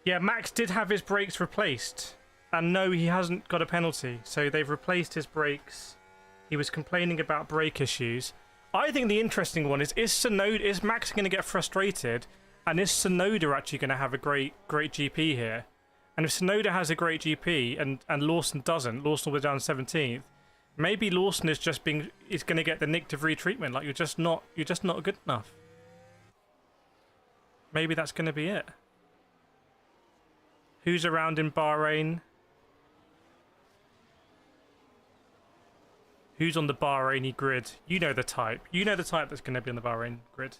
Yeah, Max did have his brakes replaced. And no, he hasn't got a penalty. So they've replaced his brakes. He was complaining about brake issues. I think the interesting one is Max going to get frustrated? And is Tsunoda actually going to have a great GP here? And if Tsunoda has a great GP and Lawson doesn't, Lawson was down 17th, maybe Lawson is going to get the Nick de Vries treatment. Like, you're just not good enough. Maybe that's going to be it. Who's around in Bahrain? Who's on the Bahraini grid? You know the type. You know the type that's going to be on the Bahrain grid.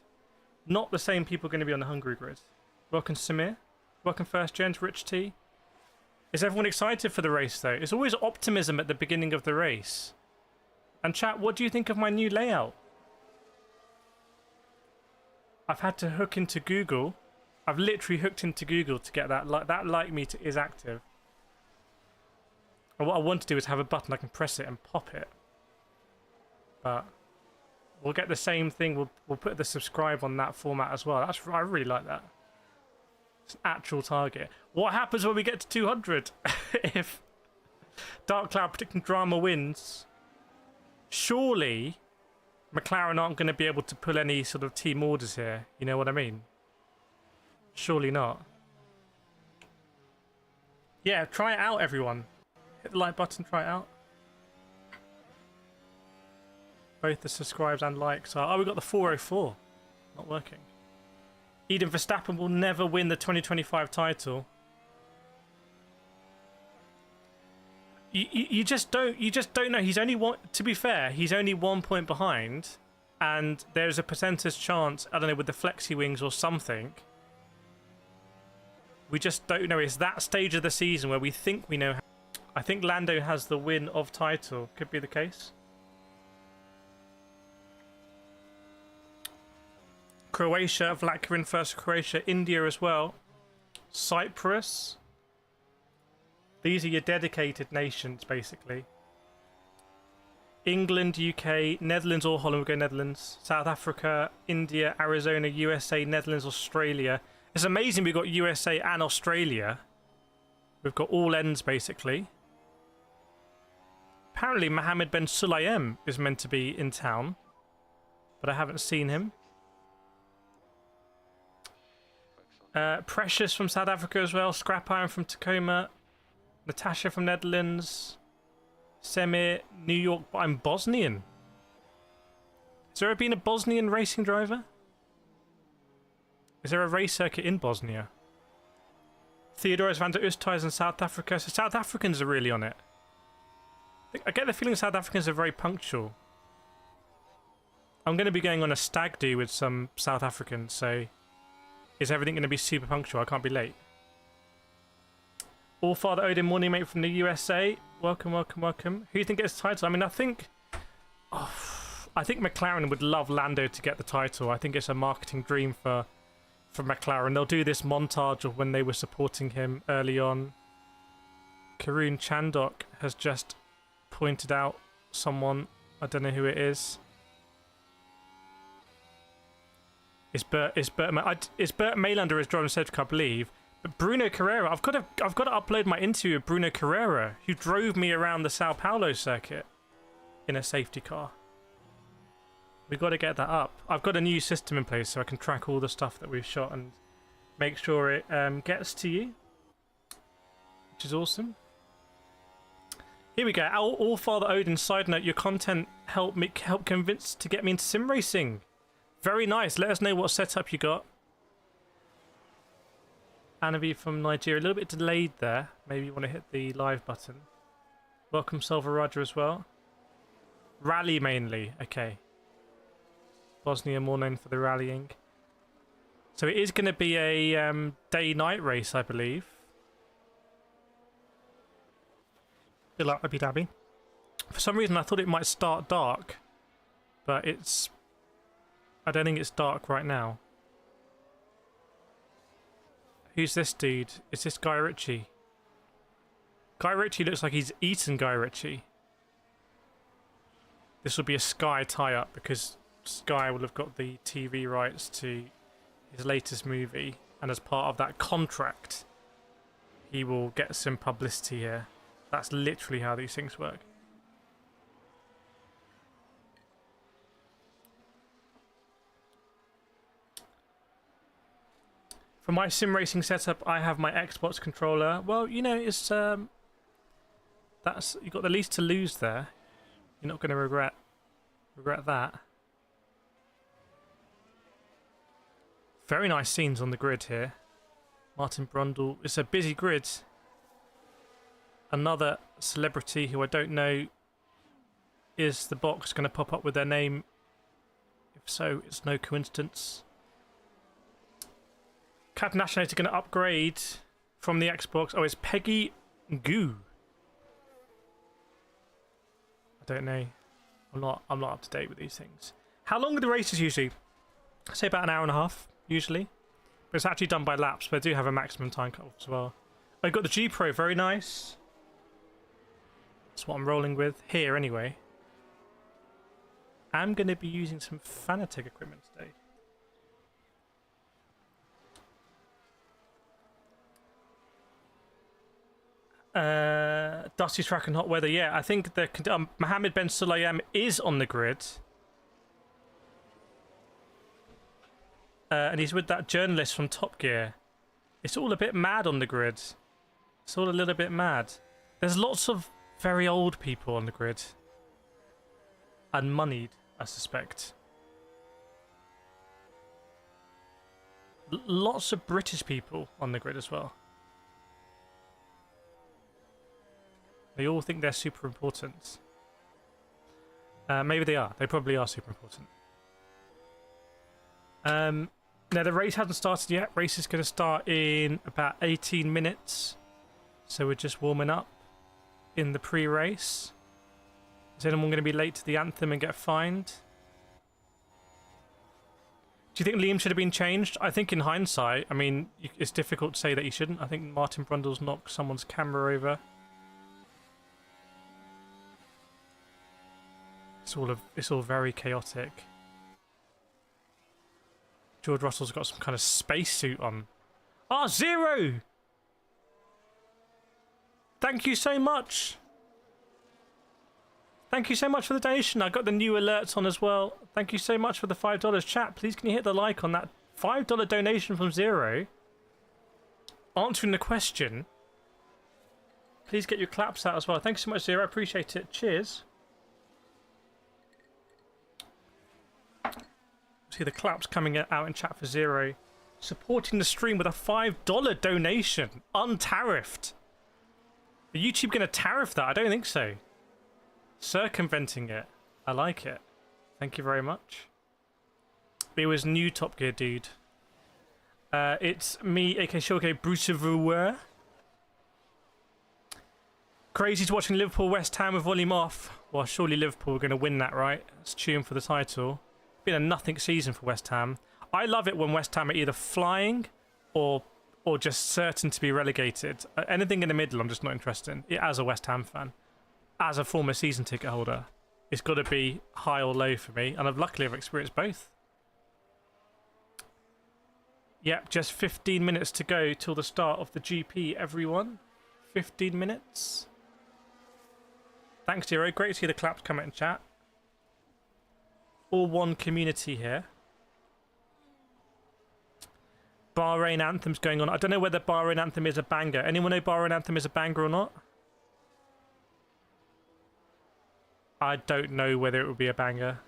Not the same people going to be on the Hungary grid. Welcome, Samir. Welcome, First Gens, Rich T. Is everyone excited for the race, though? It's always optimism at the beginning of the race. And chat, what do you think of my new layout? I've had to hook into Google. I've literally hooked into Google to get that. That like meter is active. And what I want to do is have a button I can press it and pop it. But we'll get the same thing. We'll put the subscribe on that format as well. I really like that. It's an actual target. What happens when we get to 200? If Dark Cloud Predicting Drama wins, surely McLaren aren't going to be able to pull any sort of team orders here. You know what I mean? Surely not. Yeah, try it out, everyone. Hit the like button, try it out. Both the subscribes and likes are... Oh, we got the 404. Not working. Eden Verstappen will never win the 2025 title. You just don't know. He's only one. To be fair, he's only 1 point behind, and there's a percentage chance. I don't know, with the flexi wings or something. We just don't know. It's that stage of the season where we think we know. I think Lando has the win of title. Could be the case. Croatia, Vlad first. Croatia, India as well. Cyprus. These are your dedicated nations, basically. England, UK, Netherlands or Holland. We'll go Netherlands. South Africa, India, Arizona, USA, Netherlands, Australia. It's amazing we've got USA and Australia. We've got all ends, basically. Apparently, Mohammed Ben Sulayem is meant to be in town, but I haven't seen him. Precious from South Africa as well. Scrap Iron from Tacoma. Natasha from Netherlands. Semir, New York, but I'm Bosnian. Has there ever been a Bosnian racing driver? Is there a race circuit in Bosnia? Theodoros van der Oosthuizen in South Africa. So South Africans are really on it. I get the feeling South Africans are very punctual. I'm going to be going on a stag do with some South Africans, so is everything going to be super punctual? I can't be late. All Father Odin, morning mate from the USA. Welcome, welcome, welcome. Who do you think gets the title? I mean, I think McLaren would love Lando to get the title. I think it's a marketing dream for McLaren. They'll do this montage of when they were supporting him early on. Karun Chandok has just pointed out someone. I don't know who it is. It's Bert Maylander is driving Cedric, I believe. But Bruno Carrera, I've got to upload my interview with Bruno Carrera, who drove me around the Sao Paulo circuit in a safety car. We've got to get that up. I've got a new system in place so I can track all the stuff that we've shot and make sure it gets to you, which is awesome. Here we go. All Father Odin, side note, your content help convince to get me into sim racing. Very nice. Let us know what setup you got. Anavi from Nigeria. A little bit delayed there. Maybe you want to hit the live button. Welcome, Silver Roger, as well. Rally mainly. Okay. Bosnia more known for the rallying. So it is going to be a day-night race, I believe. Good luck, Abu Dhabi. For some reason, I thought it might start dark, but it's... I don't think it's dark right now. Who's this dude? Is this Guy Ritchie? Guy Ritchie looks like he's eaten Guy Ritchie. This will be a Sky tie-up because Sky will have got the TV rights to his latest movie, and as part of that contract, he will get some publicity here. That's literally how these things work. For my sim racing setup, I have my Xbox controller. Well, you know, it's that's, you got the least to lose there. You're not going to regret that. Very nice scenes on the grid here. Martin Brundle. It's a busy grid. Another celebrity who I don't know. Is the box going to pop up with their name? If so, it's no coincidence. Captain Nationality going to upgrade from the Xbox. Oh, it's Peggy Goo. I don't know. I'm not up to date with these things. How long are the races usually? I say about an hour and a half usually. But it's actually done by laps, but I do have a maximum time cut off as well. I've got the G Pro, very nice. That's what I'm rolling with here anyway. I'm going to be using some Fanatec equipment today. Dusty track and hot weather. Yeah, I think the Mohammed Ben Sulayem is on the grid. And he's with that journalist from Top Gear. It's all a bit mad on the grid. It's all a little bit mad. There's lots of very old people on the grid. And moneyed, I suspect. Lots of British people on the grid as well. They all think they're super important. Maybe they are. They probably are super important. Now, the race hasn't started yet. Race is going to start in about 18 minutes. So we're just warming up in the pre-race. Is anyone going to be late to the Anthem and get fined? Do you think Liam should have been changed? I think in hindsight, I mean, it's difficult to say that he shouldn't. I think Martin Brundle's knocked someone's camera over. It's all very chaotic. George Russell's got some kind of spacesuit on. Ah, Zero! Thank you so much. Thank you so much for the donation. I got the new alerts on as well. Thank you so much for the $5. Chat, please can you hit the like on that $5 donation from Zero? Answering the question. Please get your claps out as well. Thanks so much, Zero. I appreciate it. Cheers. See the claps coming out in chat for Zero. Supporting the stream with a $5 donation. Untariffed. Are YouTube going to tariff that? I don't think so. Circumventing it. I like it. Thank you very much. It was new Top Gear dude. It's me, aka Shorke Bruce. Crazy's watching Liverpool West Ham with volume off. Well, surely Liverpool are going to win that, right? Let's tune for the title. Been a nothing season for West Ham. I love it when West Ham are either flying or just certain to be relegated. Anything in the middle, I'm just not interested in. As a West Ham fan, as a former season ticket holder, it's got to be high or low for me, and luckily I've experienced both. Yep, just 15 minutes to go till the start of the GP, everyone. 15 minutes. Thanks, Zero. Great to see the claps come out in chat. All one community here. Bahrain Anthem's going on. I don't know whether Bahrain Anthem is a banger. Anyone know Bahrain Anthem is a banger or not? I don't know whether it would be a banger.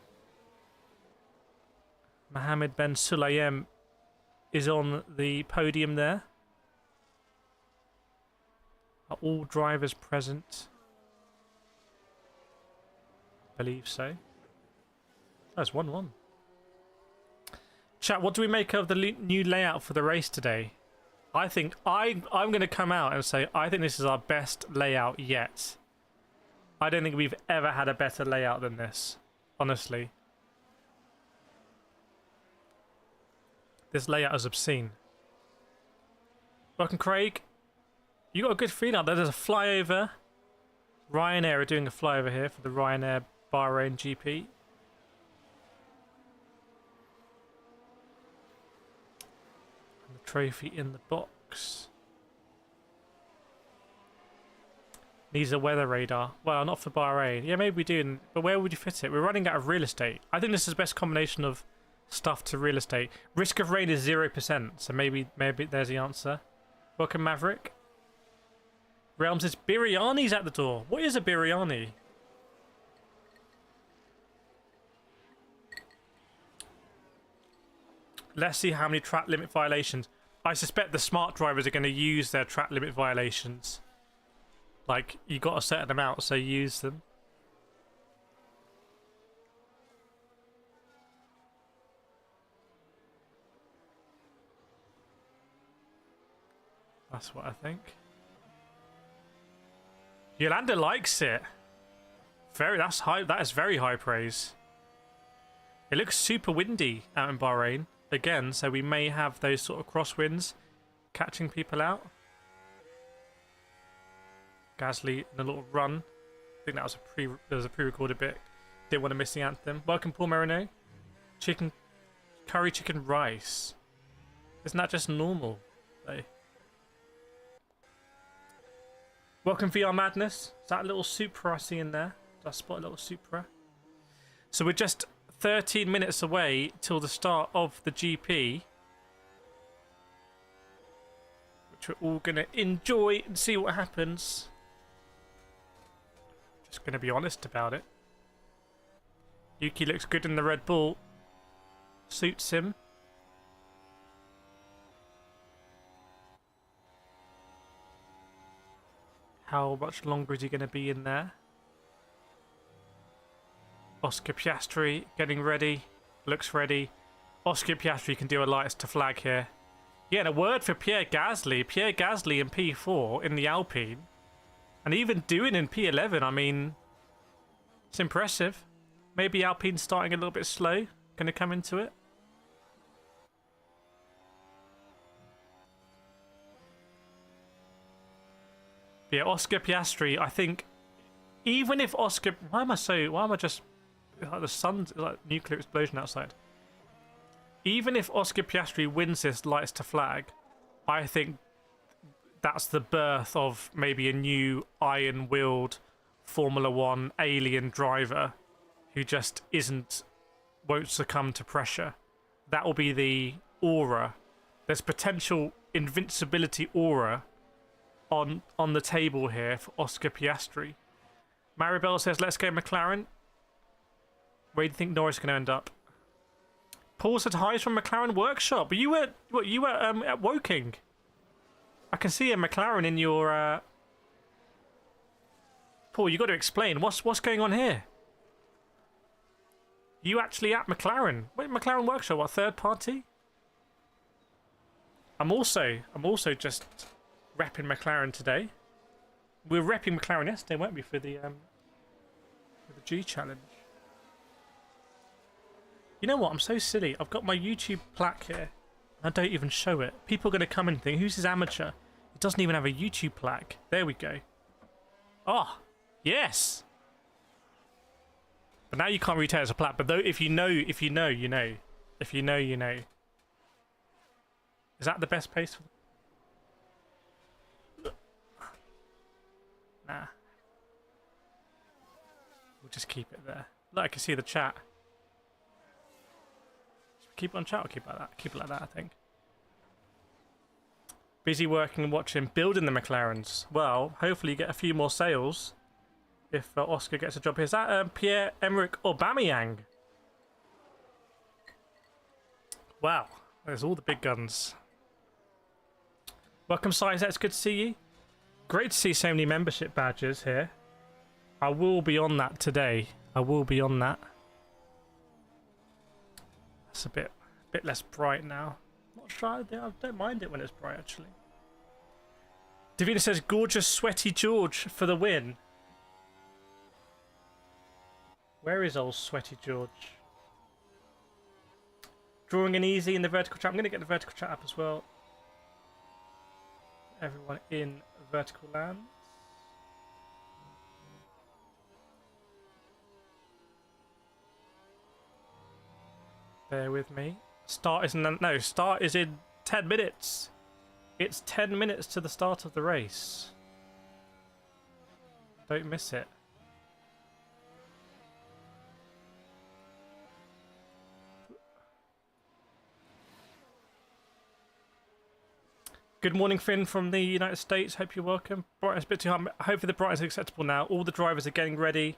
Mohammed Ben Sulayem is on the podium there. Are all drivers present? I believe so. That's 1-1. Chat, what do we make of the new layout for the race today? I think I'm going to come out and say I think this is our best layout yet. I don't think we've ever had a better layout than this, honestly. This layout is obscene. Welcome, Craig. You got a good feeling out there. There's a flyover. Ryanair are doing a flyover here for the Ryanair Bahrain GP. Trophy in the box. Needs a weather radar. Well, not for Bahrain. Yeah, maybe we do, but where would you fit it? We're running out of real estate. I think this is the best combination of stuff to real estate. Risk of rain is 0%, so maybe there's the answer. Welcome, Maverick. Realms is biryani's at the door. What is a biryani? Let's see how many track limit violations. I suspect the smart drivers are going to use their track limit violations. Like, you got a certain amount, so use them. That's what I think. Yolanda likes it. That's high. That is very high praise. It looks super windy out in Bahrain again, so we may have those sort of crosswinds catching people out. Gasly in a little run. I think that was a pre-recorded bit. Didn't want to miss the anthem. Welcome, Paul Marino. Curry chicken rice. Isn't that just normal, though? Welcome, VR Madness. Is that a little Supra I see in there? Did I spot a little Supra? So we're just 13 minutes away till the start of the GP, which we're all going to enjoy and see what happens. Just going to be honest about it. Yuki looks good in the Red Bull. Suits him. How much longer is he going to be in there? Oscar Piastri getting ready. Looks ready. Oscar Piastri can do a lights to flag here. Yeah, and a word for Pierre Gasly. Pierre Gasly in P4 in the Alpine. And even doing in P11, I mean, it's impressive. Maybe Alpine's starting a little bit slow. Going to come into it. Yeah, Oscar Piastri, I think, even if Oscar... Why am I just... Like the sun's... Like nuclear explosion outside. Even if Oscar Piastri wins this lights to flag, I think that's the birth of maybe a new iron-willed Formula 1 alien driver who just won't succumb to pressure. That will be the aura. There's potential invincibility aura on the table here for Oscar Piastri. Maribel says, let's go McLaren. Where do you think Norris is going to end up? Paul said, hi from McLaren Workshop. You were at Woking. I can see a McLaren in your... Paul, you got to explain. What's going on here? You actually at McLaren? Wait, McLaren Workshop, what, third party? I'm also just repping McLaren today. We were repping McLaren yesterday, weren't we, for the G challenge? You know what? I'm so silly. I've got my YouTube plaque here. I don't even show it. People are going to come and think, who's this amateur? It doesn't even have a YouTube plaque. There we go. Oh, yes. But now you can't really tell it's a plaque. But though, if you know, you know. If you know, you know. Is that the best place for... Nah. We'll just keep it there. Look, I can see the chat. Keep it on chat or keep it like that? Keep it like that, I think. Busy working and watching, building the McLarens. Well, hopefully you get a few more sales if Oscar gets a job here. Is that Pierre-Emerick Aubameyang? Wow, there's all the big guns. Welcome, Science. It's good to see you. Great to see so many membership badges here. I will be on that today. I will be on that. It's a bit less bright now. Not sure. I don't mind it when it's bright, actually. Davina says, gorgeous sweaty George for the win. Where is old sweaty George? Drawing an easy in the vertical chat. I'm going to get the vertical chat up as well. Everyone in vertical lands. Bear with me. Start is in 10 minutes. It's 10 minutes to the start of the race. Don't miss it. Good morning, Finn from the United States. Hope you're welcome. Brighton's a bit too hard. Hopefully the Brighton's acceptable now. All the drivers are getting ready.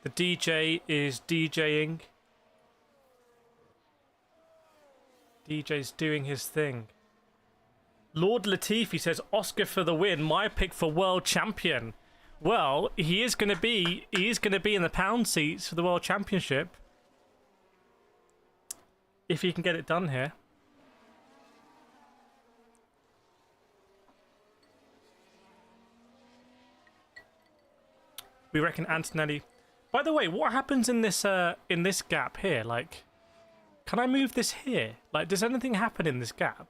The DJ is DJing. DJ's doing his thing. Lord Latifi says, Oscar for the win. My pick for world champion. Well, he is going to be in the pound seats for the world championship. If he can get it done here. We reckon Antonelli. By the way, what happens in this gap here? Like, can I move this here? Like, does anything happen in this gap?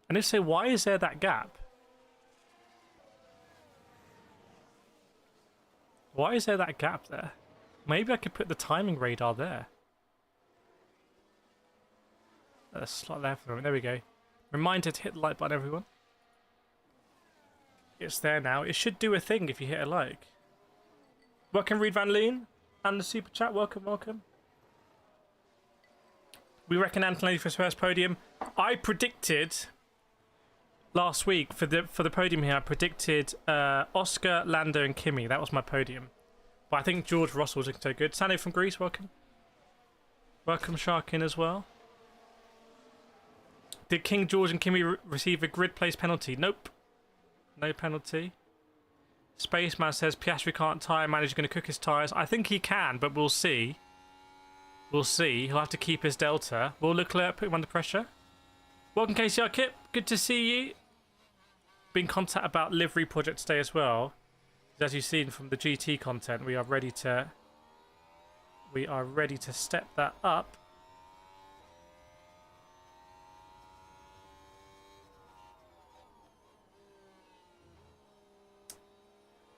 And if so, why is there that gap? Why is there that gap there? Maybe I could put the timing radar there. That's slightly left for a moment. There we go. Reminder to hit the like button, everyone. It's there now. It should do a thing if you hit a like. Welcome, Reed Van Loon, and the super chat. Welcome, welcome. We reckon Antonelli for his first podium. I predicted last week for the podium here. I predicted Oscar, Lando, and Kimi. That was my podium. But I think George Russell was looking so good. Sano from Greece, welcome. Welcome, Sharkin as well. Did King George and Kimi receive a grid place penalty? Nope. No penalty. Spaceman says Piastri can't tyre man. He's going to cook his tyres. I think he can, but we'll see. We'll see. He'll have to keep his delta. Will Leclerc put him under pressure? Welcome, KCR Kip. Good to see you. Been in contact about livery project today as well. As you've seen from the GT content, we are ready to step that up.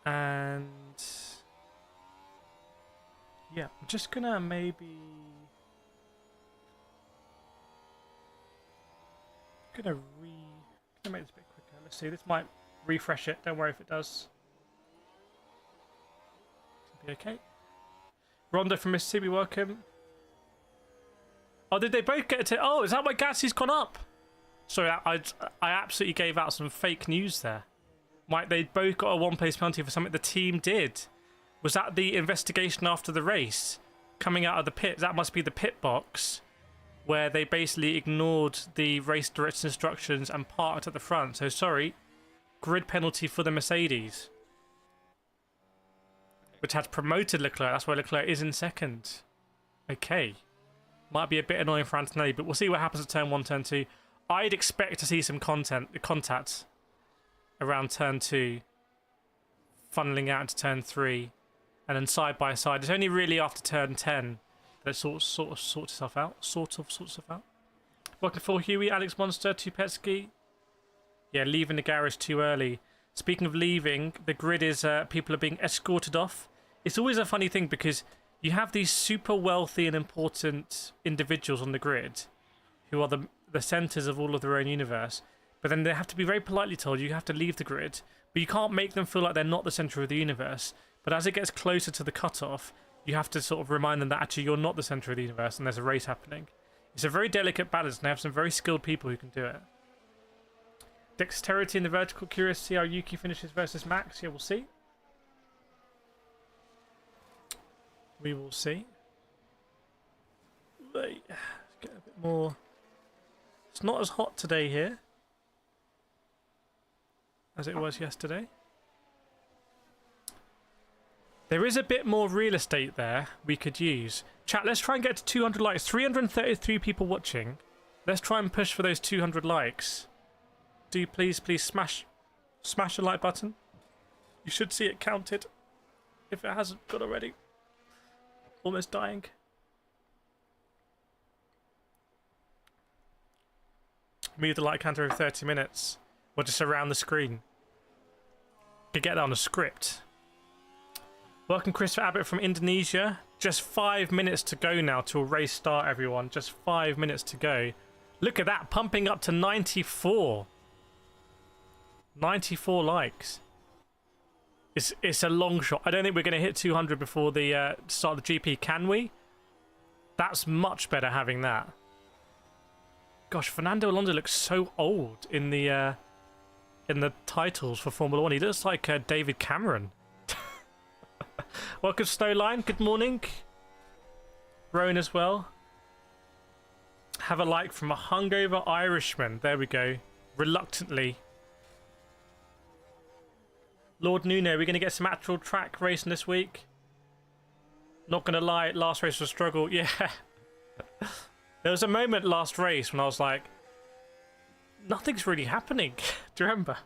And yeah, I'm just gonna maybe gonna make this a bit quicker. Let's see, this might refresh it. Don't worry if it does. It'll be okay. Rhonda from Mississippi, welcome. Oh, did they both get it? Oh, is that why Gatsby's gone up? Sorry, I absolutely gave out some fake news there. Mike, they both got a one-place penalty for something the team did. Was that the investigation after the race? Coming out of the pit? That must be the pit box, where they basically ignored the race direction instructions and parked at the front. So, sorry, grid penalty for the Mercedes, which had promoted Leclerc. That's why Leclerc is in second. Okay. Might be a bit annoying for Antonelli, but we'll see what happens at turn 1, turn 2. I'd expect to see some contact around turn 2, funneling out into turn 3, and then side by side. It's only really after turn 10 that it sort of sorts itself out. Sorts itself out. Welcome for Huey, Alex Monster, Tupetsky. Yeah, leaving the garage too early. Speaking of leaving, the grid is people are being escorted off. It's always a funny thing because you have these super wealthy and important individuals on the grid who are the centers of all of their own universe. But then they have to be very politely told you have to leave the grid, but you can't make them feel like they're not the center of the universe. But as it gets closer to the cutoff, you have to sort of remind them that actually you're not the center of the universe and there's a race happening. It's a very delicate balance, and they have some very skilled people who can do it. Dexterity in the vertical. Curious to see how Yuki finishes versus Max. Yeah, we'll see. We will see. Let's get a bit more. It's not as hot today here as it was yesterday. There is a bit more real estate there we could use. Chat, let's try and get to 200 likes. 333 people watching. Let's try and push for those 200 likes. Do please smash the like button. You should see it counted if it hasn't got already. Almost dying. Move the like counter every 30 minutes. Or just around the screen. Could get that on a script. Welcome Christopher Abbott from Indonesia. Just 5 minutes to go now till race start, everyone. Just 5 minutes to go. Look at that, pumping up to 94. 94 likes. It's a long shot. I don't think we're going to hit 200 before the start of the GP, can we? That's much better having that. Gosh, Fernando Alonso looks so old in the titles for Formula 1. He looks like David Cameron. Welcome, Snowline. Good morning. Rowan as well. Have a like from a hungover Irishman. There we go. Reluctantly. Lord Nuno, we're going to get some actual track racing this week. Not going to lie, last race was a struggle. Yeah. There was a moment last race when I was like, nothing's really happening. Do you remember?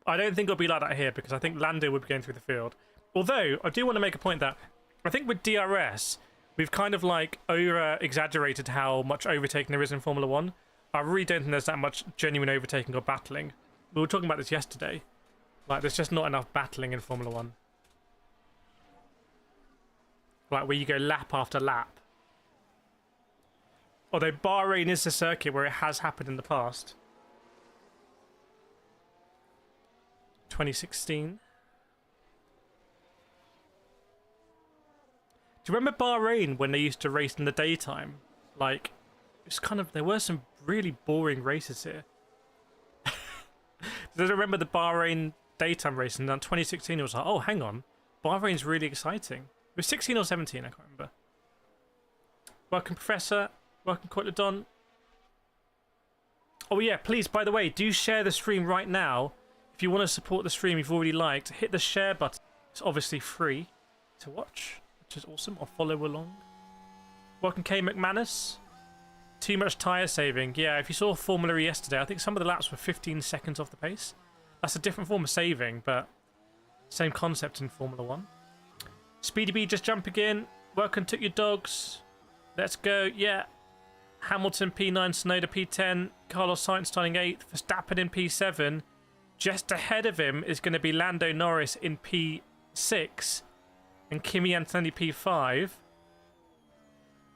I don't think it'll be like that here because I think Lando would be going through the field. Although, I do want to make a point that I think with DRS, we've kind of like over-exaggerated how much overtaking there is in Formula 1. I really don't think there's that much genuine overtaking or battling. We were talking about this yesterday. Like, there's just not enough battling in Formula 1. Like, where you go lap after lap. Although Bahrain is a circuit where it has happened in the past. 2016. Do you remember Bahrain when they used to race in the daytime? Like, it's kind of, there were some really boring races here. Do you remember the Bahrain daytime race? And in 2016 it was like, oh, hang on, Bahrain's really exciting. It was 16 or 17, I can't remember. Welcome, Professor. Welcome, Coitlodon. Oh yeah, please, by the way, do share the stream right now. If you want to support the stream you've already liked, hit the share button. It's obviously free to watch, which is awesome, or follow along. Welcome, K. McManus. Too much tyre saving. Yeah, if you saw Formula E yesterday, I think some of the laps were 15 seconds off the pace. That's a different form of saving, but same concept in Formula 1. Speedy B just jumping in. Welcome, Took Your Dogs. Let's go. Yeah. Hamilton P9, Tsunoda P10, Carlos Sainz starting 8th, Verstappen in P7. Just ahead of him is going to be Lando Norris in P6 and Kimi Antonelli P5.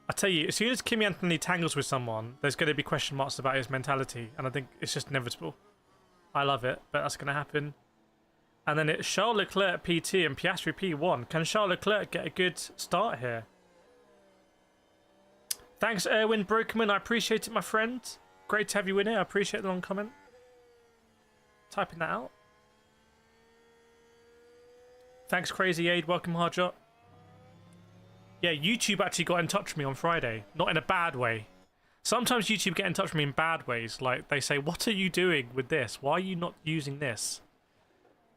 I tell you, as soon as Kimi Antonelli tangles with someone, there's going to be question marks about his mentality, and I think it's just inevitable. I love it, but that's going to happen. And then it's Charles Leclerc P2 and Piastri P1. Can Charles Leclerc get a good start here? Thanks, Erwin Brokeman. I appreciate it, my friend. Great to have you in here. I appreciate the long comment. Typing that out. Thanks, Crazy Aid. Welcome, Harjot. Yeah, YouTube actually got in touch with me on Friday. Not in a bad way. Sometimes YouTube get in touch with me in bad ways. Like, they say, what are you doing with this? Why are you not using this?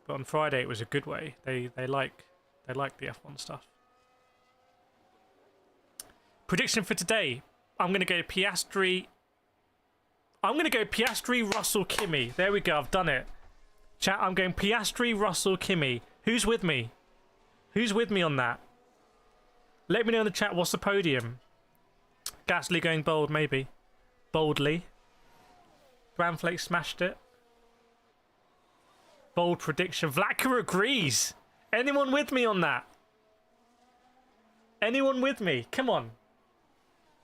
But on Friday, it was a good way. They like the F1 stuff. Prediction for today. I'm going to go Piastri. I'm going to go Piastri, Russell, Kimi. There we go. I've done it. Chat, I'm going Piastri, Russell, Kimi. Who's with me? Who's with me on that? Let me know in the chat what's the podium. Gasly going bold, maybe. Boldly. Bramflake smashed it. Bold prediction. Vlacker agrees. Anyone with me on that? Anyone with me? Come on.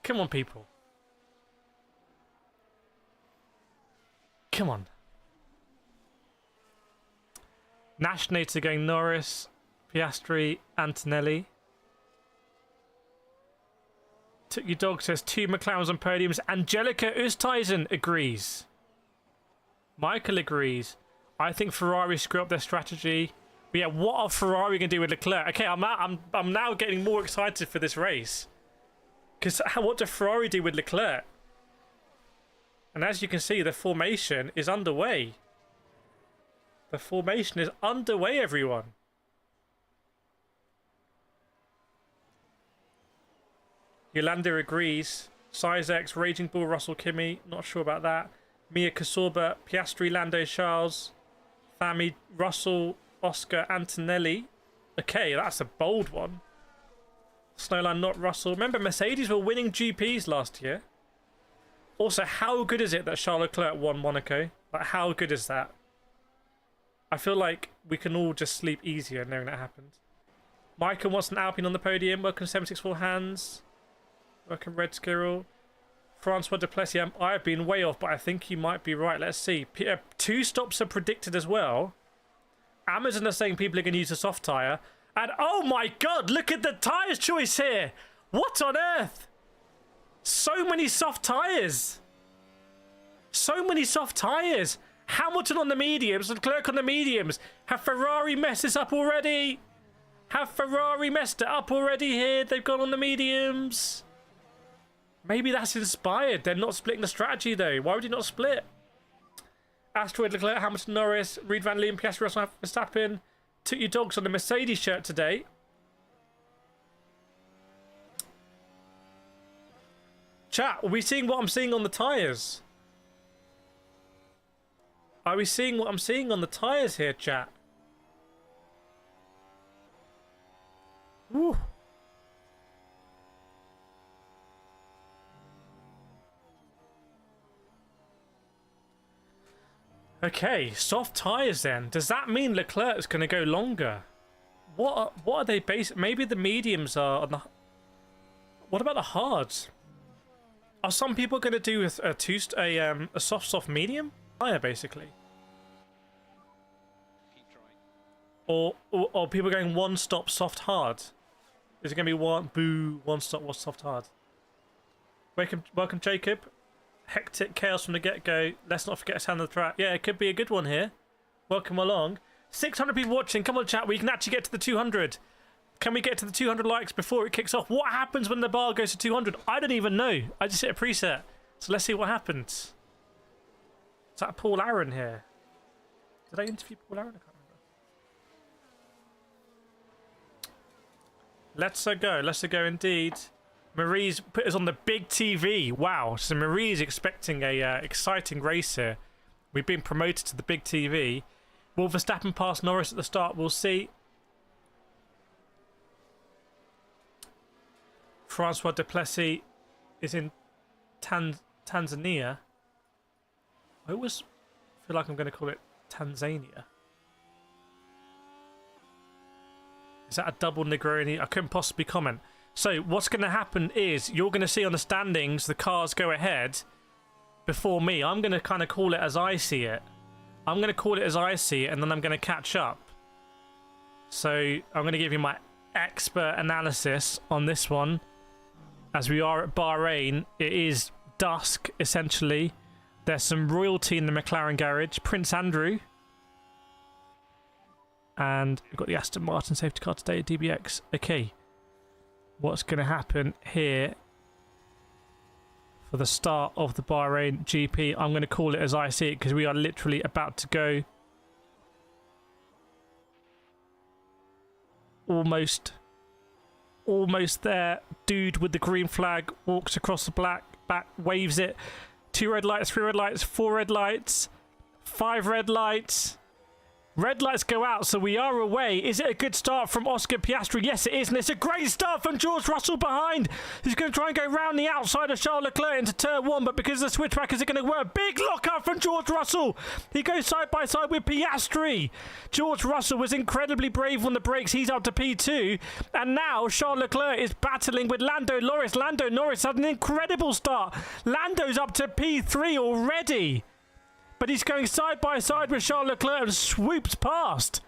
Come on, people. Come on. Nashnator going Norris, Piastri, Antonelli. Took Your Dog says 2 McLarens on podiums. Angelica Oosthuizen agrees. Michael agrees. I think Ferrari screw up their strategy. But yeah, what are Ferrari going to do with Leclerc? Okay, I'm now getting more excited for this race. Because what do Ferrari do with Leclerc? And as you can see, the formation is underway. The formation is underway, everyone. Yolanda agrees. Sizex, Raging Bull, Russell, Kimi. Not sure about that. Mia Kasorba, Piastri, Lando, Charles. Fami, Russell, Oscar, Antonelli. Okay, that's a bold one. Snowline, not Russell. Remember, Mercedes were winning GPs last year. Also, how good is it that Charles Leclerc won Monaco? Like, how good is that? I feel like we can all just sleep easier knowing that happened. Michael wants an Alpine on the podium. Welcome 764 Hands. Welcome Red Squirrel. Francois Duplessis, I have been way off, but I think you might be right. Let's see. 2 stops are predicted as well. Amazon are saying people are going to use a soft tyre. And oh my god, look at the tyres choice here. What on earth? So many soft tyres. So many soft tyres. Hamilton on the mediums, Leclerc on the mediums. Have Ferrari messed this up already? Have Ferrari messed it up already here? They've gone on the mediums. Maybe that's inspired. They're not splitting the strategy though. Why would you not split? Asteroid, Leclerc, Hamilton, Norris, Reed, Van Lier, Piastri, Russell, Verstappen. Took your dogs on the Mercedes shirt today. Chat, are we seeing what I'm seeing on the tyres? Are we seeing what I'm seeing on the tyres here, chat? Woo. Okay, soft tyres then. Does that mean Leclerc's going to go longer? What are they based? Maybe the mediums are on the... What about the hards? Are some people going to do a soft medium tyre basically? Keep trying. Or people going one stop soft hard? Is it going to be one stop soft hard? Welcome Jacob. Hectic chaos from the get-go. Let's not forget to stand on the track. Yeah, it could be a good one here. Welcome along. 600 people watching. Come on, chat. We can actually get to the 200. Can we get to the 200 likes before it kicks off? What happens when the bar goes to 200? I don't even know. I just hit a preset. So let's see what happens. Is that Paul Aaron here? Did I interview Paul Aaron? I can't remember. Let's go indeed. Marie's put us on the big TV. Wow. So Marie's expecting a exciting race here. We've been promoted to the big TV. Will Verstappen pass Norris at the start? We'll see. Francois Duplessis is in Tanzania. I always feel like I'm going to call it Tanzania. Is that a double Negroni? I couldn't possibly comment. So what's going to happen is you're going to see on the standings the cars go ahead before me. I'm going to kind of call it as I see it. I'm going to call it as I see it, and then I'm going to catch up. So I'm going to give you my expert analysis on this one. As we are at Bahrain, it is dusk, essentially. There's some royalty in the McLaren garage. Prince Andrew. And we've got the Aston Martin safety car today at DBX. Okay. What's going to happen here for the start of the Bahrain GP? I'm going to call it as I see it because we are literally about to go almost there. Dude with the green flag walks across the back, waves it. 2 red lights, 3 red lights, 4 red lights, 5 red lights. Red lights go out, so we are away. Is it a good start from Oscar Piastri? Yes, it is, and it's a great start from George Russell behind. He's going to try and go round the outside of Charles Leclerc into turn 1, but because of the switchback, is it going to work? Big lockup from George Russell. He goes side by side with Piastri. George Russell was incredibly brave on the brakes. He's up to P2, and now Charles Leclerc is battling with Lando Norris. Lando Norris had an incredible start. Lando's up to P3 already. But he's going side by side with Charles Leclerc and swoops past.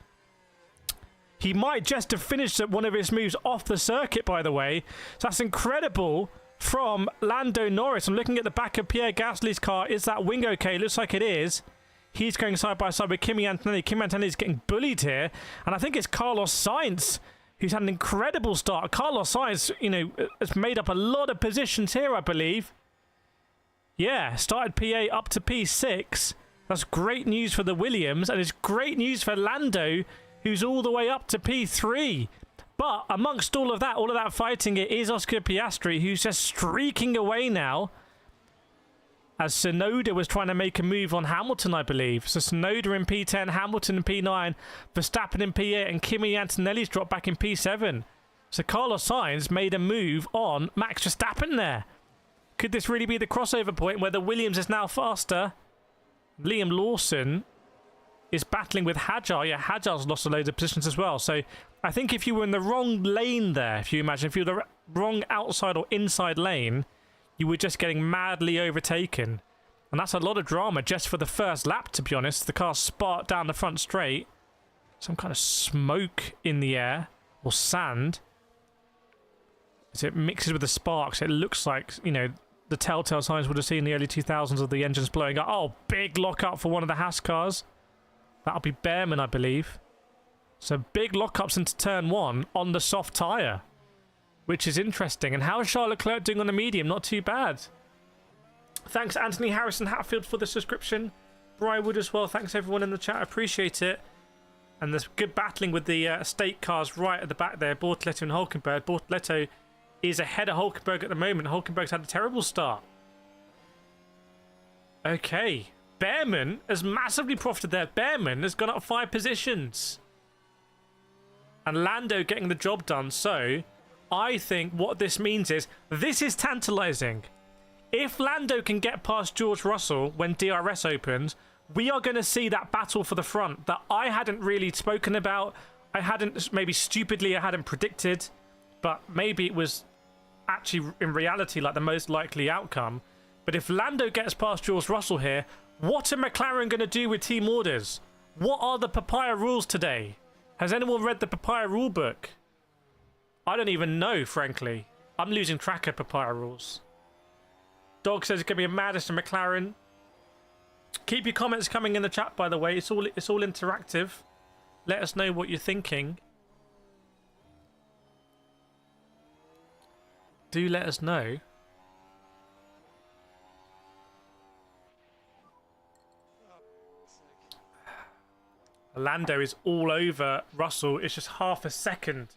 He might just have finished one of his moves off the circuit, by the way. So that's incredible from Lando Norris. I'm looking at the back of Pierre Gasly's car. Is that wing okay? Looks like it is. He's going side by side with Kimi Antonelli. Kimi Antonelli's getting bullied here. And I think it's Carlos Sainz who's had an incredible start. Carlos Sainz, you know, has made up a lot of positions here, I believe. Yeah, started PA up to P6. That's great news for the Williams, and it's great news for Lando, who's all the way up to P3. But amongst all of that fighting, it is Oscar Piastri, who's just streaking away now. As Tsunoda was trying to make a move on Hamilton, I believe. So Tsunoda in P10, Hamilton in P9, Verstappen in P8, and Kimi Antonelli's dropped back in P7. So Carlos Sainz made a move on Max Verstappen there. Could this really be the crossover point where the Williams is now faster? Liam Lawson is battling with Hadjar. Yeah, Hadjar's lost a load of positions as well. So I think if you were in the wrong lane there, if you were the wrong outside or inside lane, you were just getting madly overtaken. And that's a lot of drama just for the first lap, to be honest. The car sparked down the front straight. Some kind of smoke in the air, or sand. As it mixes with the sparks, it looks like, you know, the telltale signs would have seen in the early 2000s of the engines blowing up. Oh, big lockup for one of the Haas cars. That'll be Behrman, I believe. So big lockups into turn 1 on the soft tyre, which is interesting. And how is Charles Leclerc doing on the medium? Not too bad. Thanks, Anthony Harrison Hatfield, for the subscription. Brian Wood as well. Thanks, everyone in the chat. I appreciate it. And there's good battling with the state cars right at the back there. Bortoleto and Hulkenberg. Bortoleto is ahead of Hulkenberg at the moment. Hulkenberg's had a terrible start. Okay. Behrman has massively profited there. Behrman has gone up 5 positions. And Lando getting the job done. So, I think what this means is, this is tantalising. If Lando can get past George Russell when DRS opens, we are going to see that battle for the front that I hadn't really spoken about. I hadn't predicted, but maybe it was actually in reality like the most likely outcome. But if Lando gets past George Russell here, what are McLaren going to do with team orders? What are the papaya rules today? Has anyone read the papaya rule book? I don't even know, frankly. I'm losing track of papaya rules. Dog says it's going to be a madness in McLaren. Keep your comments coming in the chat, by the way. It's all interactive. Let us know what you're thinking. Do let us know. Lando is all over Russell. It's just half a second.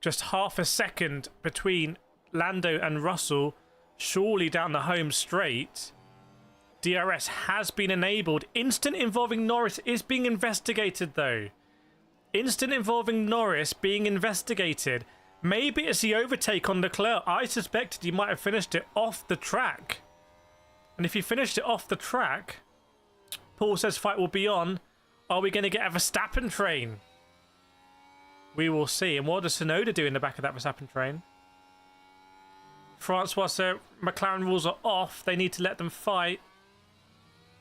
Just half a second between Lando and Russell. Surely down the home straight. DRS has been enabled. Instant involving Norris is being investigated, though. Instant involving Norris being investigated. Maybe it's the overtake on Leclerc. I suspected he might have finished it off the track. And if he finished it off the track, Paul says fight will be on. Are we going to get a Verstappen train? We will see. And what does Tsunoda do in the back of that Verstappen train? Francois says McLaren rules are off. They need to let them fight.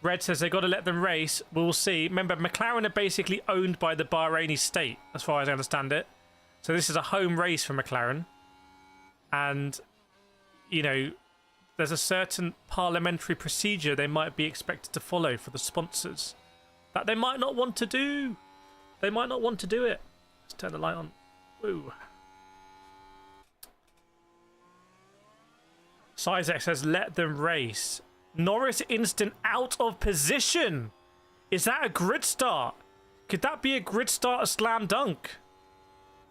Red says they've got to let them race. We'll see. Remember, McLaren are basically owned by the Bahraini state, as far as I understand it. So this is a home race for McLaren. And, you know, there's a certain parliamentary procedure they might be expected to follow for the sponsors that they might not want to do. They might not want to do it. Let's turn the light on. Woo. Sizek says, let them race. Norris instant out of position. Is that a grid start? Could that be a grid start, a slam dunk?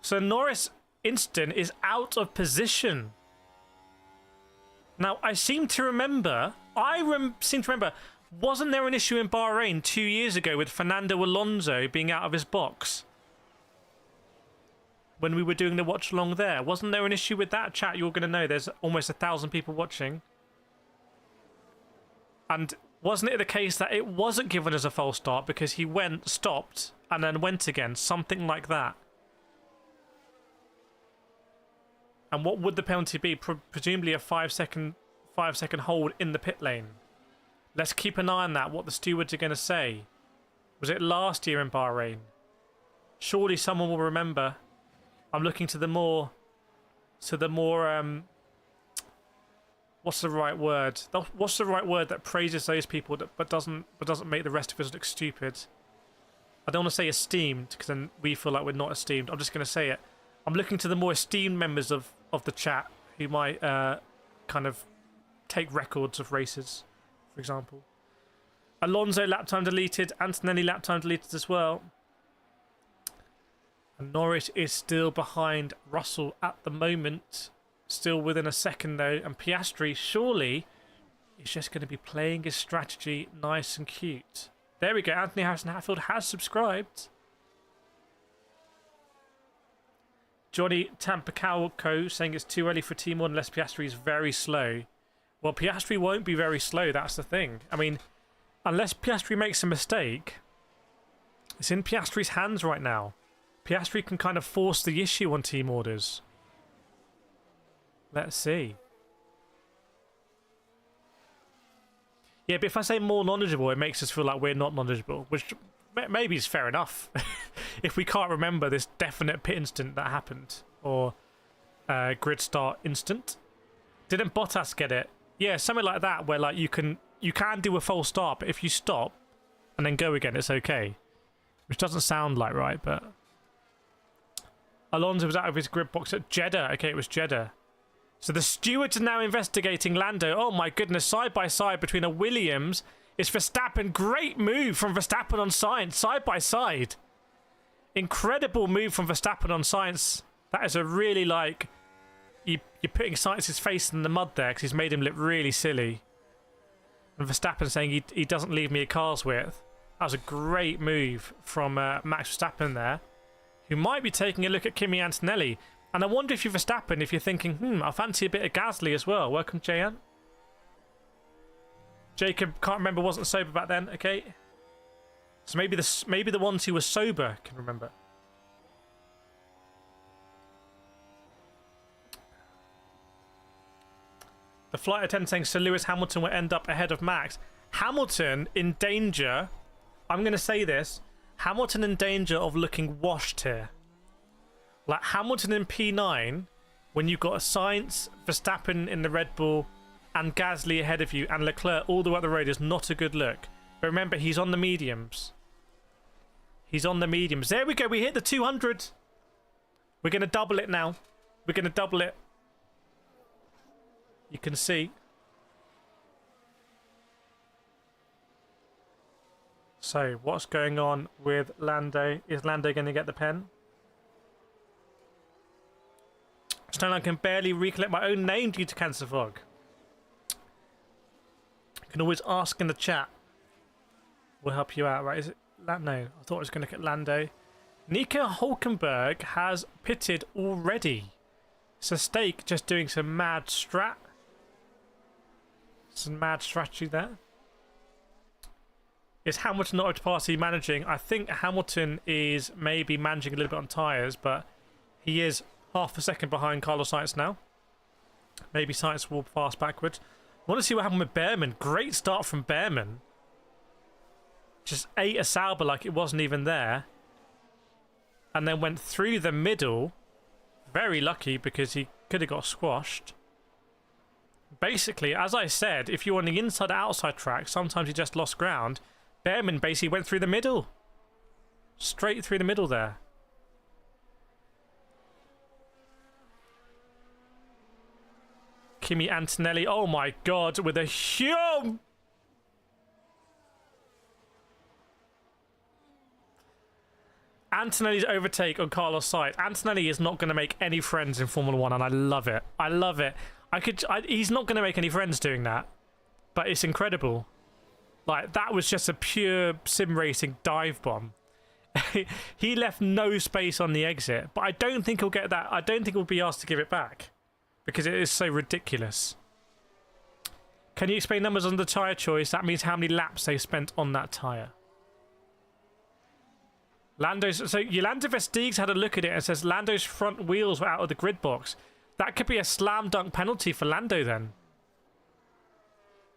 So Norris instant is out of position. Now, I seem to remember, wasn't there an issue in Bahrain 2 years ago with Fernando Alonso being out of his box? When we were doing the watch along there. Wasn't there an issue with that? Chat, you're going to know there's almost 1,000 people watching. And wasn't it the case that it wasn't given as a false start because he went, stopped, and then went again? Something like that. And what would the penalty be? Presumably a 5 second hold in the pit lane. Let's keep an eye on that, what the stewards are going to say. Was it last year in Bahrain? Surely someone will remember. I'm looking to the more, what's the right word? What's the right word that praises those people but doesn't make the rest of us look stupid? I don't want to say esteemed because then we feel like we're not esteemed. I'm just going to say it. I'm looking to the more esteemed members of the chat who might kind of take records of races, for example. Alonso lap time deleted. Antonelli lap time deleted as well. And Norris is still behind Russell at the moment. Still within a second though. And Piastri surely is just going to be playing his strategy nice and cute. There we go. Anthony Harrison Hatfield has subscribed. Johnny Tampacalco saying it's too early for Team 1 unless Piastri is very slow. Well, Piastri won't be very slow, that's the thing. I mean, unless Piastri makes a mistake, it's in Piastri's hands right now. Piastri can kind of force the issue on team orders. Let's see. Yeah, but if I say more knowledgeable, it makes us feel like we're not knowledgeable, which maybe is fair enough. If we can't remember this definite pit instant that happened, or grid start instant. Didn't Bottas get it? Yeah, something like that, where like you can do a false start, but if you stop and then go again, it's okay. Which doesn't sound like right, but Alonso was out of his grid box at Jeddah. Okay, it was Jeddah. So the stewards are now investigating Lando. Oh my goodness, side by side between a Williams. It's Verstappen. Great move from Verstappen on science, side by side. Incredible move from Verstappen on science. That is a really like... You're putting Sainz's face in the mud there because he's made him look really silly. And Verstappen saying he doesn't leave me a car's width. That was a great move from Max Verstappen there, who might be taking a look at Kimi Antonelli. And I wonder if you're Verstappen, if you're thinking, I fancy a bit of Gasly as well. Welcome, Jayan. Jacob, can't remember, wasn't sober back then. Okay. So maybe the ones who were sober can remember. The flight attendant saying Sir Lewis Hamilton will end up ahead of Max. Hamilton in danger. I'm going to say this. Hamilton in danger of looking washed here. Like Hamilton in P9, when you've got a Sainz, Verstappen in the Red Bull, and Gasly ahead of you, and Leclerc all the way up the road is not a good look. But remember, he's on the mediums. He's on the mediums. There we go. We hit the 200. We're going to double it now. We're going to double it. You can see. So, what's going on with Lando? Is Lando going to get the pen? Stone, I can barely recollect my own name due to cancer fog. You can always ask in the chat. We'll help you out, right? Is it no, I thought I was going to look at Lando. Nico Hulkenberg has pitted already. So Stake just doing some mad strat. Some mad strategy there. Is Hamilton not a party managing? I think Hamilton is maybe managing a little bit on tyres, but he is half a second behind Carlos Sainz now. Maybe Sainz will pass backwards. I want to see what happened with Behrman. Great start from Behrman. Just ate a Sauber like it wasn't even there. And then went through the middle. Very lucky because he could have got squashed. Basically, as I said, if you're on the inside or outside track, sometimes you just lost ground. Behrman basically went through the middle. Straight through the middle there. Kimi Antonelli, oh my god, with a huge... Antonelli's overtake on Carlos Sainz. Antonelli is not going to make any friends in Formula 1, and I love it. I love it. He's not going to make any friends doing that, but it's incredible. Like, that was just a pure sim racing dive bomb. He left no space on the exit, but I don't think he'll get that. I don't think he'll be asked to give it back because it is so ridiculous. Can you explain numbers on the tyre choice? That means how many laps they spent on that tyre. So Yolanda Vestiges had a look at it and says Lando's front wheels were out of the grid box. That could be a slam dunk penalty for Lando then.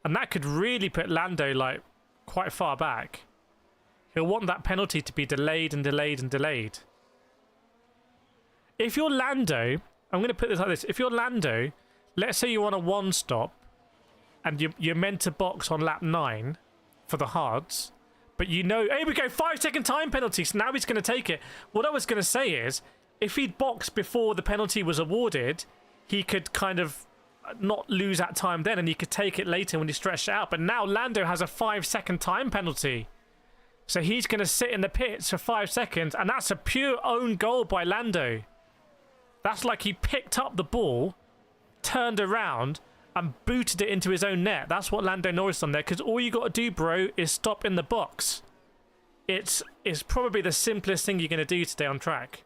And that could really put Lando like quite far back. He'll want that penalty to be delayed and delayed and delayed. If you're Lando, I'm going to put this like this. If you're Lando, let's say you're on a one stop and you're meant to box on lap 9 for the hards. But you know, here we go, 5-second time penalty. So now he's going to take it. What I was going to say is, if he'd boxed before the penalty was awarded, he could kind of not lose that time then, and he could take it later when he stretched it out. But now Lando has a 5-second time penalty. So he's going to sit in the pits for 5 seconds, and that's a pure own goal by Lando. That's like he picked up the ball, turned around, and booted it into his own net. That's what Lando Norris done there, because all you got to do, bro, is stop in the box. It's probably the simplest thing you're going to do today on track.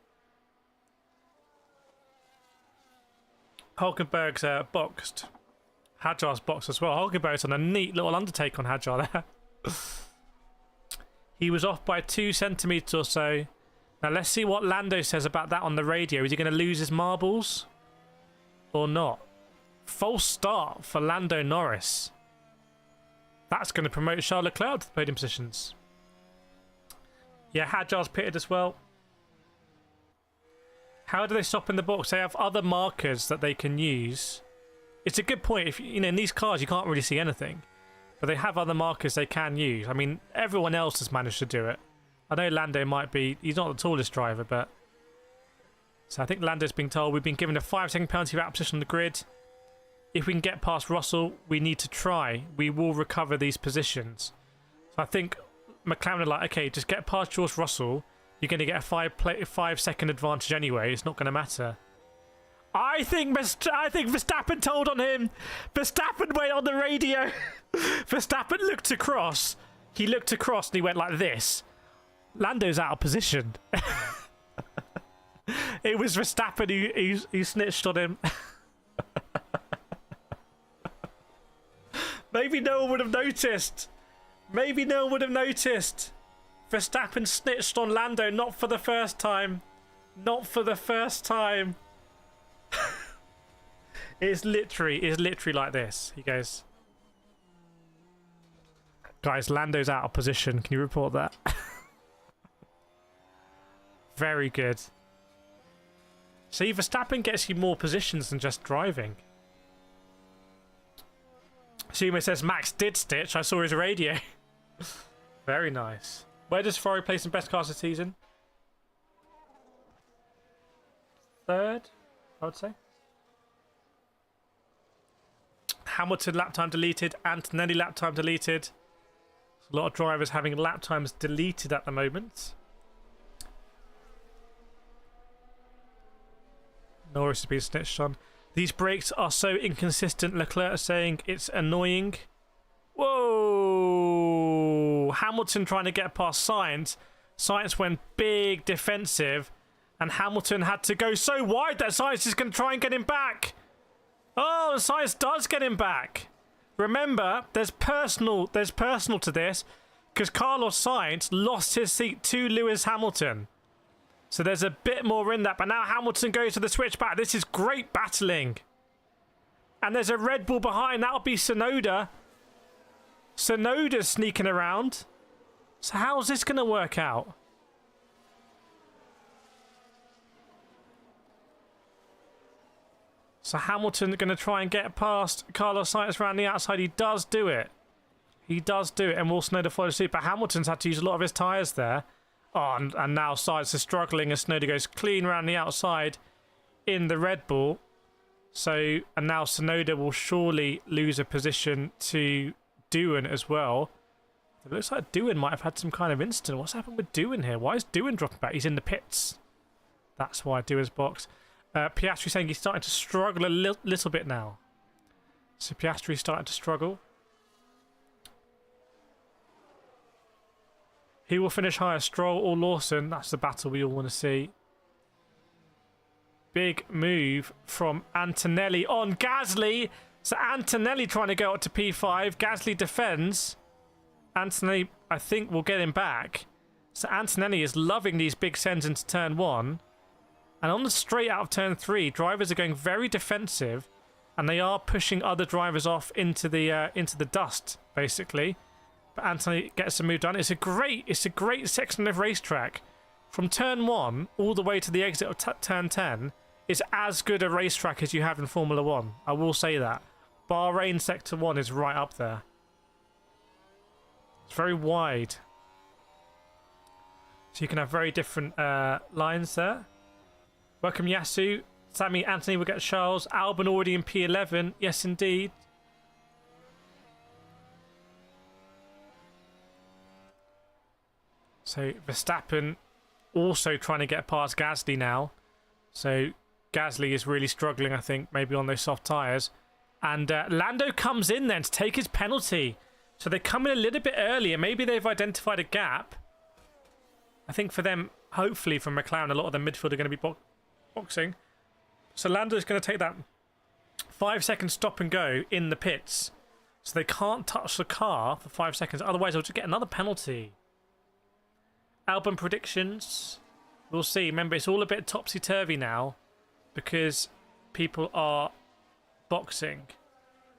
Hulkenberg's boxed. Hadjar's boxed as well. Hulkenberg's on a neat little undertake on Hadjar there. He was off by 2 centimetres or so. Now let's see what Lando says about that on the radio. Is he going to lose his marbles or not? False start for Lando Norris. That's going to promote Charles Leclerc to the podium positions. Yeah, Hadjar's pitted as well. How do they stop in the box? They have other markers that they can use. It's a good point. If you know, in these cars, you can't really see anything. But they have other markers they can use. I mean, everyone else has managed to do it. I know Lando might be... He's not the tallest driver, but... So I think Lando's being told we've been given a 5-second penalty for our position on the grid. If we can get past Russell, we need to try. We will recover these positions. So I think McLaren are like, okay, just get past George Russell. You're going to get a 5-second advantage anyway. It's not going to matter. I think Verstappen told on him. Verstappen went on the radio. Verstappen looked across. He looked across and he went like this. Lando's out of position. It was Verstappen who snitched on him. Maybe no one would have noticed. Maybe no one would have noticed. Verstappen snitched on Lando, not for the first time. Not for the first time. It's literally like this. He goes, guys, Lando's out of position. Can you report that? Very good. See, Verstappen gets you more positions than just driving. Sumo says Max did stitch. I saw his radio. Very nice. Where does Ferrari place in best cars this season? Third, I would say. Hamilton lap time deleted. Antonelli lap time deleted. A lot of drivers having lap times deleted at the moment. Norris has been snitched on. These brakes are so inconsistent. Leclerc is saying it's annoying. Whoa! Hamilton trying to get past Sainz. Sainz went big defensive, and Hamilton had to go so wide that Sainz is going to try and get him back. Oh, Sainz does get him back. Remember, there's personal to this, because Carlos Sainz lost his seat to Lewis Hamilton. So there's a bit more in that. But now Hamilton goes to the switchback. This is great battling. And there's a Red Bull behind. That'll be Tsunoda. Tsunoda's sneaking around. So how's this going to work out? So Hamilton going to try and get past Carlos Sainz around the outside. He does do it. He does do it. And will Tsunoda follow suit? But Hamilton's had to use a lot of his tyres there. Oh, and now Sainz is struggling as Tsunoda goes clean around the outside in the Red Bull. So, and now Tsunoda will surely lose a position to Doohan as well. It looks like Doohan might have had some kind of incident. What's happened with Doohan here? Why is Doohan dropping back? He's in the pits. That's why Doohan's box. Piastri saying he's starting to struggle a little bit now. So Piastri's starting to struggle. Who will finish higher, Stroll or Lawson? That's the battle we all want to see. Big move from Antonelli on Gasly. So Antonelli trying to go up to P5. Gasly defends. Antonelli, I think, will get him back. So Antonelli is loving these big sends into turn 1. And on the straight out of turn 3, drivers are going very defensive. And they are pushing other drivers off into the dust, basically. But Anthony gets the move done. It's a great section of racetrack. From turn 1 all the way to the exit of turn 10 is as good a racetrack as you have in Formula 1. I will say that. Bahrain Sector 1 is right up there. It's very wide. So you can have very different lines there. Welcome Yasu. Sammy, Anthony will get Charles. Albon already in P11. Yes, indeed. So Verstappen also trying to get past Gasly now. So Gasly is really struggling, I think, maybe on those soft tyres. And Lando comes in then to take his penalty. So they come in a little bit earlier. Maybe they've identified a gap. I think for them, hopefully from McLaren, a lot of the midfield are going to be boxing. So Lando's going to take that 5-second stop and go in the pits. So they can't touch the car for 5 seconds. Otherwise, they'll just get another penalty. Album predictions. We'll see. Remember, it's all a bit topsy-turvy now because people are boxing.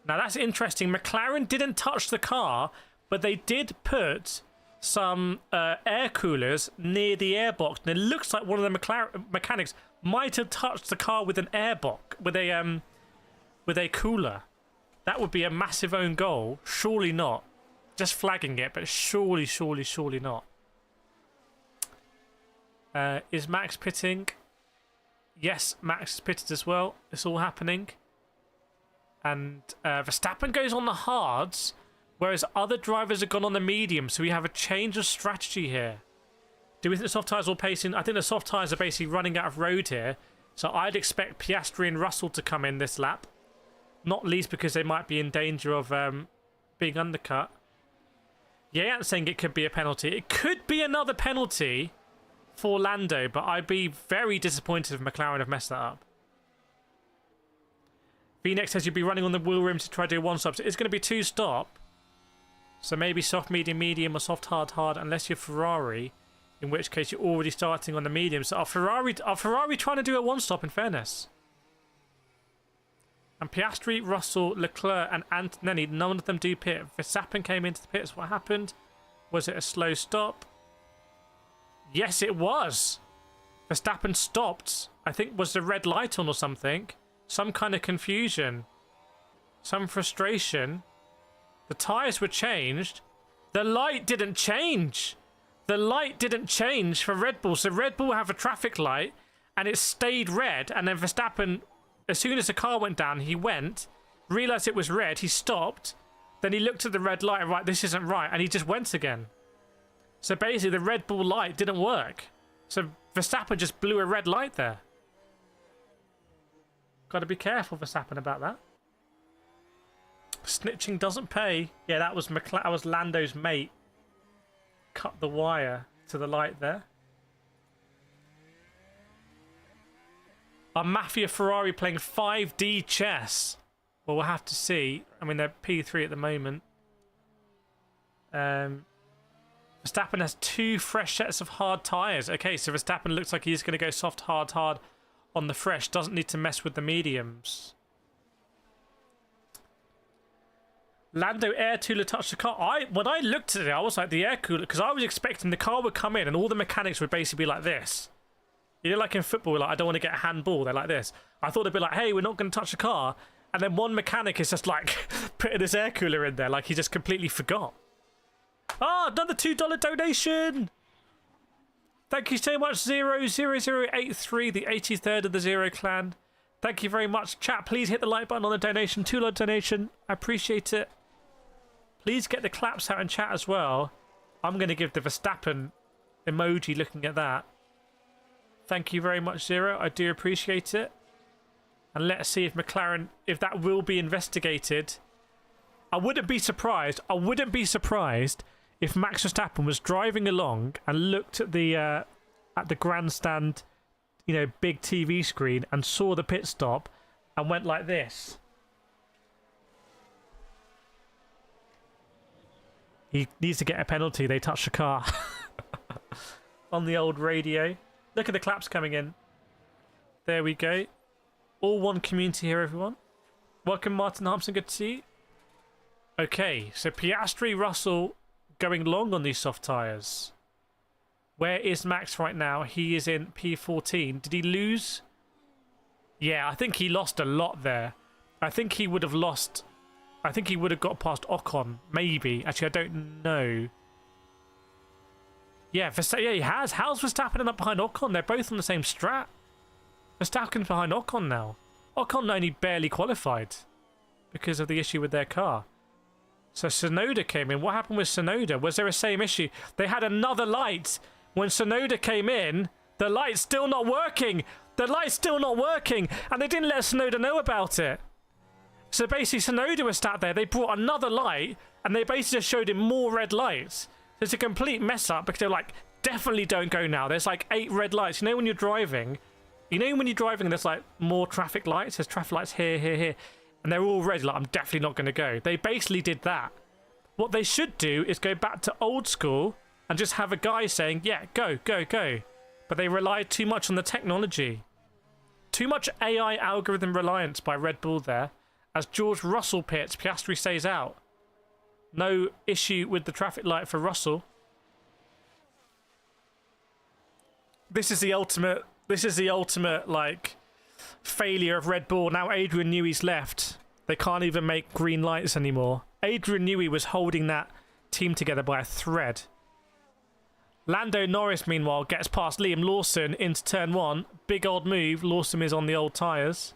Now that's interesting. McLaren didn't touch the car, but they did put some air coolers near the airbox, and it looks like one of the mechanics might have touched the car with an airbox, with a cooler. That would be a massive own goal. Surely not. Just flagging it, but surely not. Is Max pitting? Yes, Max is pitted as well. It's all happening. And Verstappen goes on the hards, whereas other drivers have gone on the medium, so we have a change of strategy here. Do we think the soft tyres will pace in? I think the soft tyres are basically running out of road here, so I'd expect Piastri and Russell to come in this lap, not least because they might be in danger of being undercut. Yeah, I'm saying it could be a penalty. It could be another penalty for Lando, but I'd be very disappointed if McLaren have messed that up. VNex says you'd be running on the wheel rim to try to do one stop. So it's going to be two stop. So maybe soft, medium, medium, or soft, hard, hard, unless you're Ferrari, in which case you're already starting on the medium. So are Ferrari trying to do a one stop, in fairness? And Piastri, Russell, Leclerc, and Antonelli, none of them do pit. Verstappen came into the pits. What happened? Was it a slow stop? Yes, it was. Verstappen stopped. I think was the red light on or something. Some kind of confusion. Some frustration. The tyres were changed. The light didn't change. The light didn't change for Red Bull. So Red Bull have a traffic light and it stayed red. And then Verstappen, as soon as the car went down, he went, realised it was red, he stopped. Then he looked at the red light and right, this isn't right. And he just went again. So basically the Red Bull light didn't work. So Verstappen just blew a red light there. Got to be careful, Verstappen, about that. Snitching doesn't pay. Yeah, that was Lando's mate. Cut the wire to the light there. Are Mafia Ferrari playing 5D chess? Well, we'll have to see. I mean, they're P3 at the moment. Verstappen has 2 fresh sets of hard tyres. Okay, so Verstappen looks like he's going to go soft, hard, hard on the fresh. Doesn't need to mess with the mediums. Lando air cooler touched the car. When I looked at it, I was like, the air cooler, because I was expecting the car would come in and all the mechanics would basically be like this. You know, like in football, like, I don't want to get a handball. They're like this. I thought it'd be like, hey, we're not going to touch the car. And then one mechanic is just like putting this air cooler in there, like he just completely forgot. Ah, another $2 donation. Thank you so much, 00083, the 83rd of the Zero Clan. Thank you very much. Chat, please hit the like button on the donation. $2 donation. I appreciate it. Please get the claps out in chat as well. I'm going to give the Verstappen emoji looking at that. Thank you very much, Zero. I do appreciate it. And let's see if McLaren, if that will be investigated. I wouldn't be surprised. I wouldn't be surprised if Max Verstappen was driving along and looked at the grandstand, you know, big TV screen and saw the pit stop and went like this. He needs to get a penalty. They touched the car. On the old radio. Look at the claps coming in. There we go. All one community here, everyone. Welcome, Martin Harmson. Good to see you. Okay, so Piastri, Russell going long on these soft tyres. Where is Max right now? He is in P14. Did he lose? Yeah, I think he lost a lot there. I think he would have lost... I think he would have got past Ocon, maybe. Actually, I don't know. Yeah, yeah, he has. How's Verstappen up behind Ocon? They're both on the same strat. Verstappen's behind Ocon now. Ocon only barely qualified because of the issue with their car. So Tsunoda came in. What happened with Tsunoda? Was there a same issue? They had another light. When Tsunoda came in, the light's still not working. The light's still not working. And they didn't let Tsunoda know about it. So basically, Tsunoda was sat there. They brought another light, and they basically just showed him more red lights. So it's a complete mess up because they're like, definitely don't go now. There's like 8 red lights. You know when you're driving? You know when you're driving, there's like more traffic lights. There's traffic lights here, here, here. And they're all red. Like, I'm definitely not going to go. They basically did that. What they should do is go back to old school and just have a guy saying, yeah, go, go, go. But they relied too much on the technology. Too much AI algorithm reliance by Red Bull there. As George Russell pits, Piastri stays out. No issue with the traffic light for Russell. This is the ultimate. This is the ultimate like failure of Red Bull. Now Adrian Newey's left. They can't even make green lights anymore. Adrian Newey was holding that team together by a thread. Lando Norris, meanwhile, gets past Liam Lawson into turn 1. Big old move. Lawson is on the old tyres.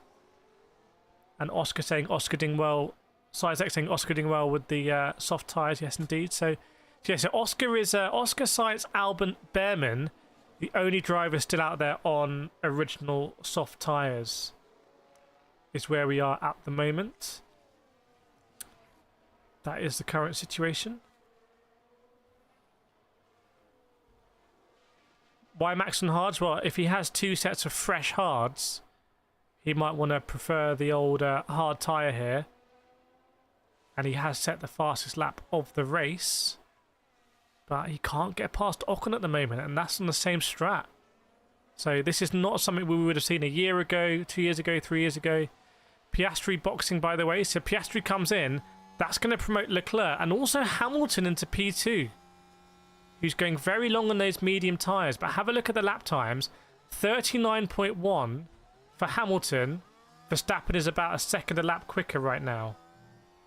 And Oscar saying Oscar doing well. Sizek saying Oscar doing well with the soft tyres. Yes, indeed. So Oscar is Oscar Sites Albert Behrman, the only driver still out there on original soft tyres, is where we are at the moment. That is the current situation. Why Max on hards? Well, if he has 2 sets of fresh hards, he might want to prefer the old hard tyre here. And he has set the fastest lap of the race. But he can't get past Ocon at the moment, and that's on the same strat. So this is not something we would have seen a year ago, 2 years ago, 3 years ago. Piastri boxing, by the way. So Piastri comes in. That's going to promote Leclerc and also Hamilton into P2. Who's going very long on those medium tyres. But have a look at the lap times. 39.1 for Hamilton. Verstappen is about a second a lap quicker right now.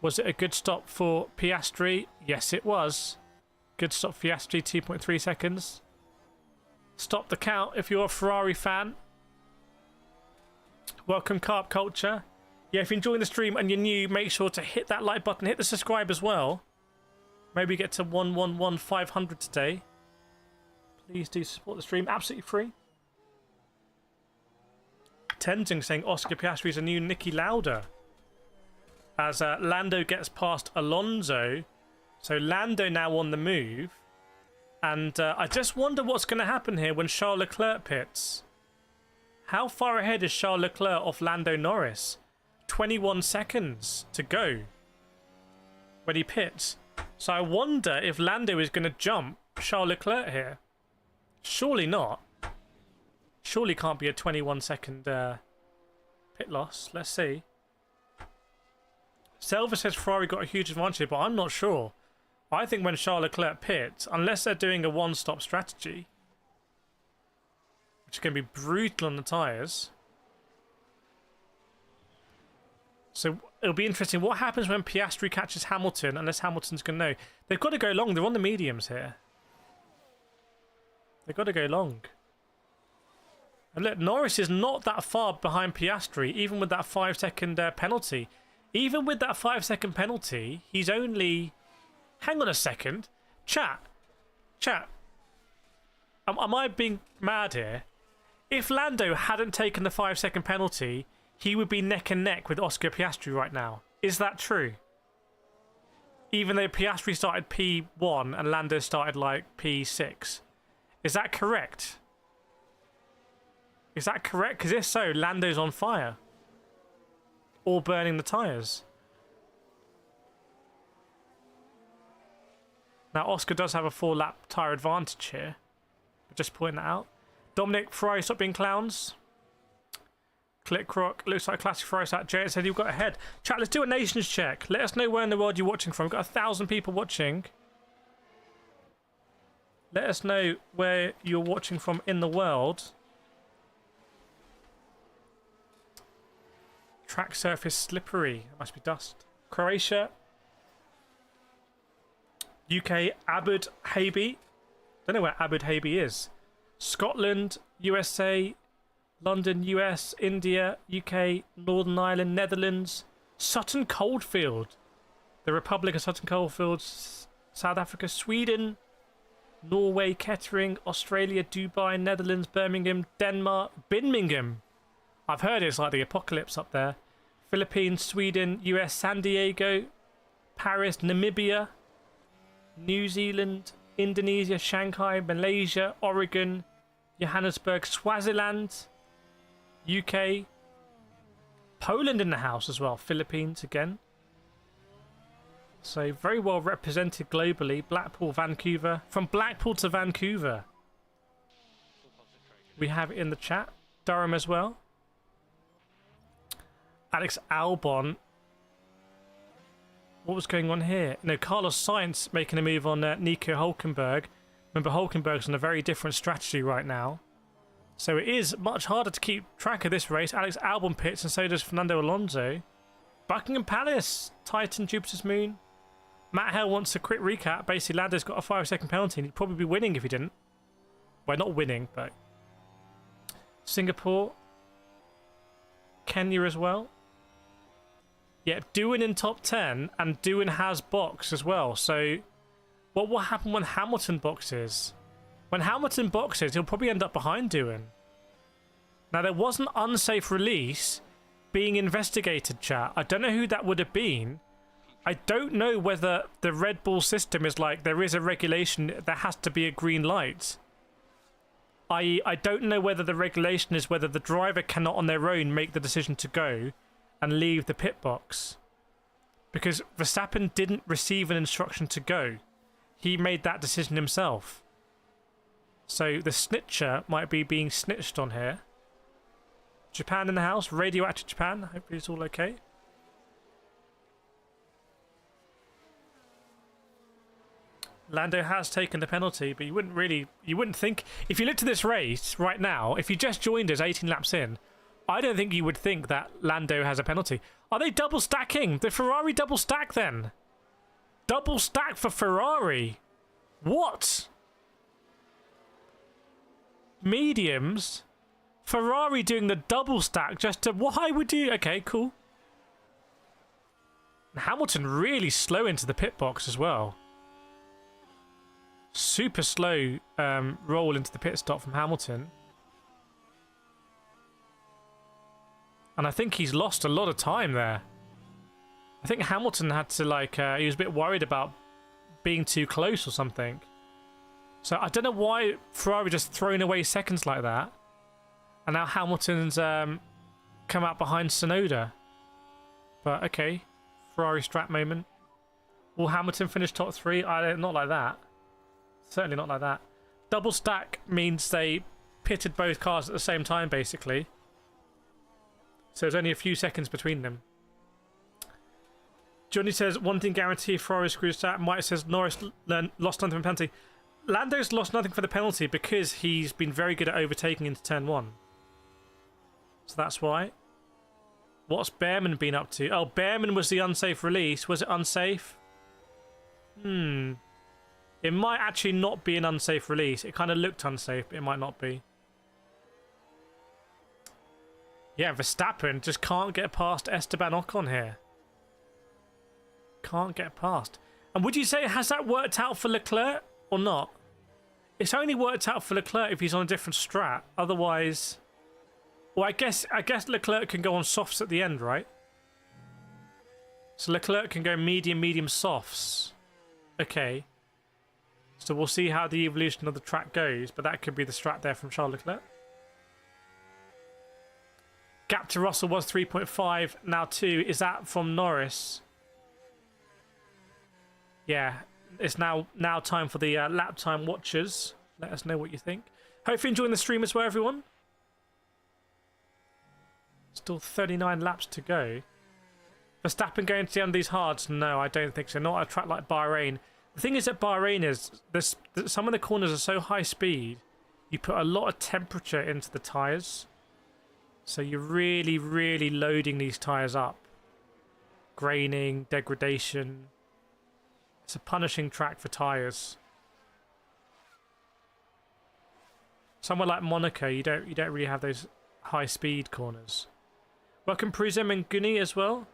Was it a good stop for Piastri? Yes, it was. Good stop for Piastri, 2.3 seconds. Stop the count if you're a Ferrari fan. Welcome, Carb Culture. Yeah, if you're enjoying the stream and you're new, make sure to hit that like button, hit the subscribe as well. Maybe get to 111,500 today. Please do support the stream, absolutely free. Tenzing saying Oscar Piastri is a new Niki Lauda. As Lando gets past Alonso. So Lando now on the move. And I just wonder what's going to happen here when Charles Leclerc pits. How far ahead is Charles Leclerc off Lando Norris? 21 seconds to go when he pits. So I wonder if Lando is going to jump Charles Leclerc here. Surely not. Surely can't be a 21 second pit loss. Let's see. Selva says Ferrari got a huge advantage here, but I'm not sure. I think when Charles Leclerc pits, unless they're doing a one-stop strategy, which is going to be brutal on the tyres. So it'll be interesting. What happens when Piastri catches Hamilton, unless Hamilton's going to know? They've got to go long. They're on the mediums here. They've got to go long. And look, Norris is not that far behind Piastri, even with that 5-second penalty. Even with that 5-second penalty, he's only... Hang on a second. Chat. Am I being mad here? If Lando hadn't taken the 5-second penalty, he would be neck and neck with Oscar Piastri right now. Is that true? Even though Piastri started P1 and Lando started like P6. Is that correct? Is that correct? Because if so, Lando's on fire. Or burning the tyres. Now, Oscar does have a 4-lap tyre advantage here. Just pointing that out. Dominic, Ferrari, stop being clowns. Click Croc, looks like classic Ferrari sat. Jay said you've got ahead. Chat, let's do a nations check. Let us know where in the world you're watching from. We've got 1,000 people watching. Let us know where you're watching from in the world. Track surface slippery. That must be dust. Croatia. UK, Abu Dhabi. Don't know where Abu Dhabi is. Scotland, USA, London, US, India, UK, Northern Ireland, Netherlands, Sutton Coldfield, the Republic of Sutton Coldfield, South Africa, Sweden, Norway, Kettering, Australia, Dubai, Netherlands, Birmingham, Denmark, Birmingham. I've heard it's like the apocalypse up there. Philippines, Sweden, US, San Diego, Paris, Namibia, New Zealand, Indonesia, Shanghai, Malaysia, Oregon, Johannesburg, Swaziland, UK, Poland in the house as well, Philippines again. So very well represented globally. Blackpool, Vancouver. From Blackpool to Vancouver. We have it in the chat. Durham as well. Alex Albon what was going on here? No, Carlos Sainz making a move on Nico Hulkenberg. Remember, Hulkenberg's on a very different strategy right now. So it is much harder to keep track of this race. Alex Albon pits and so does Fernando Alonso. Buckingham Palace, Titan, Jupiter's Moon. Matt Hale wants a quick recap. Basically, Lando's got a 5-second penalty and he'd probably be winning if he didn't. Well, not winning, but... Singapore. Kenya as well. Yeah, Doohan in top 10 and Doohan has box as well. So what will happen when Hamilton boxes? When Hamilton boxes, he'll probably end up behind Doohan. Now, there was an unsafe release being investigated, chat. I don't know who that would have been. I don't know whether the Red Bull system is like, there is a regulation, there has to be a green light. I don't know whether the regulation is whether the driver cannot on their own make the decision to go and leave the pit box. Because Verstappen didn't receive an instruction to go. He made that decision himself. So the snitcher might be being snitched on here. Japan in the house. Radioactive Japan. Hopefully it's all okay. Lando has taken the penalty, but you wouldn't think, if you looked at this race right now, if you just joined us 18 laps in, I don't think you would think that Lando has a penalty. Are they double stacking? The Ferrari double stack then? Double stack for Ferrari? What? Mediums? Ferrari doing the double stack just to... Why would you... Okay, cool. Hamilton really slow into the pit box as well. Super slow roll into the pit stop from Hamilton. And I think he's lost a lot of time there. I think Hamilton had to, like, he was a bit worried about being too close or something. So I don't know why Ferrari just thrown away seconds like that. And now Hamilton's come out behind Tsunoda. But, okay. Ferrari strat moment. Will Hamilton finish top 3? Not like that. Certainly not like that. Double stack means they pitted both cars at the same time, basically. So there's only a few seconds between them. Johnny says, one thing guaranteed, Ferrari screws that. Mike says, Norris lost nothing for the penalty. Lando's lost nothing for the penalty because he's been very good at overtaking into turn 1. So that's why. What's Behrman been up to? Oh, Behrman was the unsafe release. Was it unsafe? It might actually not be an unsafe release. It kind of looked unsafe, but it might not be. Yeah, Verstappen just can't get past Esteban Ocon here. Can't get past. And would you say, has that worked out for Leclerc or not? It's only worked out for Leclerc if he's on a different strat. Otherwise... Well, I guess Leclerc can go on softs at the end, right? So Leclerc can go medium, softs. Okay. So we'll see how the evolution of the track goes, but that could be the strat there from Charles Leclerc. Gap to Russell was 3.5, now 2. Is that from Norris? Yeah, it's now time for the lap time watchers. Let us know what you think. Hope you're enjoying the stream as well, everyone. Still 39 laps to go. Verstappen going to the end of these hards? No, I don't think so. Not a track like Bahrain. The thing is at Bahrain is some of the corners are so high speed, you put a lot of temperature into the tyres. So you're really, really loading these tyres up. Graining, degradation. It's a punishing track for tyres. Somewhere like Monaco, you don't really have those high speed corners. Welcome Prism and Guni as well.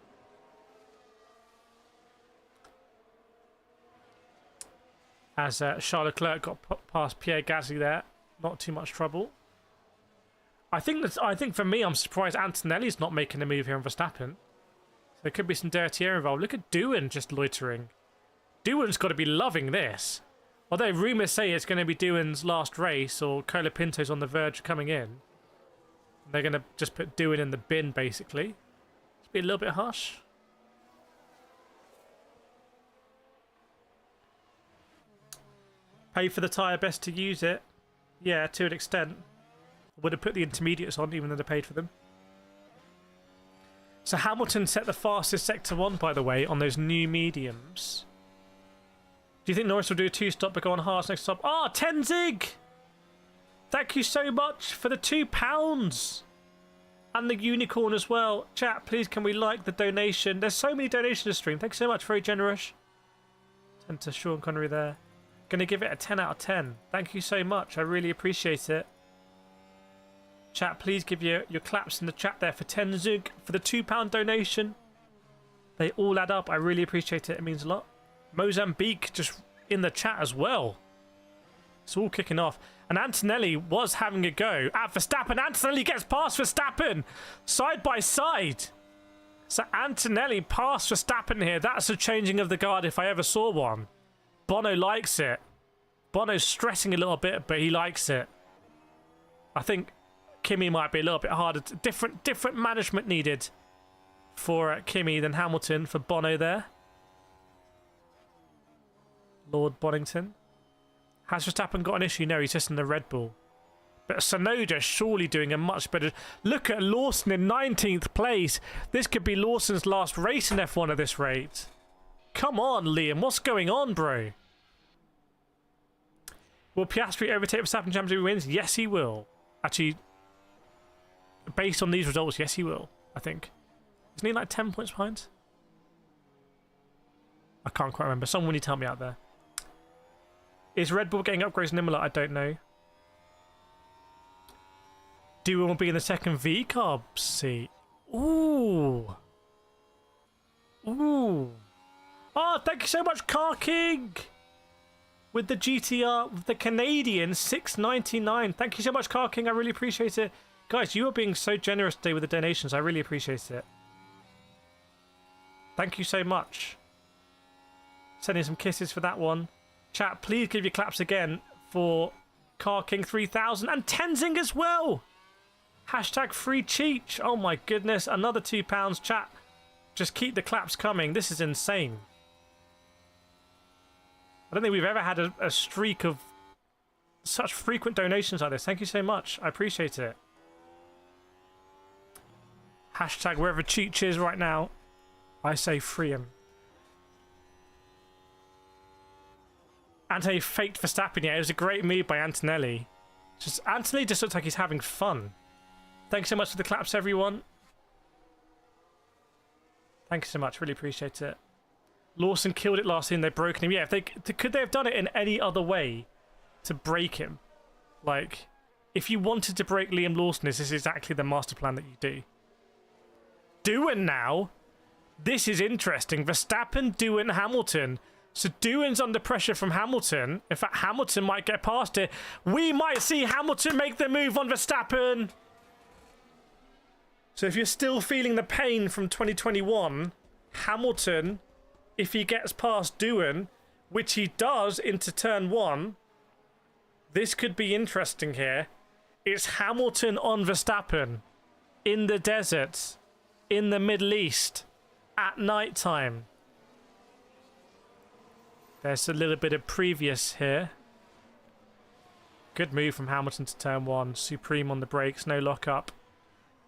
As Charles Leclerc got past Pierre Gasly there, not too much trouble. I think for me, I'm surprised Antonelli's not making a move here on Verstappen. There could be some dirty air involved. Look at Doohan just loitering. Doohan's got to be loving this. Although rumours say it's going to be Doohan's last race, or Colapinto's on the verge of coming in. They're going to just put Doohan in the bin, basically. It's be a little bit harsh. Pay for the tyre, best to use it. Yeah, to an extent. Would have put the intermediates on, even though they paid for them. So Hamilton set the fastest Sector 1, by the way, on those new mediums. Do you think Norris will do a 2-stop but go on hards next stop? Ah, oh, Tenzig! Thank you so much for the £2. And the unicorn as well. Chat, please can we like the donation? There's so many donations to stream. Thank you so much. Very generous. And to Sean Connery there. Gonna give it a 10 out of 10. Thank you so much. I really appreciate it. Chat, please give your claps in the chat there for 10 Zug for the £2 donation. They all add up. I really appreciate it. It means a lot. Mozambique just in the chat as well. It's all kicking off. And Antonelli was having a go at Verstappen. Antonelli gets past Verstappen side by side. So Antonelli passed Verstappen here. That's a changing of the guard if I ever saw one. Bono likes it. Bono's stressing a little bit, but he likes it. I think Kimi might be a little bit harder. Different management needed for Kimi than Hamilton for Bono there. Lord Bonington. Has Verstappen got an issue? No, he's just in the Red Bull. But Tsunoda surely doing a much better... Look at Lawson in 19th place. This could be Lawson's last race in F1 at this rate. Come on, Liam. What's going on, bro? Will Piastri overtake Verstappen Championship wins? Yes, he will. Actually, based on these results, yes, he will, I think. Isn't he like 10 points behind? I can't quite remember. Someone will tell me out there. Is Red Bull getting upgrades in Imola? I don't know. Dewey will be in the second V-carb seat. Ooh. Ooh. Oh, thank you so much, Car King. With the GTR, with the Canadian 6.99. Thank you so much, Car King. I really appreciate it. Guys, you are being so generous today with the donations. I really appreciate it. Thank you so much. Sending some kisses for that one. Chat, please give your claps again for Car King 3000 and Tenzing as well. Hashtag free Cheech. Oh my goodness, another £2. Chat, just keep the claps coming. This is insane. I don't think we've ever had a streak of such frequent donations like this. Thank you so much. I appreciate it. Hashtag wherever Cheech is right now, I say free him. Antonelli faked Verstappen. Yeah, it was a great move by Antonelli. Antonelli just looks like he's having fun. Thanks so much for the claps, everyone. Thank you so much. Really appreciate it. Lawson killed it last season. They've broken him. Yeah, could they have done it in any other way to break him? Like, if you wanted to break Liam Lawson, this is exactly the master plan that you do. Doohan now. This is interesting. Verstappen, Doohan, Hamilton. So Doohan's under pressure from Hamilton. In fact, Hamilton might get past it. We might see Hamilton make the move on Verstappen. So if you're still feeling the pain from 2021, Hamilton, if he gets past Doohan, which he does into turn 1, this could be interesting here. It's Hamilton on Verstappen in the desert, in the Middle East, at night time. There's a little bit of previous here. Good move from Hamilton to turn 1. Supreme on the brakes, no lock-up.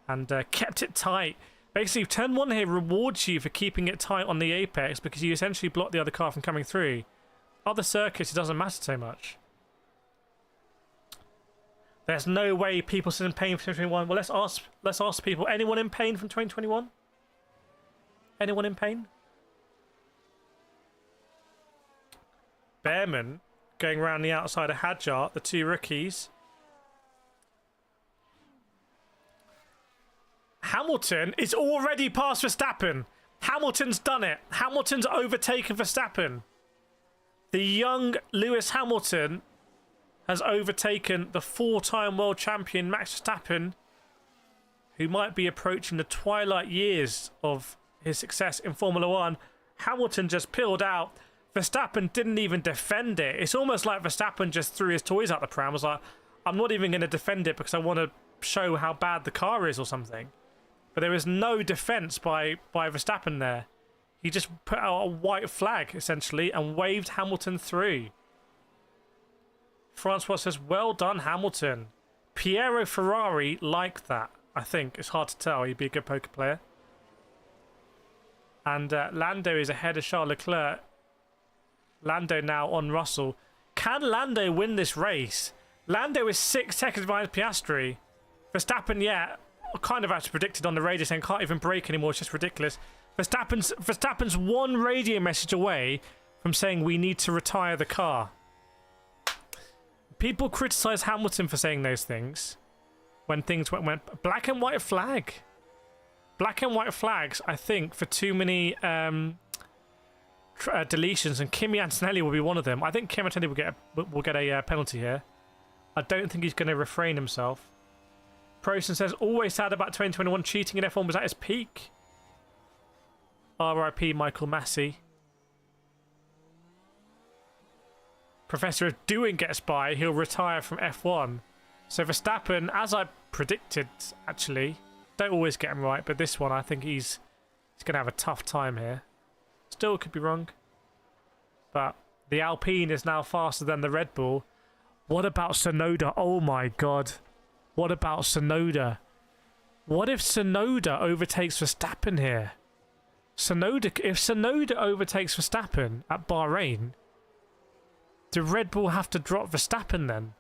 And kept it tight. Basically, turn 1 here rewards you for keeping it tight on the apex because you essentially block the other car from coming through. Other circuits, it doesn't matter so much. There's no way people still in pain from 2021. Well, let's ask people. Anyone in pain from 2021? Anyone in pain? Behrman going around the outside of Hadjar, the two rookies. Hamilton is already past Verstappen. Hamilton's done it. Hamilton's overtaken Verstappen. The young Lewis Hamilton has overtaken the 4-time world champion Max Verstappen, who might be approaching the twilight years of his success in Formula 1. Hamilton just peeled out. Verstappen didn't even defend it. It's almost like Verstappen just threw his toys out the pram. Was like, I'm not even going to defend it because I want to show how bad the car is or something. But there was no defense by Verstappen there. He just put out a white flag, essentially, and waved Hamilton through. Francois says, well done, Hamilton. Piero Ferrari liked that, I think. It's hard to tell. He'd be a good poker player. And Lando is ahead of Charles Leclerc. Lando now on Russell. Can Lando win this race? Lando is 6 seconds behind Piastri. Verstappen, yeah, kind of as predicted on the radio saying can't even brake anymore. It's just ridiculous. Verstappen's one radio message away from saying we need to retire the car. People criticise Hamilton for saying those things when things went black and white flag. Black and white flags, I think, for too many deletions, and Kimi Antonelli will be one of them. I think Kimi Antonelli will get a penalty here. I don't think he's going to refrain himself. Prosen says, always sad about 2021 cheating in F1 was at its peak. RIP Michael Massey. Professor, if doing gets by, he'll retire from F1. So Verstappen, as I predicted, actually, don't always get him right, but this one I think he's going to have a tough time here. Still could be wrong. But the Alpine is now faster than the Red Bull. What about Tsunoda? Oh my god. What about Tsunoda? What if Tsunoda overtakes Verstappen here? If Tsunoda overtakes Verstappen at Bahrain, do Red Bull have to drop Verstappen then?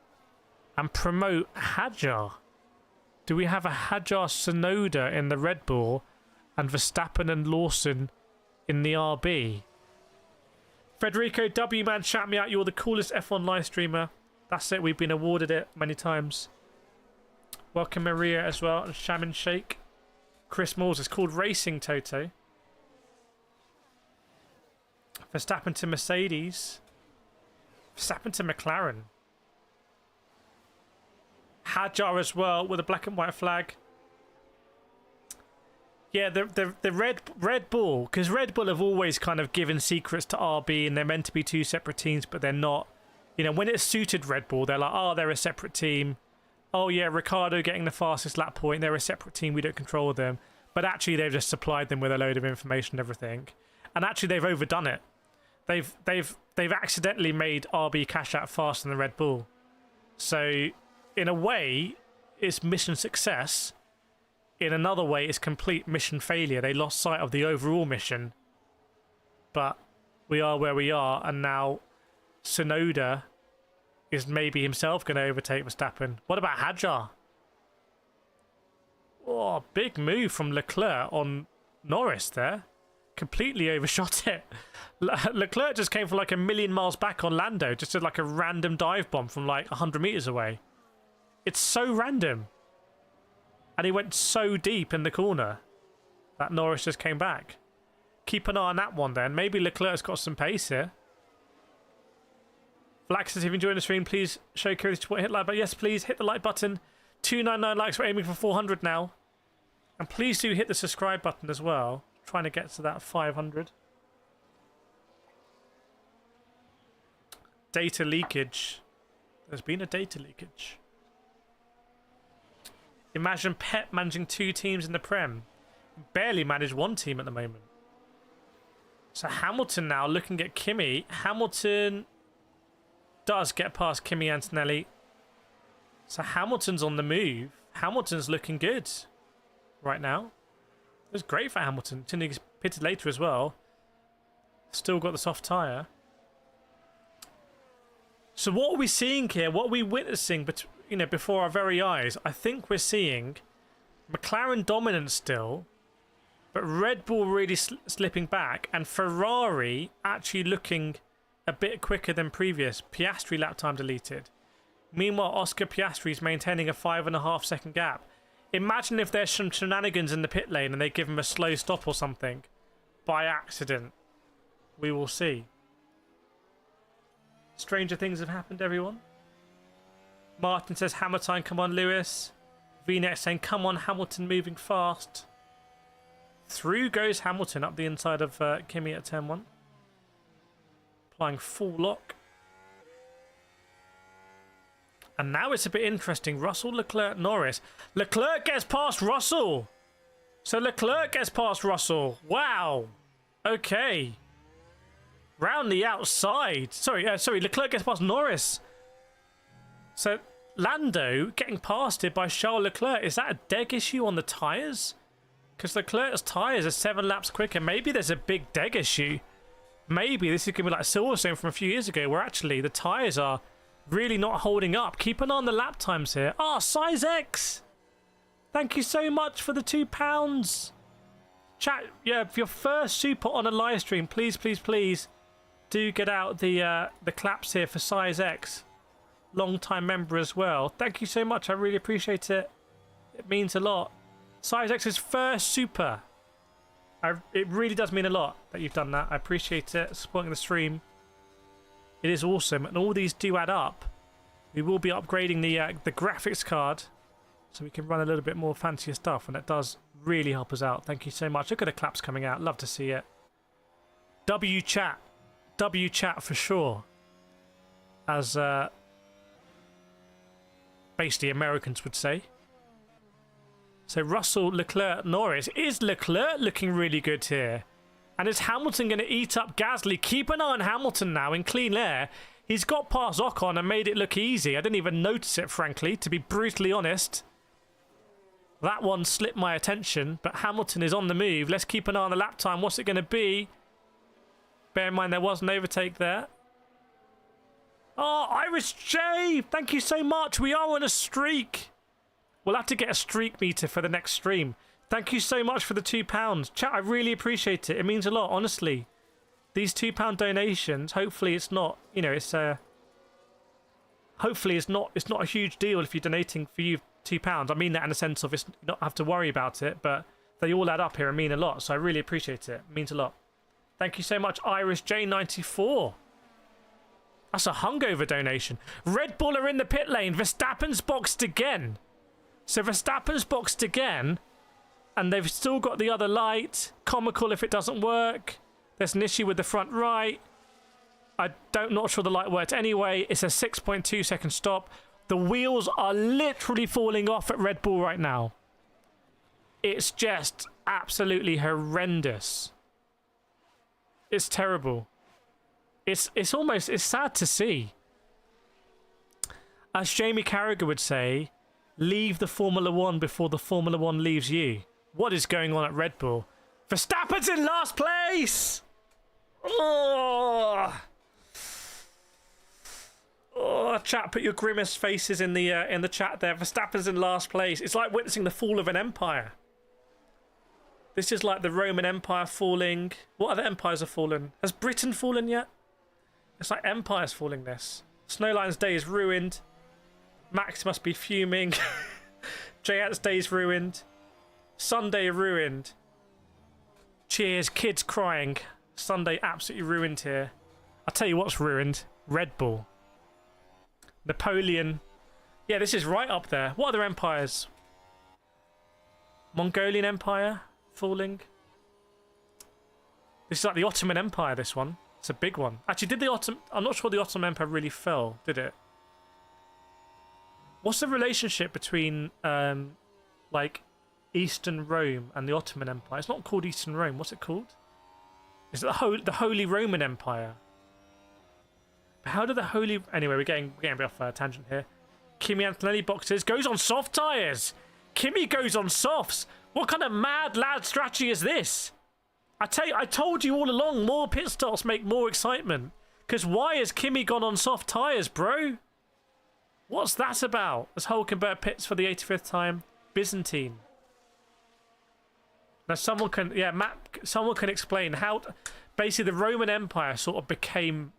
And promote Hadjar? Do we have a Hadjar Tsunoda in the Red Bull and Verstappen and Lawson in the RB? Federico W, man, shout me out. You're the coolest F1 live streamer. That's it. We've been awarded it many times. Welcome Maria as well. And Shaman Shake. Chris Moores. It's called Racing Toto. Verstappen to Mercedes. Verstappen to McLaren. Hadjar as well with a black and white flag. Yeah, the Red Bull, because Red Bull have always kind of given secrets to RB, and they're meant to be two separate teams, but they're not. You know, when it's suited Red Bull, they're like, oh, they're a separate team. Oh yeah, Ricciardo getting the fastest lap point, they're a separate team, we don't control them. But actually, they've just supplied them with a load of information and everything. And actually, they've overdone it. They've accidentally made RB cash out faster than Red Bull. So, in a way, it's mission success. In another way, it's complete mission failure. They lost sight of the overall mission. But we are where we are, and now Tsunoda is maybe himself going to overtake Verstappen. What about Hadjar? Oh, big move from Leclerc on Norris there. Completely overshot it. Leclerc just came from like a million miles back on Lando. Just did like a random dive bomb from like 100 meters away. It's so random. And he went so deep in the corner that Norris just came back. Keep an eye on that one then. Maybe Leclerc's got some pace here. Flax says, if you enjoyed the stream, please show curiosity to hit like button. Yes, please hit the like button. 299 likes. We're aiming for 400 now. And please do hit the subscribe button as well. Trying to get to that 500. Data leakage. There's been a data leakage. Imagine Pep managing 2 teams in the Prem. Barely manage 1 team at the moment. So Hamilton now looking at Kimi. Hamilton does get past Kimi Antonelli. So Hamilton's on the move. Hamilton's looking good right now. It was great for Hamilton. He's pitted later as well. Still got the soft tyre. So what are we seeing here? What are we witnessing before our very eyes? I think we're seeing McLaren dominant still, but Red Bull really slipping back, and Ferrari actually looking a bit quicker than previous. Piastri lap time deleted. Meanwhile, Oscar Piastri is maintaining a 5.5 second gap. Imagine if there's some shenanigans in the pit lane and they give him a slow stop or something by accident. We will see. Stranger things have happened, everyone. Martin says, hammer time, come on, Lewis. VNet saying, come on, Hamilton moving fast. Through goes Hamilton up the inside of Kimi at turn 1. Applying full lock. And now it's a bit interesting. Russell, Leclerc, Norris. Leclerc gets past Russell. So Leclerc gets past Russell. Wow. Okay. Round the outside. Sorry, Leclerc gets past Norris. So Lando getting past it by Charles Leclerc. Is that a deg issue on the tyres? Because Leclerc's tyres are 7 laps quicker. Maybe there's a big deg issue. Maybe this is going to be like Silverstone from a few years ago, where actually the tyres are really not holding up. Keep an eye on the lap times here. Ah, size X. Thank you so much for the £2. Chat, yeah, for your first super on a live stream, please, please, please do get out the claps here for size X. Long-time member as well. Thank you so much. I really appreciate it. It means a lot. Size X's first super. It really does mean a lot that you've done that. I appreciate it. Supporting the stream. It is awesome, and all these do add up. We will be upgrading the graphics card so we can run a little bit more fancier stuff, and it does really help us out. Thank you so much. Look at the claps coming out. Love to see it. W chat for sure. As basically Americans would say. So Russell, Leclerc, Norris. Is Leclerc looking really good here? And is Hamilton going to eat up Gasly? Keep an eye on Hamilton now in clean air. He's got past Ocon and made it look easy. I didn't even notice it, frankly, to be brutally honest. That one slipped my attention, but Hamilton is on the move. Let's keep an eye on the lap time. What's it going to be? Bear in mind there was an overtake there. Oh, Irish J! Thank you so much. We are on a streak. We'll have to get a streak meter for the next stream. Thank you so much for the £2. Chat, I really appreciate it. It means a lot, honestly. These £2 donations, hopefully it's not, you know, hopefully it's not a huge deal if you're donating for you £2. I mean that in the sense of you not have to worry about it, but they all add up here and mean a lot, so I really appreciate it. It means a lot. Thank you so much, Irish J94. That's a hungover donation. Red Bull are in the pit lane. Verstappen's boxed again. So Verstappen's boxed again, and they've still got the other light. Comical if it doesn't work. There's an issue with the front right. Not sure the light worked anyway. It's a 6.2 second stop. The wheels are literally falling off at Red Bull right now. It's just absolutely horrendous. It's terrible. It's sad to see. As Jamie Carragher would say, leave the Formula One before the Formula One leaves you. What is going on at Red Bull? Verstappen's in last place! Oh, chat, put your grimace faces in the chat there. Verstappen's in last place. It's like witnessing the fall of an empire. This is like the Roman Empire falling. What other empires have fallen? Has Britain fallen yet? It's like empires falling this. Snowline's day is ruined. Max must be fuming. J-Ant's day is ruined. Sunday ruined. Cheers, kids crying. Sunday absolutely ruined here. I'll tell you what's ruined. Red Bull. Napoleon. Yeah, this is right up there. What other empires? Mongolian Empire falling. This is like the Ottoman Empire, this one. It's a big one. Actually, did the Ottoman... I'm not sure the Ottoman Empire really fell, did it? What's the relationship between, like, Eastern Rome and the Ottoman Empire? It's not called Eastern Rome. What's it called? Is it the Holy Roman Empire? But how did the Holy... Anyway, we're getting a bit off a tangent here. Kimi Antonelli boxes. Goes on soft tyres. Kimi goes on softs. What kind of mad lad strategy is this? I told you all along, more pit stops make more excitement. Because why has Kimi gone on soft tyres, bro? What's that about? As Hulkenberg pits for the 85th time. Byzantine. Now someone can, yeah, Matt, someone can explain how, basically the Roman Empire sort of became,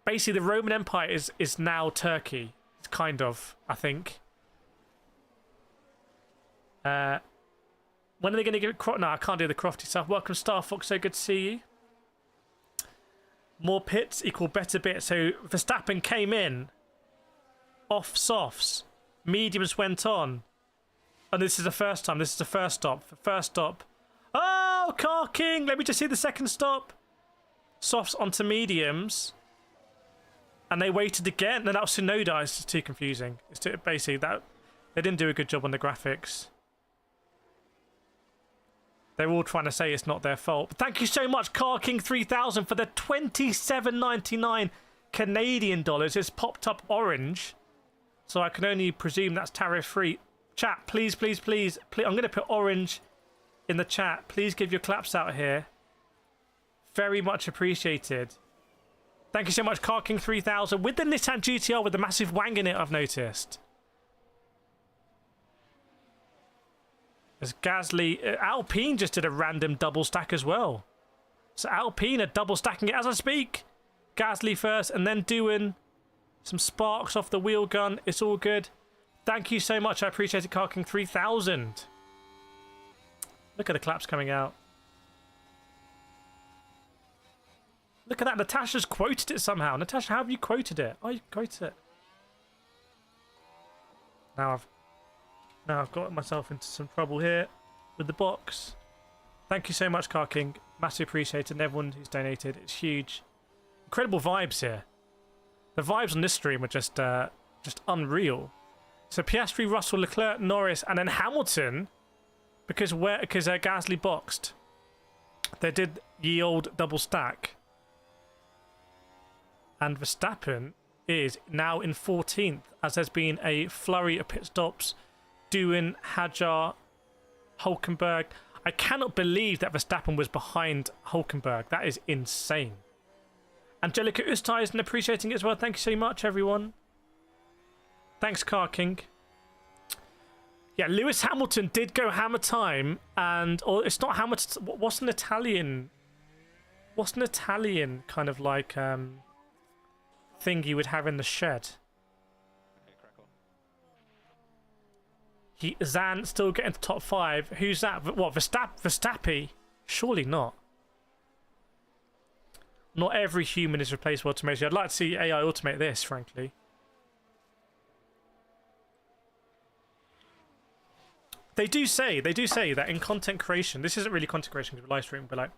basically the Roman Empire is now Turkey. It's kind of, I think. When are they going to give it? No, I can't do the crofty stuff. Welcome, Star Fox. So good to see you. More pits equal better bits. So Verstappen came in off softs. Mediums went on. And this is the first time. This is the first stop. First stop. Oh, Car King. Let me just see the second stop. Softs onto mediums. And they waited again. No, that was Tsunoda. It's too confusing. It's too, basically that they didn't do a good job on the graphics. They're all trying to say it's not their fault. But thank you so much, Car King 3000, for the $27.99 Canadian dollars. It's popped up orange, so I can only presume that's tariff free. Chat, please, please, please, please. I'm going to put orange in the chat. Please give your claps out here. Very much appreciated. Thank you so much, Car King 3000 with the Nissan GTR with the massive wang in it, I've noticed. As Gasly, Alpine just did a random double stack as well. So Alpine are double stacking it as I speak. Gasly first and then doing some sparks off the wheel gun. It's all good. Thank you so much. I appreciate it, Car King 3000. Look at the claps coming out. Look at that. Natasha's quoted it somehow. Natasha, how have you quoted it? Oh, you quoted it. Now I've got myself into some trouble here with the box. Thank you so much, Car King. Massively appreciated. And everyone who's donated. It's huge. Incredible vibes here. The vibes on this stream are just unreal. So Piastri, Russell, Leclerc, Norris, and then Hamilton, because Gasly boxed. They did ye old double stack. And Verstappen is now in 14th, as there's been a flurry of pit stops. Doohan, Hadjar, Hulkenberg. I cannot believe that Verstappen was behind Hulkenberg. That is insane. Angelica Ustaisen appreciating it as well. Thank you so much, everyone. Thanks, Car King. Yeah, Lewis Hamilton did go hammer time, or it's not hammer. What's an Italian kind of like thing you would have in the shed? Okay, crack on. Zan still getting to top 5. Who's that? What, Verstappen? Surely not. Not every human is replaceable automation. I'd like to see AI automate this, frankly. They do say that in content creation, this isn't really content creation because we're live streaming, but like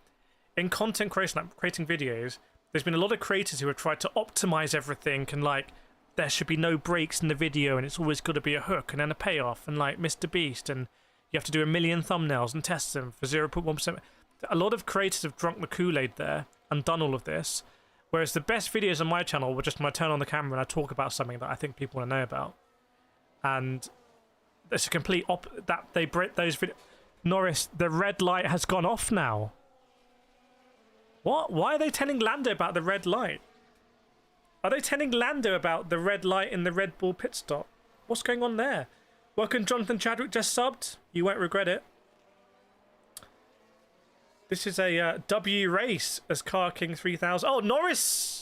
in content creation, like creating videos, there's been a lot of creators who have tried to optimize everything and like there should be no breaks in the video and it's always got to be a hook and then a payoff and like Mr. Beast and you have to do a million thumbnails and test them for 0.1%. A lot of creators have drunk the Kool-Aid there and done all of this, whereas the best videos on my channel were just when I turn on the camera and I talk about something that I think people want to know about. And it's a complete that they break those videos. Norris, the red light has gone off now. What? Why are they telling Lando about the red light? Are they telling Lando about the red light in the Red Bull pit stop? What's going on there? Welcome, Jonathan Chadwick, just subbed. You won't regret it. This is a W race as Car King 3000. Oh, Norris!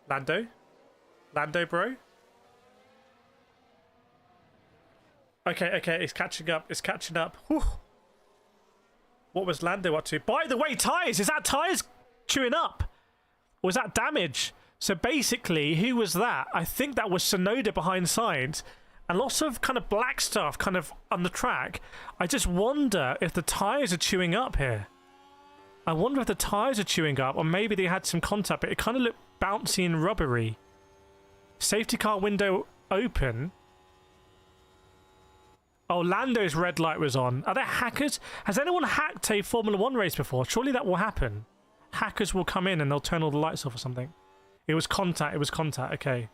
Lando? Lando, bro? Okay, it's catching up. It's catching up. Whew. What was Lando up to? By the way, tyres! Is that tyres chewing up? Or was that damage? So basically, who was that? I think that was Sonoda behind sides. And lots of kind of black stuff kind of on the track. I just wonder if the tyres are chewing up here. I wonder if the tyres are chewing up, or maybe they had some contact, but it kind of looked bouncy and rubbery. Safety car window open. Oh, Lando's red light was on. Are there hackers? Has anyone hacked a Formula 1 race before? Surely that will happen. Hackers will come in and they'll turn all the lights off or something. It was contact. It was contact. Okay.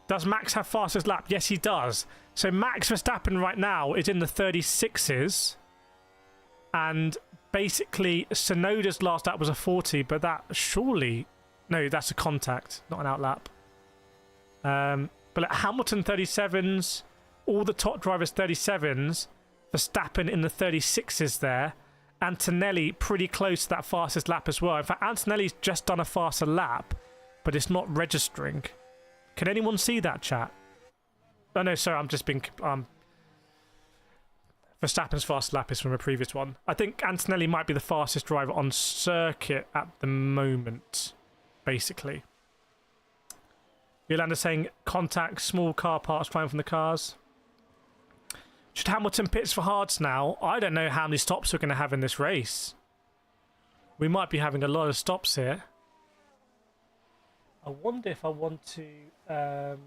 Does Max have fastest lap? Yes, he does. So Max Verstappen right now is in the 36s. And basically, Sonoda's last lap was a 40, but that surely... No, that's a contact, not an outlap. But at Hamilton 37s, all the top drivers 37s, Verstappen in the 36s there. Antonelli pretty close to that fastest lap as well. In fact, Antonelli's just done a faster lap, but it's not registering. Can anyone see that, chat? Oh no, sorry, I'm just being... Verstappen's fast lap is from a previous one. I think Antonelli might be the fastest driver on circuit at the moment, basically. Yolanda saying contact, small car parts flying from the cars. Should Hamilton pits for hards now? I don't know how many stops we're going to have in this race. We might be having a lot of stops here. I wonder if I want to...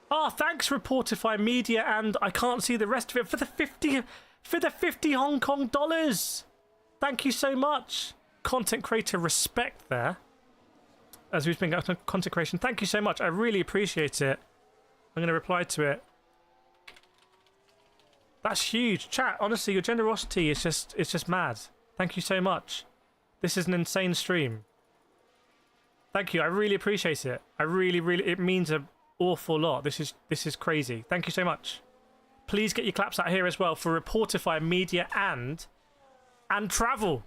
Oh, thanks, Reportify Media, and I can't see the rest of it for the 50 Hong Kong dollars. Thank you so much. Content creator respect there. As we've been going to content creation. Thank you so much. I really appreciate it. I'm going to reply to it. That's huge. Chat, honestly, your generosity is just mad. Thank you so much. This is an insane stream. Thank you. I really appreciate it. I really, it means an awful lot. This is crazy. Thank you so much. Please get your claps out here as well for Reportify Media and travel.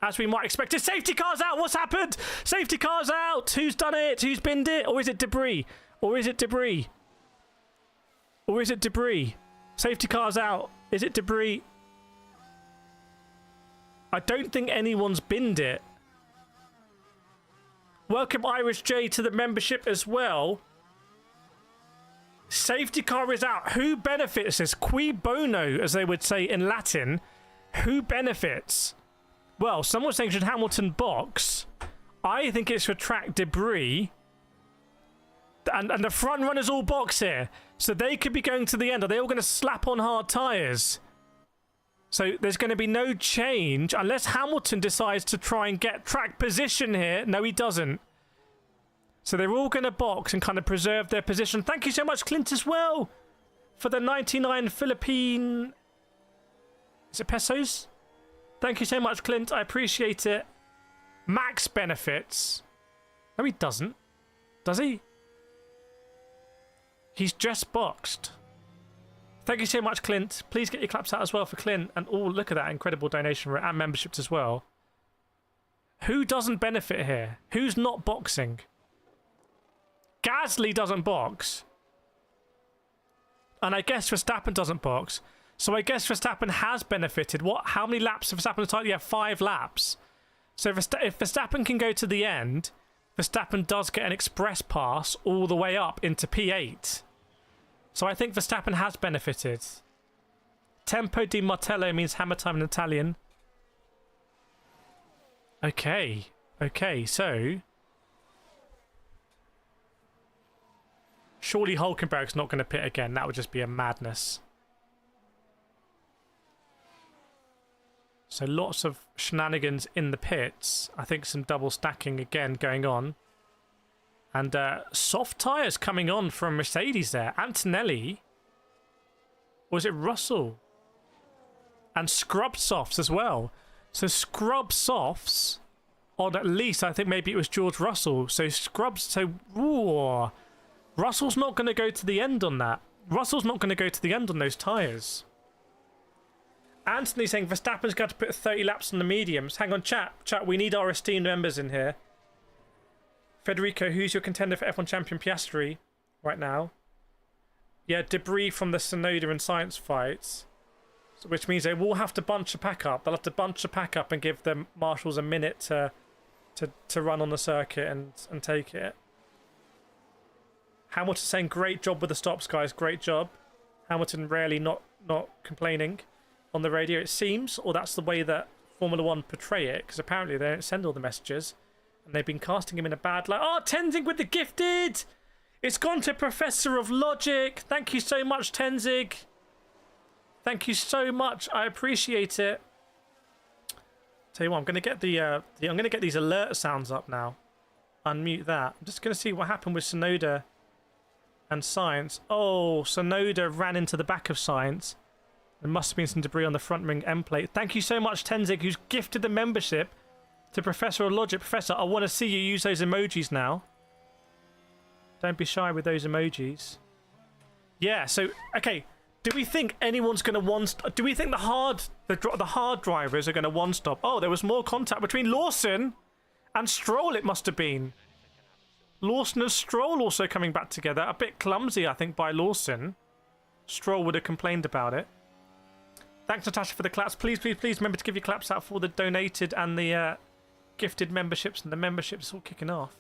As we might expect it. Safety car's out. What's happened? Safety car's out. Who's done it? Who's binned it? Or is it debris? Or is it debris? Or is it debris? Safety car's out. Is it debris? I don't think anyone's binned it. Welcome Irish J to the membership as well. Safety car is out. Who benefits this? Qui bono, as they would say in Latin. Who benefits? Well, someone's saying should Hamilton box. I think it's for track debris. And the front runners all box here. So they could be going to the end. Are they all going to slap on hard tyres? So there's going to be no change unless Hamilton decides to try and get track position here. No, he doesn't. So they're all going to box and kind of preserve their position. Thank you so much, Clint, as well, for the 99 Philippine... Is it pesos? Thank you so much, Clint. I appreciate it. Max benefits. No, he doesn't. Does he? He's just boxed. Thank you so much, Clint. Please get your claps out as well for Clint. And oh, look at that incredible donation rate and memberships as well. Who doesn't benefit here? Who's not boxing? Gasly doesn't box. And I guess Verstappen doesn't box. So I guess Verstappen has benefited. What? How many laps have Verstappen started? Yeah, 5 laps. So if Verstappen can go to the end, Verstappen does get an express pass all the way up into P8. So I think Verstappen has benefited. Tempo di martello means hammer time in Italian. Okay. Okay, so... Surely Hulkenberg's not going to pit again. That would just be a madness. So lots of shenanigans in the pits. I think some double stacking again going on. And soft tyres coming on from Mercedes there. Antonelli. Or was it Russell? And scrub softs as well. So scrub softs on at least, I think maybe it was George Russell. So scrubs, so ooh, Russell's not going to go to the end on that. Russell's not going to go to the end on those tyres. Anthony saying Verstappen's got to put 30 laps on the mediums. Hang on, chat, we need our esteemed members in here. Federico, who's your contender for F1 champion Piastri right now? Yeah, debris from the Sonoda and Science fights. So, which means they will have to bunch a pack up. They'll have to bunch a pack up and give the marshals a minute to run on the circuit and take it. Hamilton saying great job with the stops, guys. Great job. Hamilton rarely not complaining on the radio, it seems, or that's the way that Formula One portray it, because apparently they don't send all the messages, and they've been casting him in a bad light. Oh, Tenzing with the gifted! It's gone to Professor of Logic. Thank you so much, Tenzing. Thank you so much. I appreciate it. Tell you what, I'm going to get these alert sounds up now. Unmute that. I'm just going to see what happened with Sonoda and Science. Oh, Sonoda ran into the back of Science. There must have been some debris on the front ring end plate. Thank you so much, Tenzing, who's gifted the membership to Professor of Logic. Professor, I want to see you use those emojis now. Don't be shy with those emojis. Yeah, so, okay. Do we think anyone's going to do we think the hard drivers are going to one-stop? Oh, there was more contact between Lawson and Stroll, it must have been. Lawson and Stroll also coming back together. A bit clumsy, I think, by Lawson. Stroll would have complained about it. Thanks, Natasha, for the claps. Please, please, please remember to give your claps out for the donated and the gifted memberships. And the memberships all kicking off.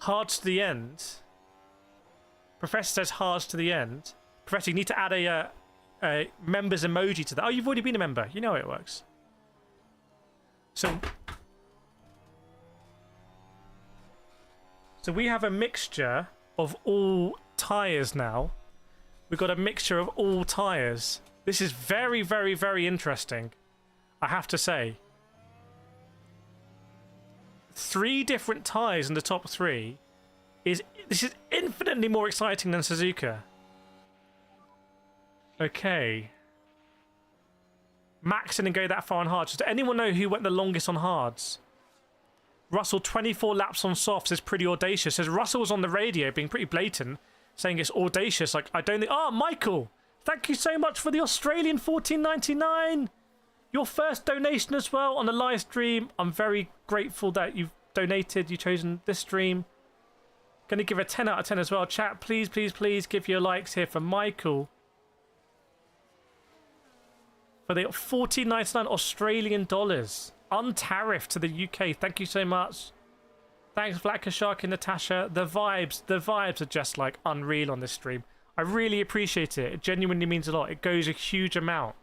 Hard to the end. Professor says hard to the end. Professor, you need to add a members emoji to that. Oh, you've already been a member. You know how it works. So we have a mixture of all tyres now. We've got a mixture of all tyres. This is very, very, very interesting, I have to say. 3 different tyres in the top 3. This is infinitely more exciting than Suzuka. Okay. Max didn't go that far on hards. Does anyone know who went the longest on hards? Russell, 24 laps on softs is pretty audacious. Says Russell was on the radio being pretty blatant, saying it's audacious. Like, I don't think... Oh, Michael! Thank you so much for the Australian $14.99. Your first donation as well on the live stream. I'm very grateful that you've donated. You've chosen this stream. Going to give a 10 out of 10 as well. Chat, please, please, please give your likes here for Michael. For the $14.99 Australian dollars. Untariffed to the UK. Thank you so much. Thanks, Vlaka Shark and Natasha. The vibes are just like unreal on this stream. I really appreciate it. It genuinely means a lot. It goes a huge amount.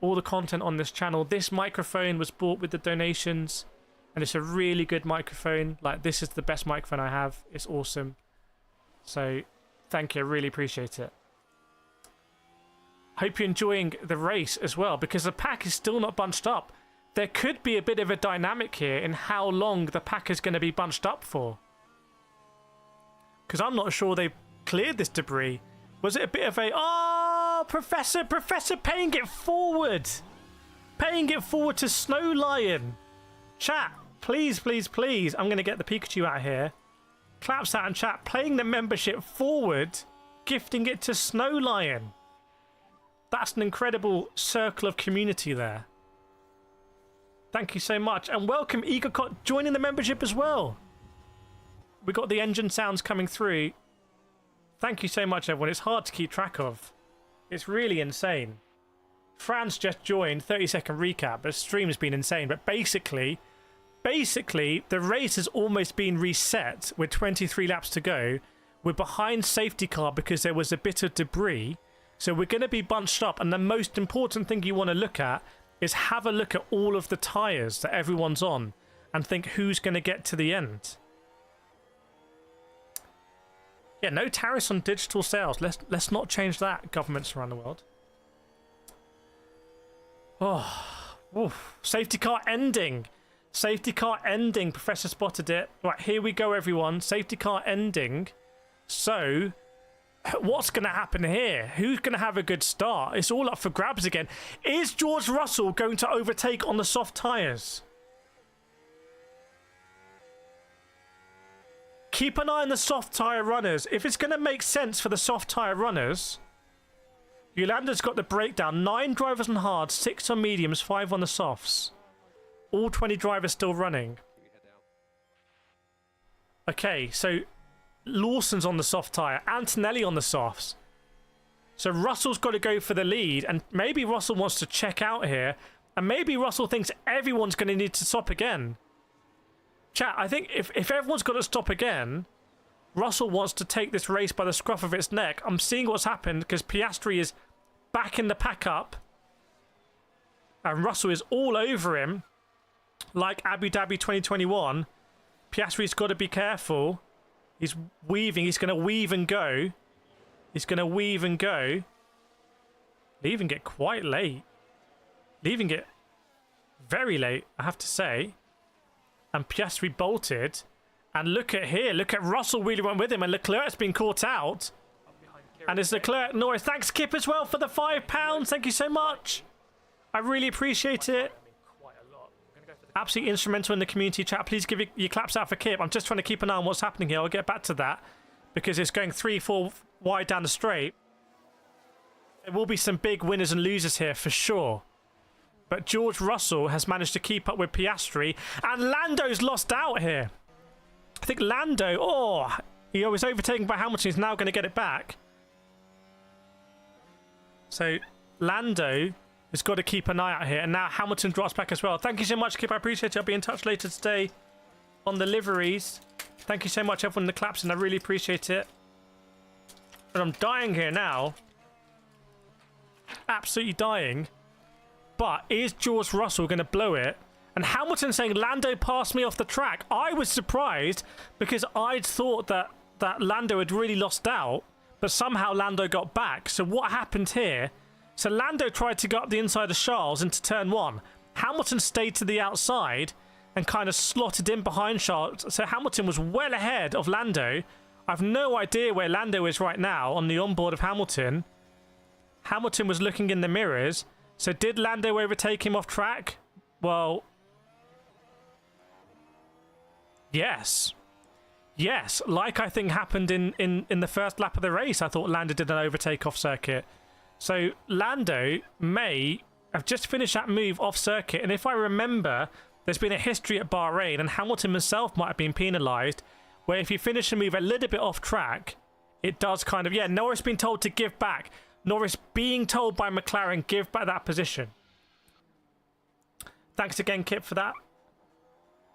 All the content on this channel. This microphone was bought with the donations. And it's a really good microphone. Like, this is the best microphone I have. It's awesome. So, thank you. I really appreciate it. Hope you're enjoying the race as well, because the pack is still not bunched up. There could be a bit of a dynamic here in how long the pack is going to be bunched up for. Because I'm not sure they've cleared this debris. Was it a bit of a... Oh, Professor paying it forward. Paying it forward to Snow Lion. Chat, please, please, please. I'm going to get the Pikachu out here. Claps out in chat. Playing the membership forward. Gifting it to Snow Lion. That's an incredible circle of community there. Thank you so much. And welcome, Egocot, joining the membership as well. We got the engine sounds coming through. Thank you so much, everyone. It's hard to keep track of. It's really insane. Franz just joined. 30-second recap. The stream has been insane. But basically, the race has almost been reset with 23 laps to go. We're behind safety car because there was a bit of debris. So we're going to be bunched up. And the most important thing you want to look at is have a look at all of the tyres that everyone's on and think who's going to get to the end. Yeah, no tariffs on digital sales. Let's not change that, governments around the world. Oh, oof. Safety car ending. Safety car ending. Professor spotted it. Right, here we go, everyone. Safety car ending. So... what's going to happen here? Who's going to have a good start? It's all up for grabs again. Is George Russell going to overtake on the soft tyres? Keep an eye on the soft tyre runners. If it's going to make sense for the soft tyre runners, Yolanda's got the breakdown. 9 drivers on hards, 6 on mediums, 5 on the softs. All 20 drivers still running. Okay, so... Lawson's on the soft tyre. Antonelli on the softs. So Russell's got to go for the lead. And maybe Russell wants to check out here. And maybe Russell thinks everyone's going to need to stop again. Chat, I think if everyone's got to stop again, Russell wants to take this race by the scruff of its neck. I'm seeing what's happened because Piastri is back in the pack up. And Russell is all over him. Like Abu Dhabi 2021. Piastri's got to be careful. He's weaving. He's going to weave and go. He's going to weave and go. Leaving it quite late. Leaving it very late, I have to say. And Piastri bolted. And look at here. Look at Russell really went with him. And Leclerc's been caught out. And it's Leclerc. Norris. Thanks, Kip, as well, for the £5. Thank you so much. I really appreciate it. Absolutely instrumental in the community chat. Please give your claps out for Kip. I'm just trying to keep an eye on what's happening here. I'll get back to that because it's going 3-4 wide down the straight. There will be some big winners and losers here for sure. But George Russell has managed to keep up with Piastri. And Lando's lost out here. I think Lando, he was overtaken by Hamilton. He's now going to get it back. So Lando has got to keep an eye out here. And now Hamilton drops back as well. Thank you so much, Kip. I appreciate it. I'll be in touch later today on the liveries. Thank you so much, everyone in the claps, and I really appreciate it. And I'm dying here now. Absolutely dying. But is George Russell going to blow it? And Hamilton saying Lando passed me off the track. I was surprised because I'd thought that Lando had really lost out. But somehow Lando got back. So what happened here? So Lando tried to go up the inside of Charles into turn 1. Hamilton stayed to the outside and kind of slotted in behind Charles. So Hamilton was well ahead of Lando. I've no idea where Lando is right now on the onboard of Hamilton. Hamilton was looking in the mirrors. So did Lando overtake him off track? Well, yes. Yes, like I think happened in the first lap of the race. I thought Lando did an overtake off circuit. So Lando may have just finished that move off circuit. And if I remember, there's been a history at Bahrain, and Hamilton himself might have been penalised, where if you finish a move a little bit off track, it does kind of... Yeah, Norris being told to give back. Norris being told by McLaren, give back that position. Thanks again, Kip, for that.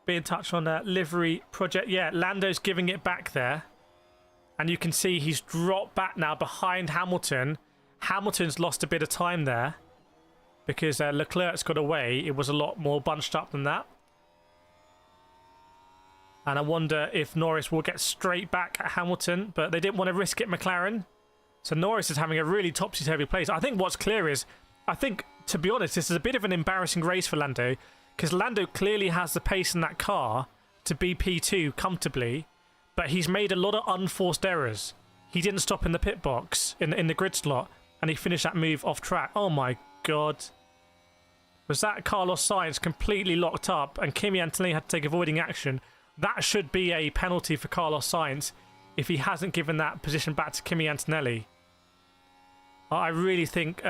Be in touch on that livery project. Yeah, Lando's giving it back there. And you can see he's dropped back now behind Hamilton. Hamilton's lost a bit of time there because Leclerc's got away. It was a lot more bunched up than that. And I wonder if Norris will get straight back at Hamilton, but they didn't want to risk it, McLaren. So Norris is having a really topsy-turvy place. I think what's clear is, to be honest, this is a bit of an embarrassing race for Lando, because Lando clearly has the pace in that car to be P2 comfortably, but he's made a lot of unforced errors. He didn't stop in the pit box, in the grid slot, and he finished that move off track. Oh my god. Was that Carlos Sainz completely locked up and Kimi Antonelli had to take avoiding action? That should be a penalty for Carlos Sainz if he hasn't given that position back to Kimi Antonelli. I really think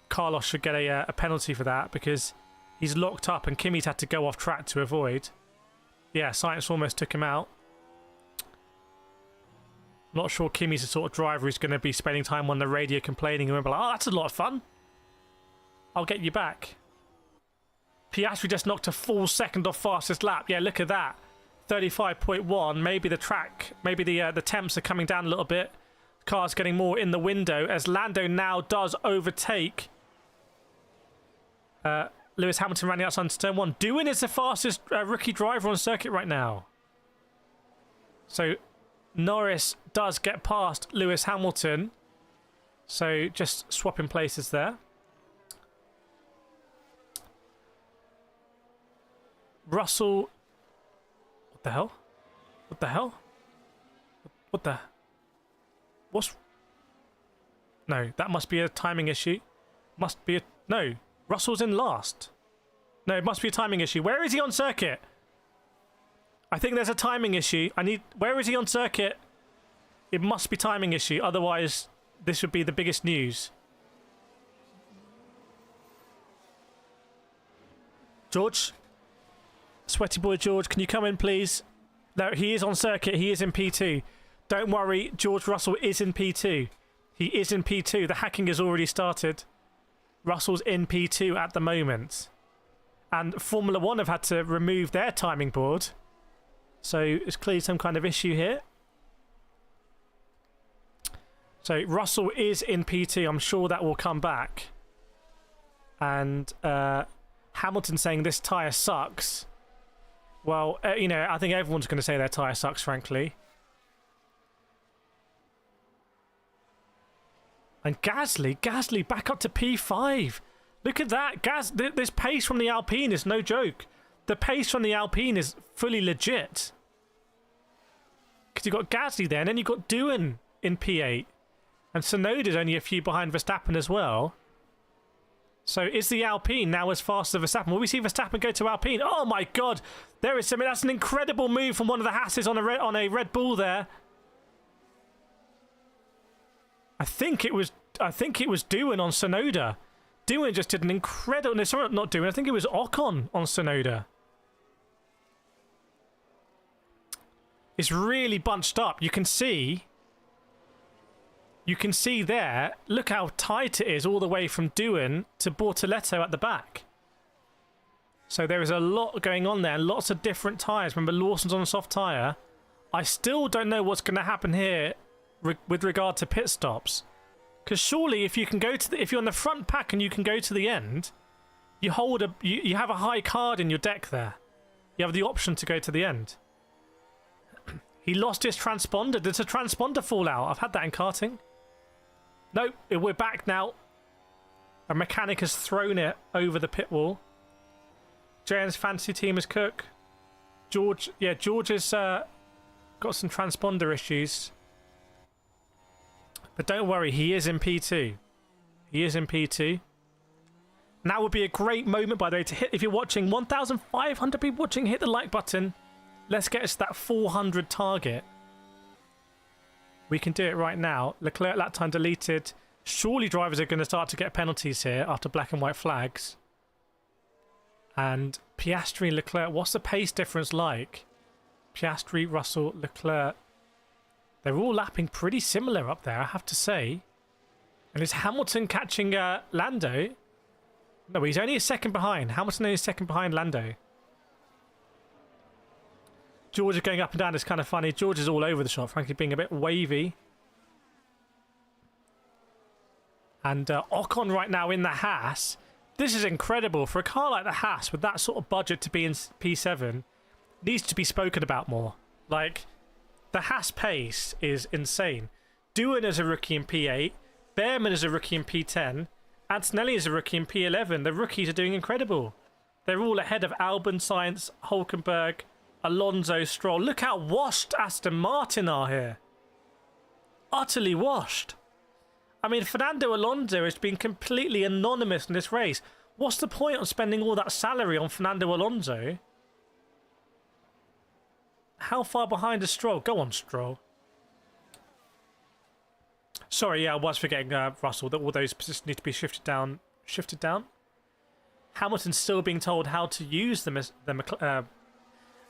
Carlos should get a penalty for that because he's locked up and Kimi's had to go off track to avoid. Yeah, Sainz almost took him out. Not sure Kimi's the sort of driver who's going to be spending time on the radio complaining and be like, oh, that's a lot of fun. I'll get you back. Piastri just knocked a full second off fastest lap. Yeah, look at that. 35.1. Maybe the track, maybe the temps are coming down a little bit. Car's getting more in the window as Lando now does overtake Lewis Hamilton running outside turn 1. Doohan is the fastest rookie driver on circuit right now. So Norris does get past Lewis Hamilton. So just swapping places there. Russell... What the hell? What the hell? What the... What's... No, that must be a timing issue. Must be a... No, Russell's in last. No, it must be a timing issue. Where is he on circuit? I think there's a timing issue. Where is he on circuit? It must be timing issue. Otherwise, this would be the biggest news. George? Sweaty boy George, can you come in, please? No, he is on circuit. He is in P2. Don't worry, George Russell is in P2. He is in P2. The hacking has already started. Russell's in P2 at the moment. And Formula 1 have had to remove their timing board. So it's clearly some kind of issue here. So Russell is in P2. I'm sure that will come back. And Hamilton saying this tyre sucks. Well, you know, I think everyone's going to say their tyre sucks, frankly. And Gasly back up to P5. Look at that. This pace from the Alpine is no joke. The pace from the Alpine is fully legit. Because you've got Gasly there, and then you've got Doohan in P8. And Tsunoda's only a few behind Verstappen as well. So is the Alpine now as fast as Verstappen? Will we see Verstappen go to Alpine? Oh my god! There is something. That's an incredible move from one of the Hasses on a Red Bull there. I think it was Doohan on Tsunoda. Doohan just did an incredible... No, sorry, not Doohan. I think it was Ocon on Tsunoda. It's really bunched up. You can see there, look how tight it is all the way from Doohan to Bortoletto at the back. So there is a lot going on there, and lots of different tyres. Remember, Lawson's on a soft tyre. I still don't know what's going to happen here with regard to pit stops. Because surely if you can go to if you're on the front pack and you can go to the end, you have a high card in your deck there. You have the option to go to the end. He lost his transponder. Did a transponder fall out? I've had that in karting. Nope, we're back now. A mechanic has thrown it over the pit wall. JN's fantasy team is cook. George has got some transponder issues. But don't worry, he is in P2. He is in P2. Now would be a great moment, by the way, to hit, if you're watching, 1,500 people watching, hit the like button. Let's get us that 400 target. We can do it right now. Leclerc lap time deleted. Surely drivers are going to start to get penalties here after black and white flags. And Piastri and Leclerc, what's the pace difference like? Piastri, Russell, Leclerc. They're all lapping pretty similar up there, I have to say. And is Hamilton catching Lando? No, he's only a second behind. Hamilton only a second behind Lando. George is going up and down. It's kind of funny. George is all over the shot, frankly, being a bit wavy. And Ocon right now in the Haas. This is incredible. For a car like the Haas, with that sort of budget to be in P7, needs to be spoken about more. Like, the Haas pace is insane. Doohan is a rookie in P8. Behrman is a rookie in P10. Antonelli is a rookie in P11. The rookies are doing incredible. They're all ahead of Albon, Sainz, Hulkenberg, Alonso, Stroll. Look how washed Aston Martin are here. Utterly washed. I mean, Fernando Alonso has been completely anonymous in this race. What's the point of spending all that salary on Fernando Alonso? How far behind is Stroll? Go on, Stroll. Sorry, yeah, I was forgetting, Russell, that all those positions need to be shifted down. Shifted down? Hamilton's still being told how to use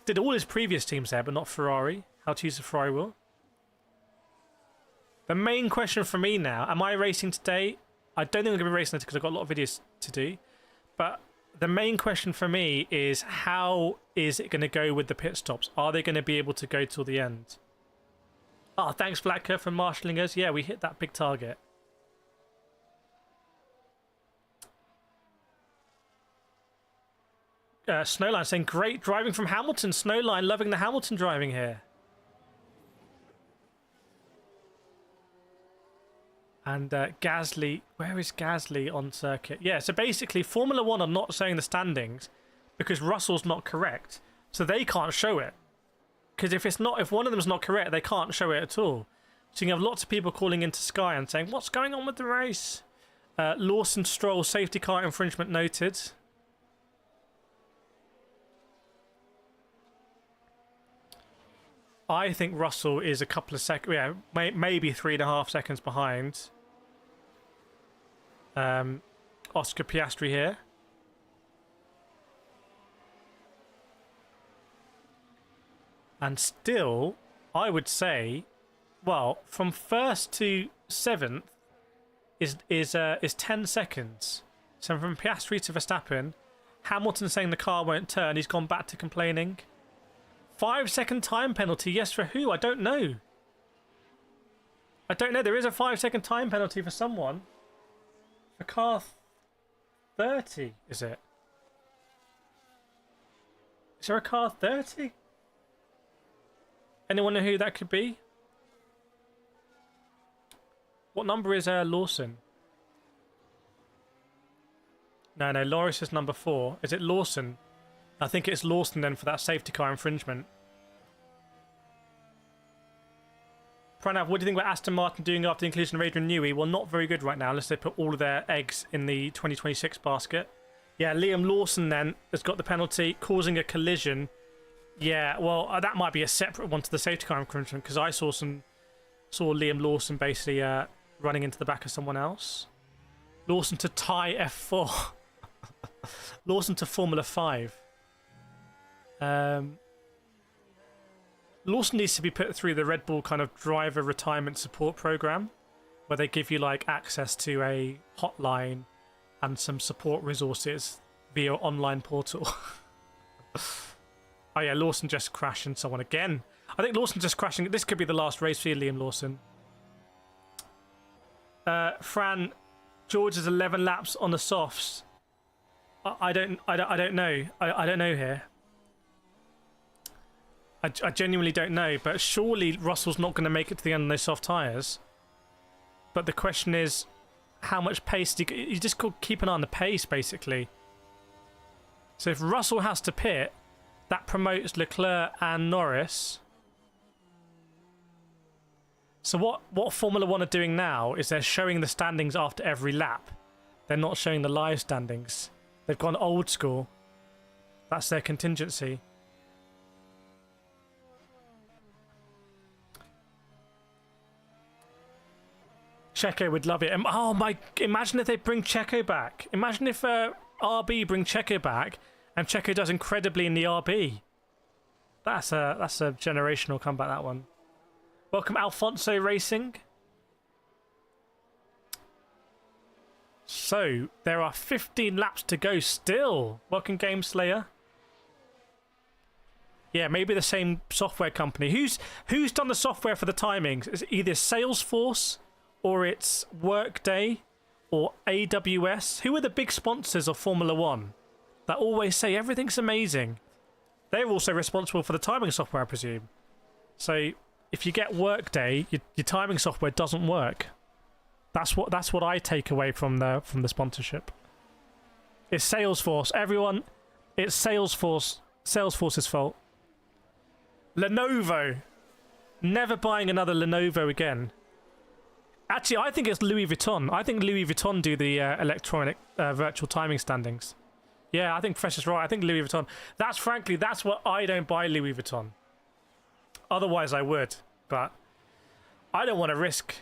did all his previous teams there, but not Ferrari. How to use the Ferrari wheel. The main question for me now, am I racing today? I don't think I'm going to be racing today because I've got a lot of videos to do. But the main question for me is, how is it going to go with the pit stops? Are they going to be able to go till the end? Oh, thanks, Blacker, for marshalling us. Yeah, we hit that big target. Snowline saying, great driving from Hamilton. Snowline loving the Hamilton driving here. And Gasly, where is Gasly on circuit? Yeah, so basically Formula 1 are not showing the standings because Russell's not correct. So they can't show it. Because if one of them's not correct, they can't show it at all. So you have lots of people calling into Sky and saying, what's going on with the race? Lawson Stroll, safety car infringement noted. I think Russell is a couple of seconds, yeah, maybe 3.5 seconds behind Oscar Piastri here. And still, I would say, well, from first to 7th is 10 seconds. So from Piastri to Verstappen, Hamilton saying the car won't turn, he's gone back to complaining. 5-second time penalty, yes, for who? I don't know. I don't know. There is a 5-second time penalty for someone. For car 30, is it? Is there a car 30? Anyone know who that could be? What number is Lawson? No, Loris is number 4. Is it Lawson? I think it's Lawson then for that safety car infringement. Pranav, what do you think about Aston Martin doing after the inclusion of Adrian Newey? Well, not very good right now, unless they put all of their eggs in the 2026 basket. Yeah, Liam Lawson then has got the penalty, causing a collision. Yeah, well, that might be a separate one to the safety car infringement, because I saw Liam Lawson basically running into the back of someone else. Lawson to tie F4. Lawson to Formula 5. Lawson needs to be put through the Red Bull kind of driver retirement support program, where they give you like access to a hotline and some support resources via online portal. Oh yeah, Lawson just crashing someone again. I think Lawson just crashing. This could be the last race for Liam Lawson. Fran, George is 11 laps on the softs. I don't know. I don't know here. I genuinely don't know, but surely Russell's not going to make it to the end of those soft tyres. But the question is, how much pace you just got to keep an eye on the pace, basically. So if Russell has to pit, that promotes Leclerc and Norris. So what Formula 1 are doing now is they're showing the standings after every lap. They're not showing the live standings. They've gone old school. That's their contingency. Checo would love it. Oh my! Imagine if they bring Checo back. Imagine if RB bring Checo back, and Checo does incredibly in the RB. That's a generational comeback. That one. Welcome, Alfonso Racing. So there are 15 laps to go still. Welcome, Game Slayer. Yeah, maybe the same software company. Who's done the software for the timings? It's either Salesforce, or it's Workday, or AWS. Who are the big sponsors of Formula 1 that always say everything's amazing? They're also responsible for the timing software, I presume. So if you get Workday, your timing software doesn't work. That's what I take away from the sponsorship. It's Salesforce. Everyone, it's Salesforce. Salesforce's fault. Lenovo. Never buying another Lenovo again. Actually, I think it's Louis Vuitton. I think Louis Vuitton do the electronic virtual timing standings. Yeah, I think Fresh is right. I think Louis Vuitton. That's what I don't buy Louis Vuitton. Otherwise, I would. But I don't want to risk,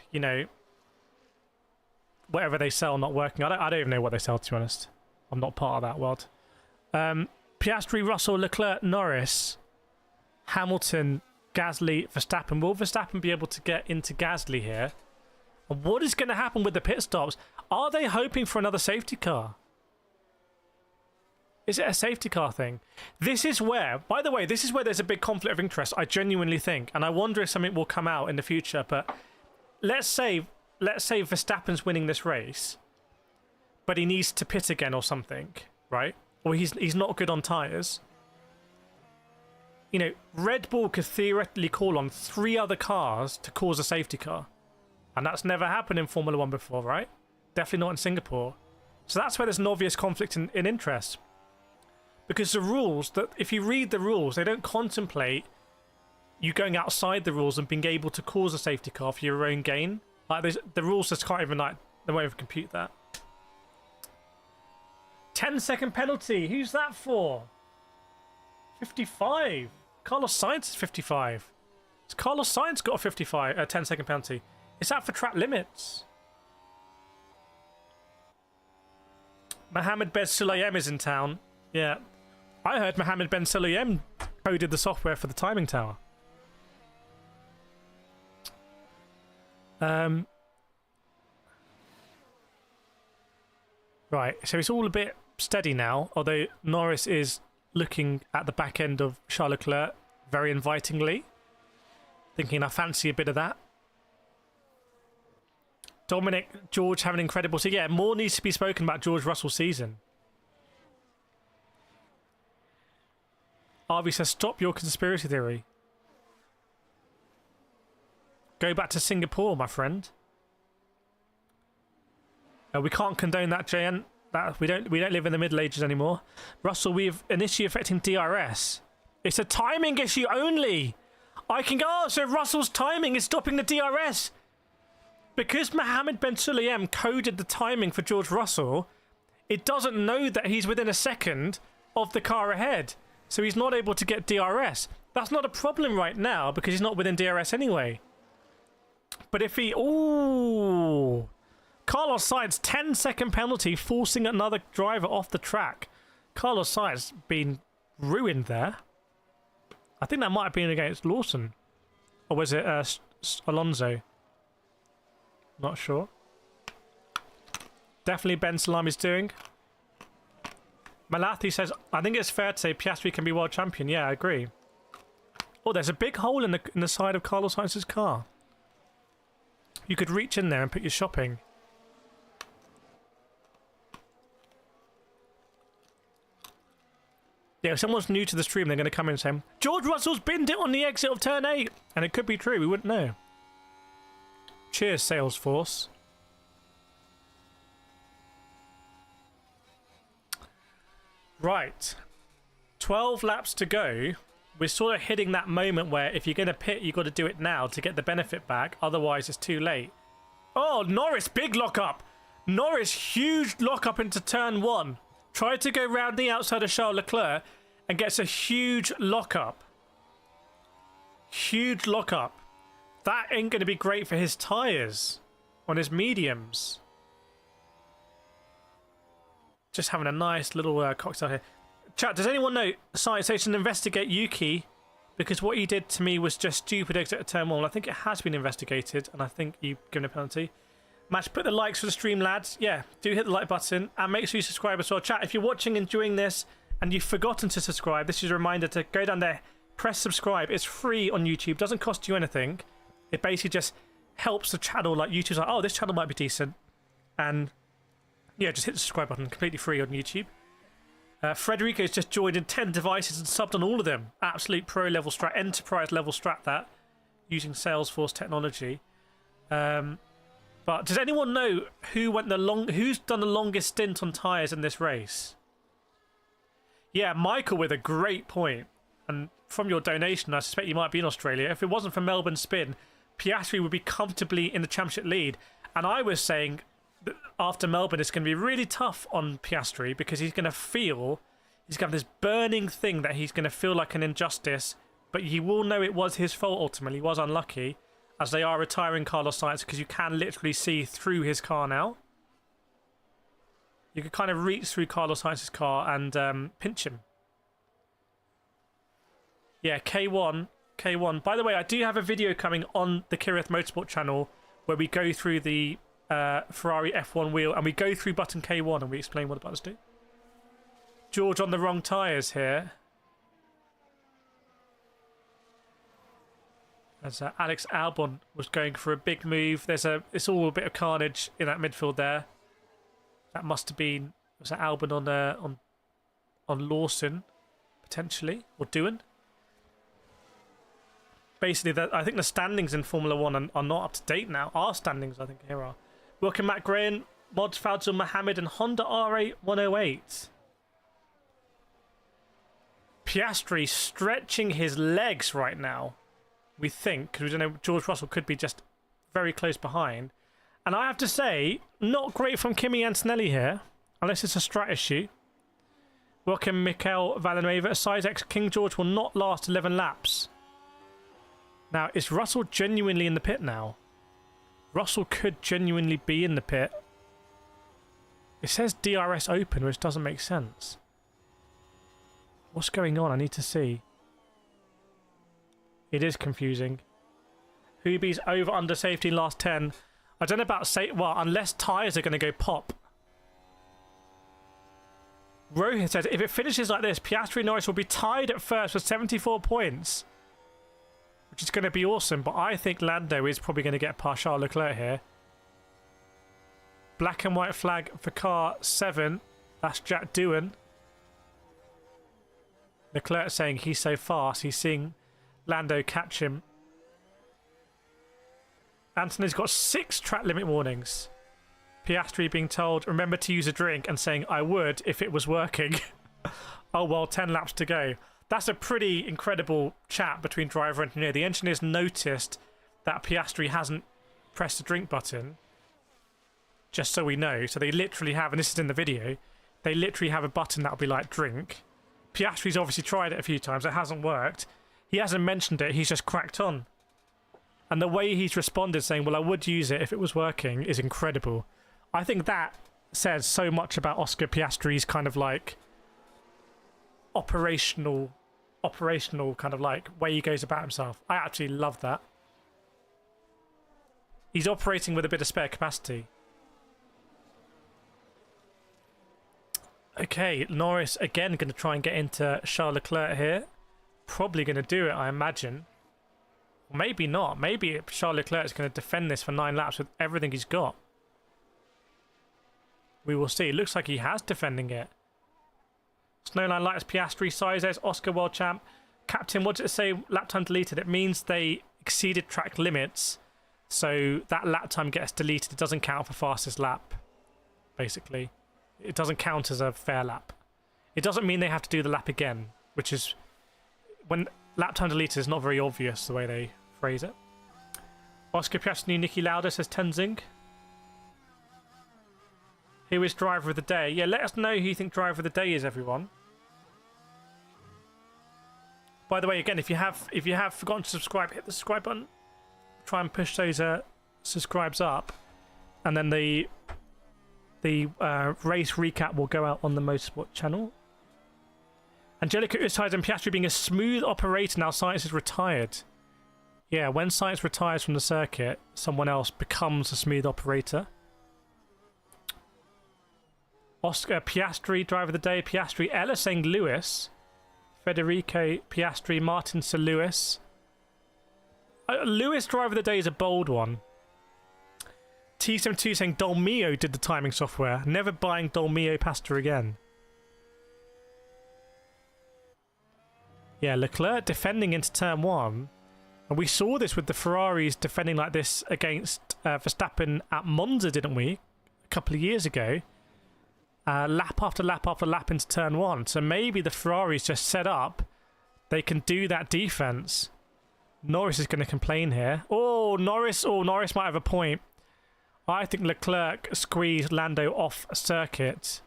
whatever they sell not working. I don't even know what they sell, to be honest. I'm not part of that world. Piastri, Russell, Leclerc, Norris, Hamilton, Gasly, Verstappen. Will Verstappen be able to get into Gasly here? And what is going to happen with the pit stops? Are they hoping for another safety car? Is it a safety car thing? This is where, by the way, there's a big conflict of interest, I genuinely think. And I wonder if something will come out in the future. But let's say Verstappen's winning this race, but he needs to pit again or something, right? Or he's not good on tyres. Red Bull could theoretically call on 3 other cars to cause a safety car. And that's never happened in Formula 1 before, right? Definitely not in Singapore. So that's where there's an obvious conflict in interest. Because the rules, if you read the rules, they don't contemplate you going outside the rules and being able to cause a safety car for your own gain. Like the rules just can't even, they won't even compute that. 10-second penalty. Who's that for? 55. Carlos Sainz is 55. Has Carlos Sainz got a 10-second penalty? Is that for track limits? Mohammed Ben Sulayem is in town. Yeah. I heard Mohammed Ben Sulayem coded the software for the timing tower. Right, so it's all a bit steady now, although Norris is looking at the back end of Charles Leclerc very invitingly, thinking I fancy a bit of that. Dominic, George have an incredible season. Yeah, more needs to be spoken about George Russell's season. Arby says, stop your conspiracy theory. Go back to Singapore, my friend. We can't condone that, JN. We don't live in the Middle Ages anymore. Russell, we have an issue affecting DRS. It's a timing issue only. I can go, so Russell's timing is stopping the DRS. Because Mohammed Ben Sulayem coded the timing for George Russell, it doesn't know that he's within a second of the car ahead. So he's not able to get DRS. That's not a problem right now because he's not within DRS anyway. But if he... Ooh... Carlos Sainz, 10-second penalty, forcing another driver off the track. Carlos Sainz been ruined there. I think that might have been against Lawson. Or was it Alonso? Not sure. Definitely Ben Salami's doing. Malathi says, I think it's fair to say Piastri can be world champion. Yeah, I agree. Oh, there's a big hole in the side of Carlos Sainz's car. You could reach in there and put your shopping. Yeah, if someone's new to the stream, they're going to come in and say, George Russell's binned it on the exit of turn 8. And it could be true, we wouldn't know. Cheers, Salesforce. Right. 12 laps to go. We're sort of hitting that moment where if you're going to pit, you've got to do it now to get the benefit back. Otherwise, it's too late. Oh, Norris, big lock-up. Norris, huge lock-up into turn 1. Tried to go round the outside of Charles Leclerc and gets a huge lock-up. Huge lock-up. That ain't going to be great for his tyres on his mediums. Just having a nice little cocktail here. Chat, does anyone know Science Station investigate Yuki? Because what he did to me was just stupid exit at turn 1. I think it has been investigated, and I think you've given a penalty. Match, put the likes for the stream, lads. Yeah, do hit the like button, and make sure you subscribe as well. Chat, if you're watching and enjoying this, and you've forgotten to subscribe, this is a reminder to go down there, press subscribe. It's free on YouTube, doesn't cost you anything. It basically just helps the channel, like YouTube's like, oh, this channel might be decent. And yeah, just hit the subscribe button, completely free on YouTube. Frederico's just joined in 10 devices and subbed on all of them. Absolute pro level strat, enterprise level strat that, using Salesforce technology. But does anyone know who's done the longest stint on tyres in this race? Yeah, Michael with a great point. And from your donation, I suspect you might be in Australia. If it wasn't for Melbourne Spin, Piastri would be comfortably in the championship lead. And I was saying that after Melbourne, it's going to be really tough on Piastri because he's going to have this burning thing that he's going to feel like an injustice. But he will know it was his fault ultimately. He was unlucky, as they are retiring Carlos Sainz because you can literally see through his car now. You can kind of reach through Carlos Sainz's car and pinch him. Yeah, K1. By the way, I do have a video coming on the Kirith Motorsport channel where we go through the Ferrari F1 wheel and we go through button K1 and we explain what the buttons do. George on the wrong tyres here. As Alex Albon was going for a big move. It's all a bit of carnage in that midfield there. That must have been, was that Albon on Lawson potentially, or Doohan? Basically, I think the standings in Formula 1 are not up to date now. Our standings, I think, here are. Welcome, Matt Graham, Mods Fadzul Mohammed, and Honda R8 108. Piastri stretching his legs right now, we think, because we don't know, George Russell could be just very close behind. And I have to say, not great from Kimi Antonelli here, unless it's a strat issue. Welcome, Mikel Villanueva. Size X King George will not last 11 laps. Now, is Russell genuinely in the pit now? Russell could genuinely be in the pit. It says DRS open, which doesn't make sense. What's going on? I need to see. It is confusing. Hoobie's over under safety last 10. I don't know about well, unless tyres are going to go pop. Rohit says, if it finishes like this, Piastri and Norris will be tied at first with 74 points. Which is going to be awesome, but I think Lando is probably going to get past Charles Leclerc here. Black and white flag for car 7. That's Jack Doohan. Leclerc saying he's so fast, he's seeing Lando catch him. Anthony's got 6 track limit warnings. Piastri being told, remember to use a drink, and saying, I would if it was working. Oh well, 10 laps to go. That's a pretty incredible chat between driver and engineer. The engineer's noticed that Piastri hasn't pressed the drink button, just so we know. So they literally have, and this is in the video, they literally have a button that'll be like drink. Piastri's obviously tried it a few times. It hasn't worked. He hasn't mentioned it. He's just cracked on. And the way he's responded saying, well, I would use it if it was working, is incredible. I think that says so much about Oscar Piastri's kind of like operational kind of like way he goes about himself. I actually love that. He's operating with a bit of spare capacity. Okay, Norris again going to try and get into Charles Leclerc here. Probably going to do it, I imagine. Maybe not. Maybe Charles Leclerc is going to defend this for 9 laps with everything he's got. We will see. It looks like he has defending it. Snowline Lights, Piastri, Sizes, Oscar World Champ. Captain, what did it say? Lap time deleted. It means they exceeded track limits. So that lap time gets deleted. It doesn't count for fastest lap, basically. It doesn't count as a fair lap. It doesn't mean they have to do the lap again, which is when lap time deleted is not very obvious the way they phrase it. Oscar Piastri, Niki Lauda, says Tenzing. Who is driver of the day? Yeah, let us know who you think driver of the day is, everyone. By the way, again, if you have forgotten to subscribe, hit the subscribe button. Try and push those subscribes up, and then the race recap will go out on the Motorsport channel. Angelica Usaid and Piastri being a smooth operator now. Sainz is retired. Yeah, when Sainz retires from the circuit, someone else becomes a smooth operator. Oscar Piastri, driver of the day. Piastri, Ella saying Lewis. Federico Piastri, Martin Sir Lewis. Lewis, driver of the day, is a bold one. T72 saying Dolmio did the timing software. Never buying Dolmio pasta again. Yeah, Leclerc defending into turn 1. And we saw this with the Ferraris defending like this against Verstappen at Monza, didn't we? A couple of years ago. Lap after lap after lap into turn 1. So maybe the Ferraris just set up. They can do that defense. Norris is going to complain here. Oh, Norris might have a point. I think Leclerc squeezed Lando off a circuit.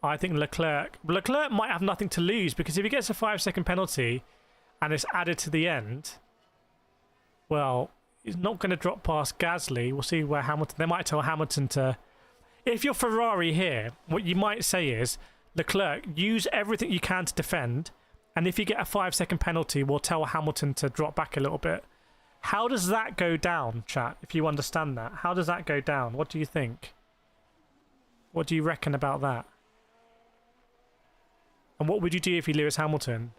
I think Leclerc might have nothing to lose, because if he gets a 5-second penalty and it's added to the end, well, he's not going to drop past Gasly. We'll see where Hamilton... They might tell Hamilton to... If you're Ferrari here, what you might say is, Leclerc, use everything you can to defend, and if you get a 5-second penalty, we'll tell Hamilton to drop back a little bit. How does that go down, chat, if you understand that? How does that go down? What do you think? What do you reckon about that? And what would you do if you're Lewis Hamilton?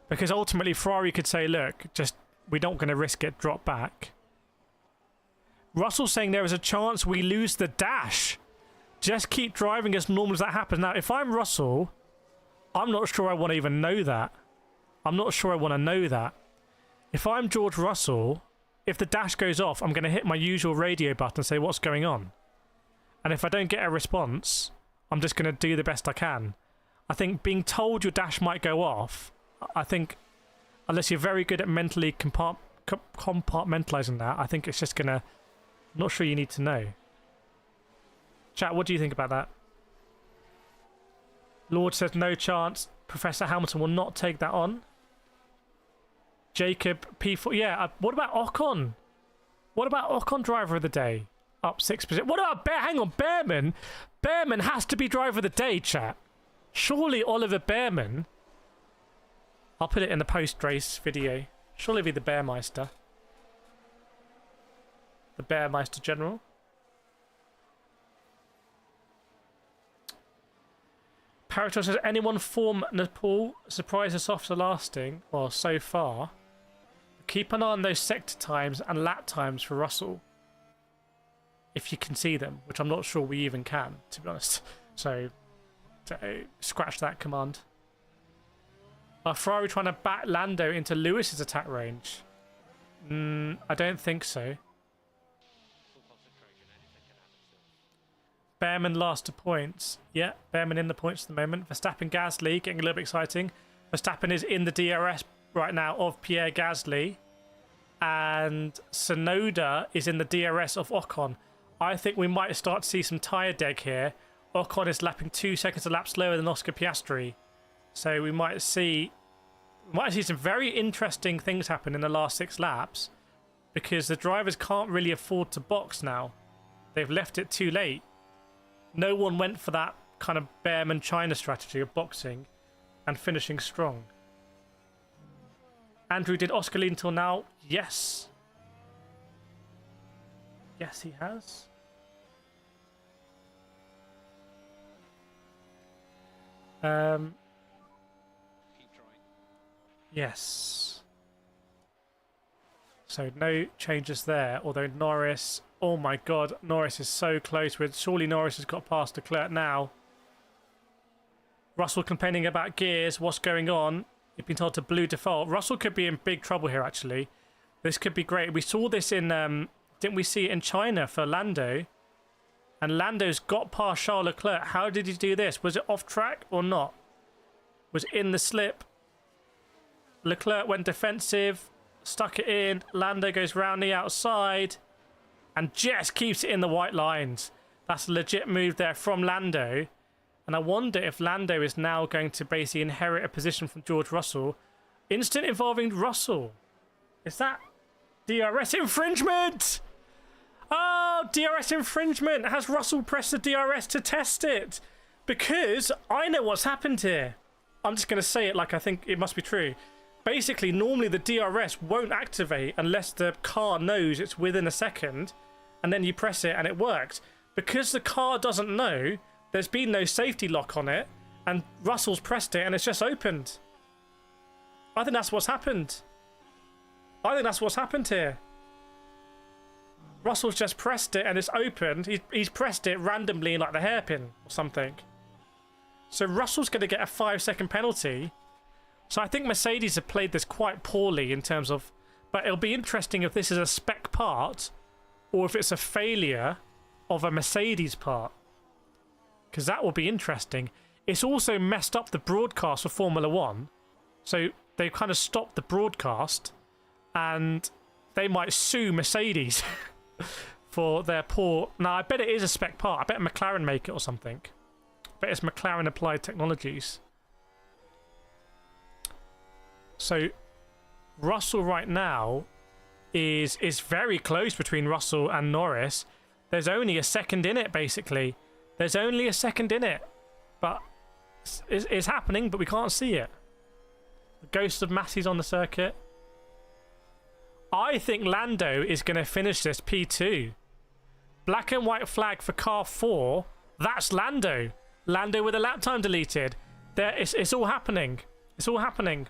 Because ultimately, Ferrari could say, look, we're not going to risk it, drop back. Russell saying there is a chance we lose the dash. Just keep driving as normal as that happens. Now, if I'm Russell, I'm not sure I want to even know that. I'm not sure I want to know that. If I'm George Russell, if the dash goes off, I'm going to hit my usual radio button and say, what's going on? And if I don't get a response, I'm just going to do the best I can. I think being told your dash might go off, I think, unless you're very good at mentally compartmentalizing that, I think it's just going to... I'm not sure you need to know. Chat, what do you think about that? Lord says no chance. Professor Hamilton will not take that on. Jacob P4. Yeah, what about Ocon? What about Ocon, driver of the day? Up 6%. What about hang on, Behrman? Behrman has to be driver of the day, chat. Surely Oliver Behrman. I'll put it in the post-race video. Surely be the Bearmeister. The Bearmeister General. Parator says, anyone form Nepal surprise us after lasting? Well, so far. Keep an eye on those sector times and lap times for Russell. If you can see them, which I'm not sure we even can, to be honest. So, scratch that command. Are Ferrari trying to back Lando into Lewis's attack range? I don't think so. Behrman last to points. Yeah, Behrman in the points at the moment. Verstappen, Gasly, getting a little bit exciting. Verstappen is in the DRS right now of Pierre Gasly. And Tsunoda is in the DRS of Ocon. I think we might start to see some tyre deg here. Ocon is lapping 2 seconds a lap slower than Oscar Piastri. So we might see some very interesting things happen in the last 6 laps, because the drivers can't really afford to box now. They've left it too late. No one went for that kind of Behrman China strategy of boxing and finishing strong. Andrew, did Oscar lead until now? Yes. Yes, he has. Keep trying. Yes. So no changes there, although Norris... Oh my god, Norris is so close with... Surely Norris has got past Leclerc now. Russell complaining about gears. What's going on? You've been told to blue default. Russell could be in big trouble here, actually. This could be great. We saw this in... didn't we see it in China for Lando? And Lando's got past Charles Leclerc. How did he do this? Was it off track or not? Was in the slip. Leclerc went defensive, stuck it in. Lando goes round the outside and just keeps it in the white lines. That's a legit move there from Lando. And I wonder if Lando is now going to basically inherit a position from George Russell. Instant involving Russell. Is that DRS infringement? Oh, DRS infringement. Has Russell pressed the DRS to test it? Because I know what's happened here. I'm just going to say it like I think it must be true. Basically, normally the DRS won't activate unless the car knows it's within a second, and then you press it and it works. Because the car doesn't know, there's been no safety lock on it, and Russell's pressed it and it's just opened. I think that's what's happened. I think that's what's happened here. Russell's just pressed it and it's opened. He's pressed it randomly like the hairpin or something. So Russell's going to get a 5-second penalty. So I think Mercedes have played this quite poorly in terms of... But it'll be interesting if this is a spec part or if it's a failure of a Mercedes part. Because that will be interesting. It's also messed up the broadcast for Formula 1. So they've kind of stopped the broadcast and they might sue Mercedes for their poor... Now, I bet it is a spec part. I bet McLaren make it or something. But it's McLaren Applied Technologies. So Russell right now is very close between Russell and Norris. There's only a second in it, basically. There's only a second in it. But it's happening, but we can't see it. The ghost of Massey's on the circuit. I think Lando is going to finish this P2. Black and white flag for car 4. That's Lando. Lando with a lap time deleted. It's all happening. It's all happening.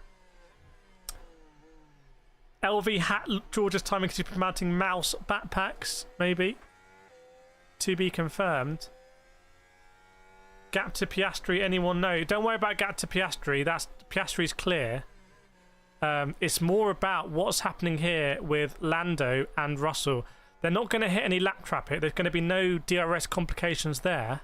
LV hat George's timing because he's promoting mouse backpacks, maybe. To be confirmed. Gap to Piastri, anyone know? Don't worry about gap to Piastri. Piastri's clear. It's more about what's happening here with Lando and Russell. They're not going to hit any lap trap here. There's going to be no DRS complications there.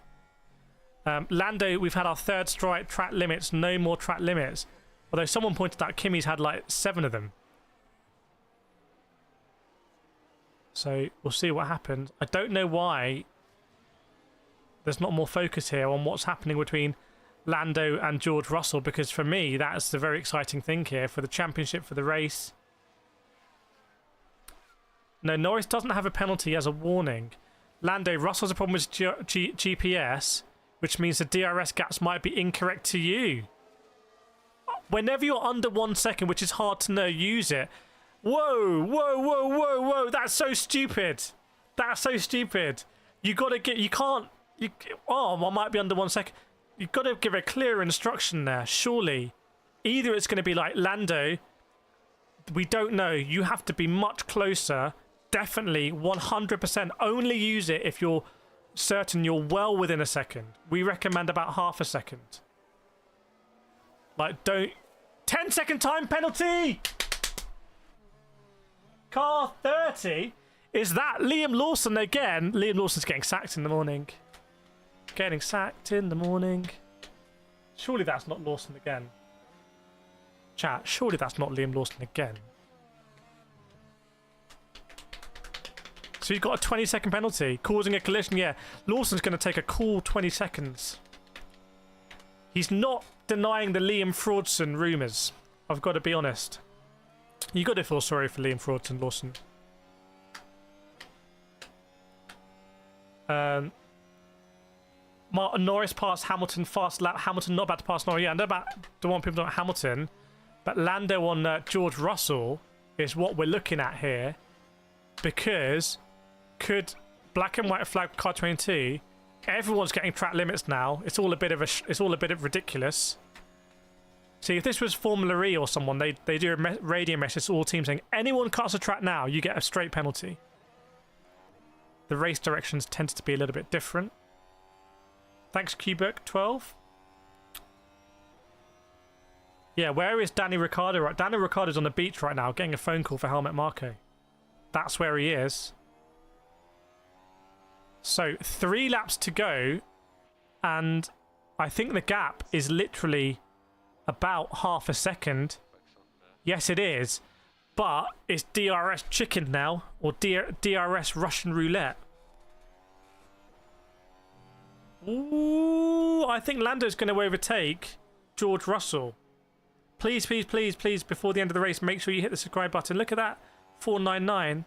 Lando, we've had our third strike track limits, no more track limits. Although someone pointed out Kimi's had like 7 of them. So we'll see what happens. I don't know why there's not more focus here on what's happening between Lando and George Russell, because for me, that's the very exciting thing here for the championship, for the race. No, Norris doesn't have a penalty as a warning. Lando, Russell's a problem with GPS, which means the DRS gaps might be incorrect to you. Whenever you're under 1 second, which is hard to know, use it. Whoa, whoa, whoa, whoa, whoa. That's so stupid. That's so stupid. You got to get... You can't... Oh, I might be under 1 second. You've got to give a clear instruction there, surely. Either it's going to be like, Lando, we don't know. You have to be much closer. Definitely, 100%. Only use it if you're certain you're well within a second. We recommend about half a second. Like, don't... 10-second time penalty! Car 30? Is that Liam Lawson again? Liam Lawson's getting sacked in the morning. Getting sacked in the morning. Surely that's not Lawson again. Chat, surely that's not Liam Lawson again. So he's got a 20-second penalty, causing a collision. Yeah, Lawson's going to take a cool 20 seconds. He's not denying the Liam Fraudson rumours. I've got to be honest. You got to feel sorry for Liam Fraudson, Lawson. Martin Norris passed Hamilton fast lap. Hamilton not about to pass Norris. Yeah, I know about the one people don't know Hamilton, but Lando on George Russell is what we're looking at here, because could black and white flag car 22? Everyone's getting track limits now. It's all a bit of ridiculous. See, if this was Formula E or someone, they do a radio message to all teams saying anyone cuts a track now, you get a straight penalty. The race directions tend to be a little bit different. Thanks, Cubic12. Yeah, where is Danny Ricciardo? Right, Danny Ricciardo's on the beach right now, getting a phone call for Helmut Marko. That's where he is. So 3 laps to go, and I think the gap is literally about half a second. Yes, it is, but it's DRS chicken now, or DRS Russian roulette. Ooh, I think Lando's going to overtake George Russell. Please, please, please, please, before the end of the race, make sure you hit the subscribe button. Look at that, 499.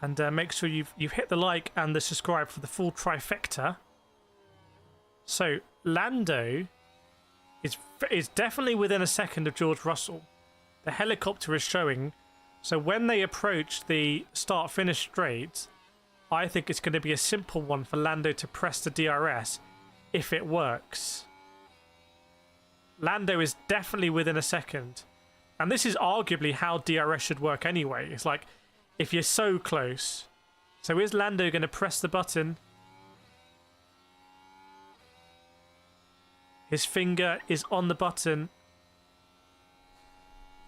And make sure you've hit the like and the subscribe for the full trifecta. So Lando is definitely within a second of George Russell. The helicopter is showing. So when they approach the start-finish straight, I think it's going to be a simple one for Lando to press the DRS if it works. Lando is definitely within a second. And this is arguably how DRS should work anyway. It's like, if you're so close. So is Lando going to press the button? His finger is on the button.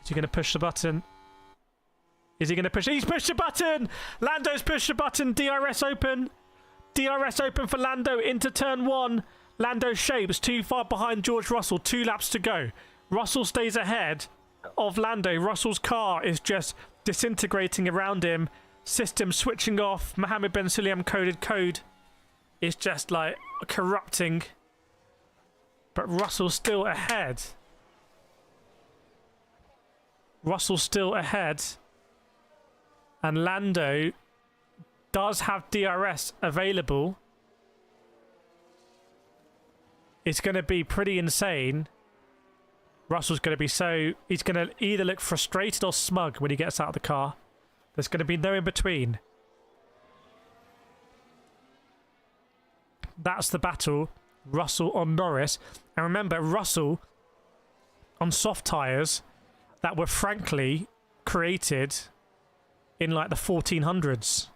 Is he going to push the button? Is he going to push? He's pushed the button! Lando's pushed the button. DRS open. DRS open for Lando into turn 1. Lando shapes too far behind George Russell. 2 laps to go. Russell stays ahead of Lando. Russell's car is just disintegrating around him. System switching off. Mohammed Ben Sulayem coded code is just like corrupting. But Russell's still ahead. Russell's still ahead. And Lando does have DRS available. It's going to be pretty insane. Russell's going to be he's going to either look frustrated or smug when he gets out of the car. There's going to be no in between. That's the battle. Russell on Norris. And remember, Russell on soft tyres that were frankly created in like the 1400s.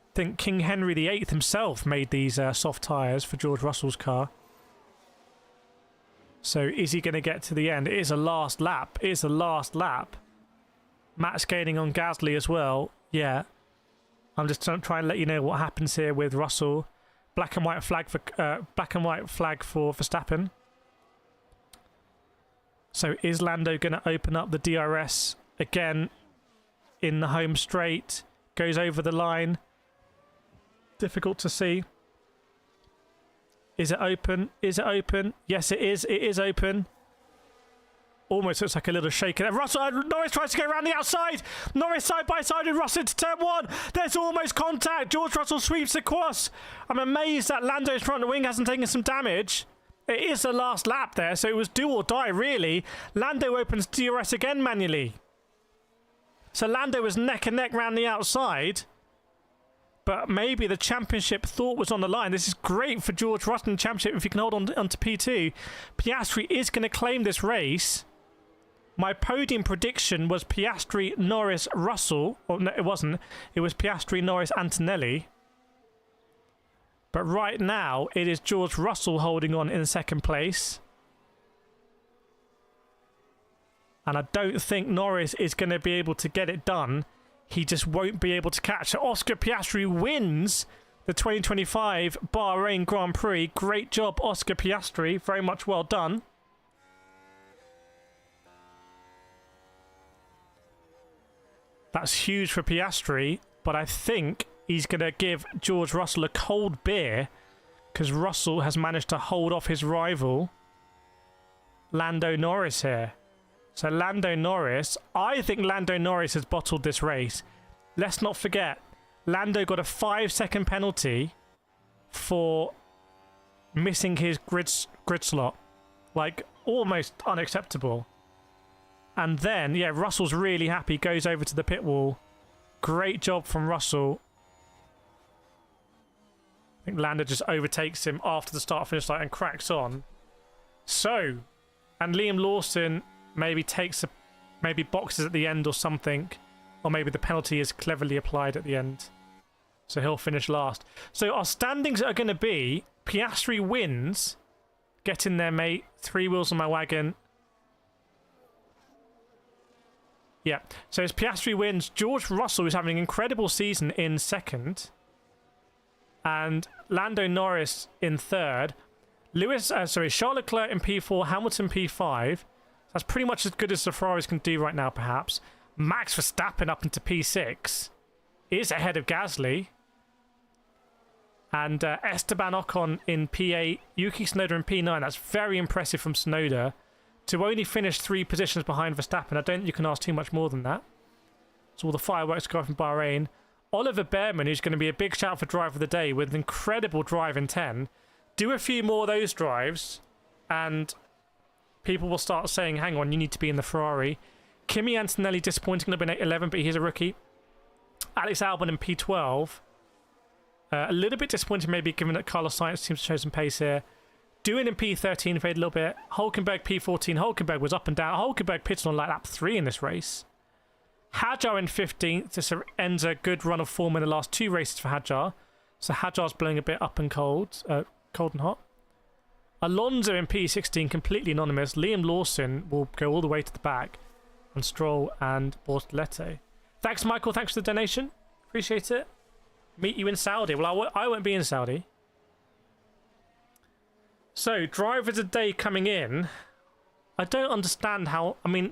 I think King Henry VIII himself made these soft tyres for George Russell's car. So is he going to get to the end? It is a last lap. It is a last lap. Matt's gaining on Gasly as well. Yeah. I'm just trying to let you know what happens here with Russell. Black and white flag for Verstappen. So is Lando going to open up the DRS again in the home straight? Goes over the line. Difficult to see. Is it open? Is it open? Yes, it is. It is open. Almost looks like a little shaker there. Norris tries to go around the outside. Norris side by side with Russell into turn 1. There's almost contact. George Russell sweeps across. I'm amazed that Lando's front wing hasn't taken some damage. It is the last lap there, so it was do or die, really. Lando opens DRS again manually. So Lando was neck and neck round the outside. But maybe the championship thought was on the line. This is great for George Russell in the championship if he can hold on to P2. Piastri is going to claim this race. My podium prediction was Piastri, Norris, Russell. Oh, no, it wasn't. It was Piastri, Norris, Antonelli. But right now, it is George Russell holding on in second place. And I don't think Norris is going to be able to get it done. He just won't be able to catch. So Oscar Piastri wins the 2025 Bahrain Grand Prix. Great job, Oscar Piastri. Very much well done. That's huge for Piastri, but I think he's going to give George Russell a cold beer because Russell has managed to hold off his rival, Lando Norris, here. So Lando Norris, I think Lando Norris has bottled this race. Let's not forget, Lando got a 5-second penalty for missing his grid slot. Like, almost unacceptable. And then, yeah, Russell's really happy, goes over to the pit wall. Great job from Russell. I think Lando just overtakes him after the start-finish light and cracks on. So, and Liam Lawson maybe maybe boxes at the end or something, or maybe the penalty is cleverly applied at the end, so he'll finish last. So our standings are going to be Piastri wins, get in there mate, 3 wheels on my wagon. Yeah. So as Piastri wins, George Russell is having an incredible season in second. And Lando Norris in third. Charles Leclerc in P4, Hamilton P5. That's pretty much as good as the Ferraris can do right now, perhaps. Max Verstappen up into P6 is ahead of Gasly. And Esteban Ocon in P8, Yuki Tsunoda in P9. That's very impressive from Tsunoda. To only finish 3 positions behind Verstappen, I don't think you can ask too much more than that. So all the fireworks go off in Bahrain. Oliver Behrman, who's going to be a big shout for driver of the day with an incredible drive in 10. Do a few more of those drives and people will start saying, hang on, you need to be in the Ferrari. Kimi Antonelli disappointing a little bit in 8-11, but he's a rookie. Alex Albon in P12. A little bit disappointing maybe given that Carlos Sainz seems to show some pace here. Doing in P13 faded a little bit. Hulkenberg P14. Hulkenberg was up and down. Hulkenberg pitted on like lap 3 in this race. Hadjar in 15th. This ends a good run of form in the last 2 races for Hadjar. So Hadjar's blowing a bit up and cold. Cold and hot. Alonso in P16, completely anonymous. Liam Lawson will go all the way to the back. And Stroll and Bortoleto. Thanks, Michael. Thanks for the donation. Appreciate it. Meet you in Saudi. Well, I won't be in Saudi. So, driver of the day coming in. I don't understand how... I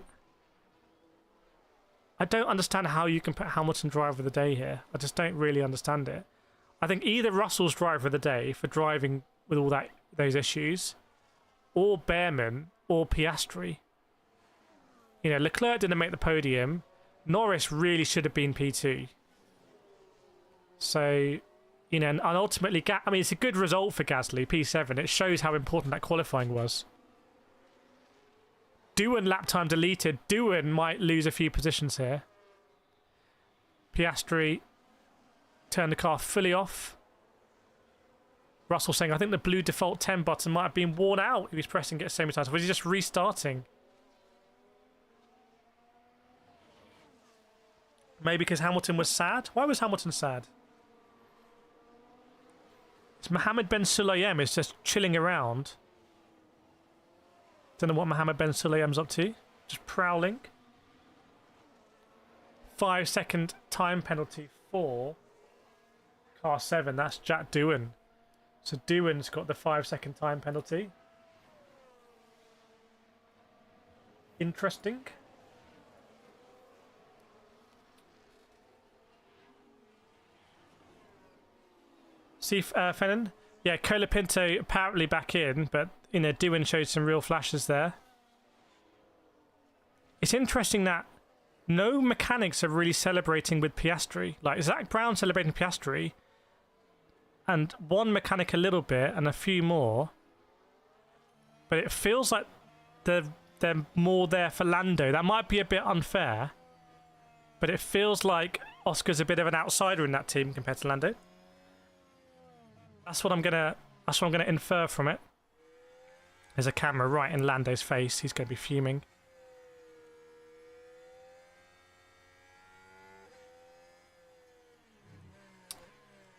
don't understand how you can put Hamilton driver of the day here. I just don't really understand it. I think either Russell's driver of the day for driving with all those issues, or Behrman, or Piastri. You know, Leclerc didn't make the podium. Norris really should have been P2. So... You know, and ultimately, it's a good result for Gasly, P7. It shows how important that qualifying was. Doohan lap time deleted. Doohan might lose a few positions here. Piastri turned the car fully off. Russell saying, I think the blue default 10 button might have been worn out. He was pressing it so many times. Was he just restarting? Maybe because Hamilton was sad? Why was Hamilton sad? Mohammed Ben Sulayem is just chilling around. Don't know what Mohammed Ben Sulayem's up to. Just prowling. 5-second time penalty for car 7. That's Jack Doohan. So Doohan's got the 5-second time penalty. Interesting. See, Fennon? Yeah, Colapinto apparently back in, but, you know, Doohan showed some real flashes there. It's interesting that no mechanics are really celebrating with Piastri. Like, Zach Brown celebrating Piastri, and one mechanic a little bit, and a few more. But it feels like they're more there for Lando. That might be a bit unfair, but it feels like Oscar's a bit of an outsider in that team compared to Lando. That's what I'm gonna infer from it. There's a camera right in Lando's face. He's gonna be fuming.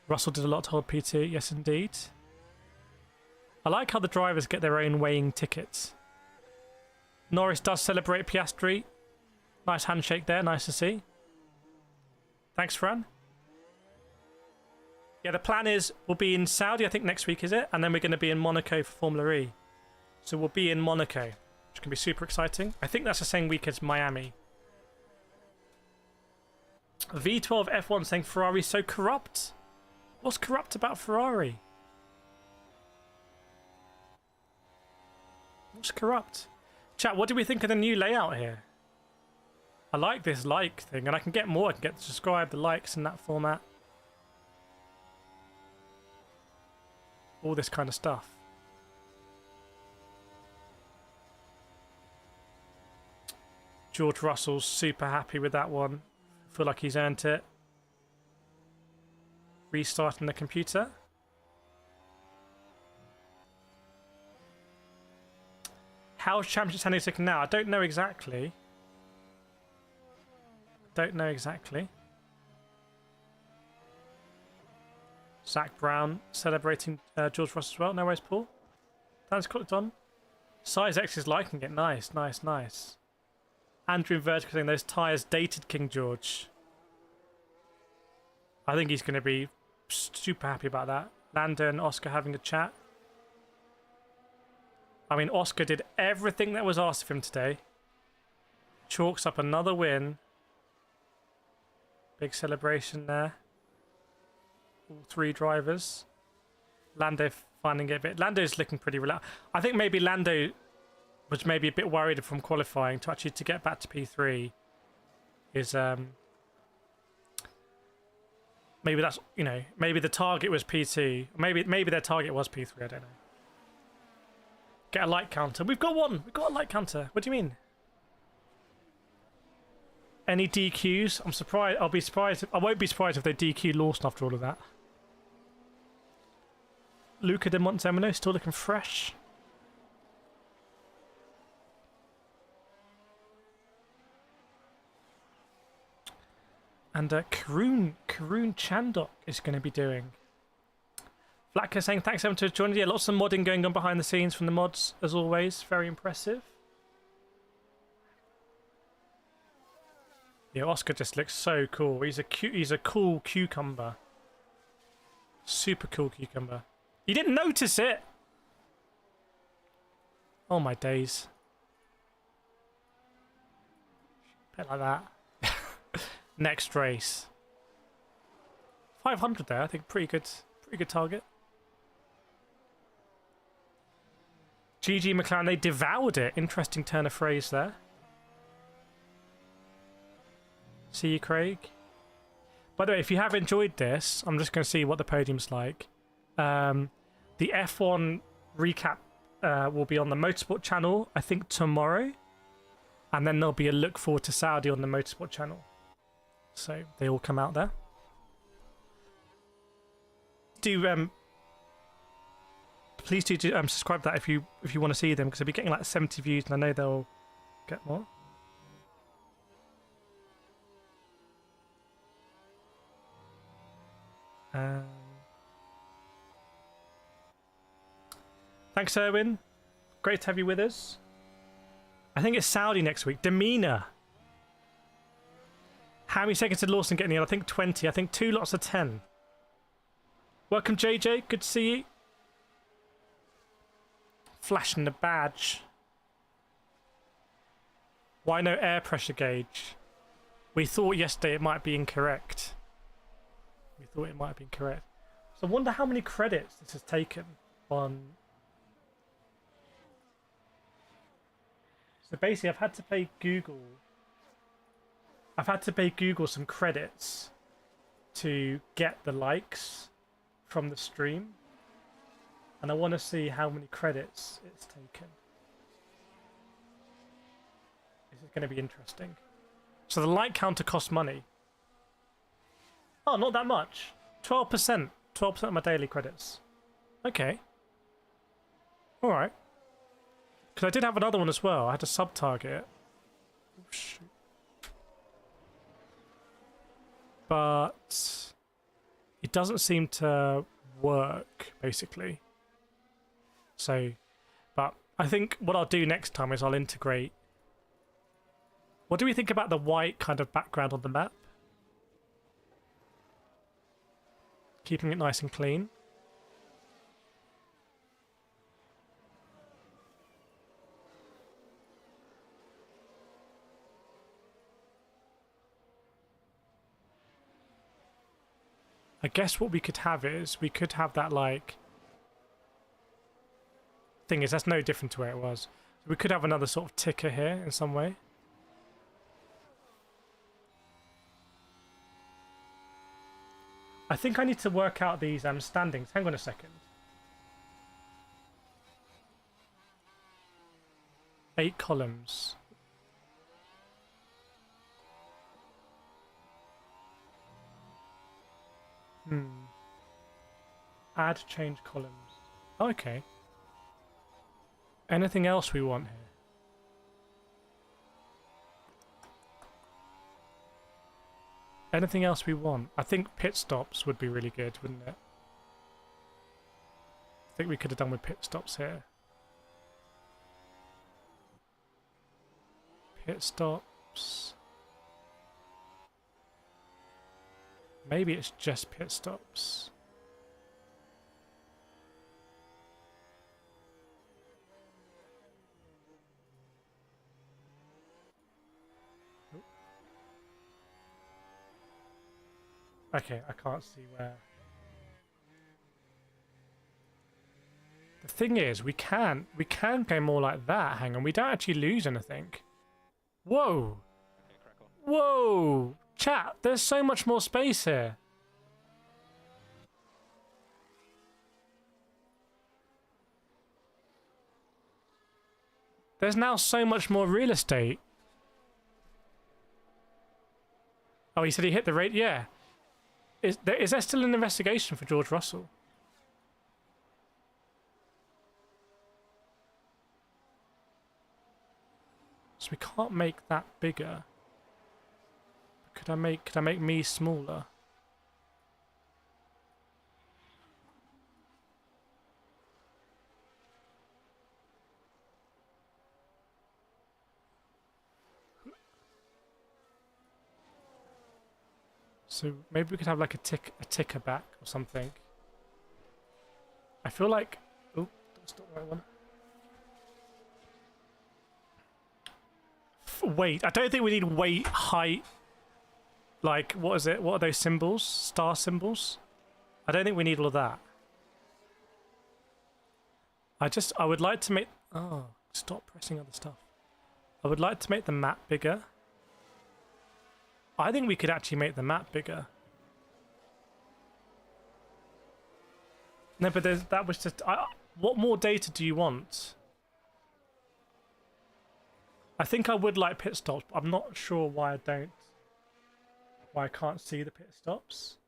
Russell did a lot to hold P2. Yes, indeed. I like how the drivers get their own weighing tickets. Norris does celebrate Piastri. Nice handshake there. Nice to see. Thanks, Fran. Yeah, the plan is we'll be in Saudi, I think next week, is it? And then we're going to be in Monaco for Formula E. So we'll be in Monaco, which can be super exciting. I think that's the same week as Miami. V12 F1 saying Ferrari's so corrupt. What's corrupt about Ferrari? What's corrupt? Chat, what do we think of the new layout here? I like this like thing, and I can get more. I can get to describe the likes in that format. All this kind of stuff. George Russell's super happy with that one. Feel like he's earned it. Restarting the computer. How's Championship Standing ticking now? I don't know exactly. Zach Brown celebrating George Russell as well. No worries, Paul. That's clicked on. Size X is liking it. Nice, nice, nice. Andrew in Vertical saying those tyres dated King George. I think he's going to be super happy about that. Lando and Oscar having a chat. I mean, Oscar did everything that was asked of him today. Chalks up another win. Big celebration there. All three drivers. Lando finding it a bit... Lando's looking pretty relaxed. I think maybe Lando was maybe a bit worried from qualifying to actually to get back to P3 is... maybe that's, you know, maybe the target was P2. Maybe their target was P3, I don't know. Get a light counter. We've got one! We've got a light counter. What do you mean? Any DQs? I'm surprised. I'll be surprised. I won't be surprised if they DQ Lawson after all of that. Luca de Montemino still looking fresh. And Karun Chandok is going to be doing. Flacker saying thanks everyone to joining. Yeah, lots of modding going on behind the scenes from the mods as always. Very impressive. Yeah, Oscar just looks so cool. He's a cool cucumber. Super cool cucumber. You didn't notice it. Oh my days. Bit like that. Next race. 500 there, I think pretty good target. GG McLaren, they devoured it. Interesting turn of phrase there. See you, Craig. By the way, if you have enjoyed this, I'm just going to see what the podium's like. The F1 recap will be on the Motorsport channel, I think tomorrow. And then there'll be a look forward to Saudi on the Motorsport channel. So they all come out there. Please do subscribe to that if you want to see them, because they'll be getting like 70 views, and I know they'll get more. Thanks, Erwin. Great to have you with us. I think it's Saudi next week. Demeanor. How many seconds did Lawson get in the end? I think 20. I think 2 lots of 10. Welcome, JJ. Good to see you. Flashing the badge. Why no air pressure gauge? We thought yesterday it might be incorrect. So I wonder how many credits this has taken on... So basically I've had to pay Google some credits to get the likes from the stream, and I want to see how many credits it's taken. This is going to be interesting. So the like counter costs money. Oh, not that much. 12%. 12% of my daily credits. Okay. Alright. Because I did have another one as well. I had a sub-target. Oh, shoot. But it doesn't seem to work, basically. So, but I think what I'll do next time is I'll integrate... What do we think about the white kind of background on the map? Keeping it nice and clean. I guess what we could have is, we could have that like... Thing is, that's no different to where it was. We could have another sort of ticker here in some way. I think I need to work out these standings. Hang on a second. 8 columns. Add change columns. Okay. Anything else we want here? Anything else we want? I think pit stops would be really good, wouldn't it? I think we could have done with pit stops here. Pit stop. stops. Maybe it's just pit stops. Okay, I can't see where. The thing is, we can go more like that. Hang on, we don't actually lose anything. Whoa! Whoa! Chat, there's so much more space here. There's now so much more real estate. Oh, he said he hit the rate? Yeah. Is there still an investigation for George Russell? So we can't make that bigger. Could I make me smaller? So maybe we could have like a ticker back or something. I feel like, oh, that's not the right one. Weight. I don't think we need weight, height. Like, what is it? What are those symbols? Star symbols? I don't think we need all of that. I would like to make... Oh, stop pressing other stuff. I would like to make the map bigger. I think we could actually make the map bigger. No, but that was just... what more data do you want? I think I would like pit stops, but I'm not sure why I don't. Why I can't see the pit stops.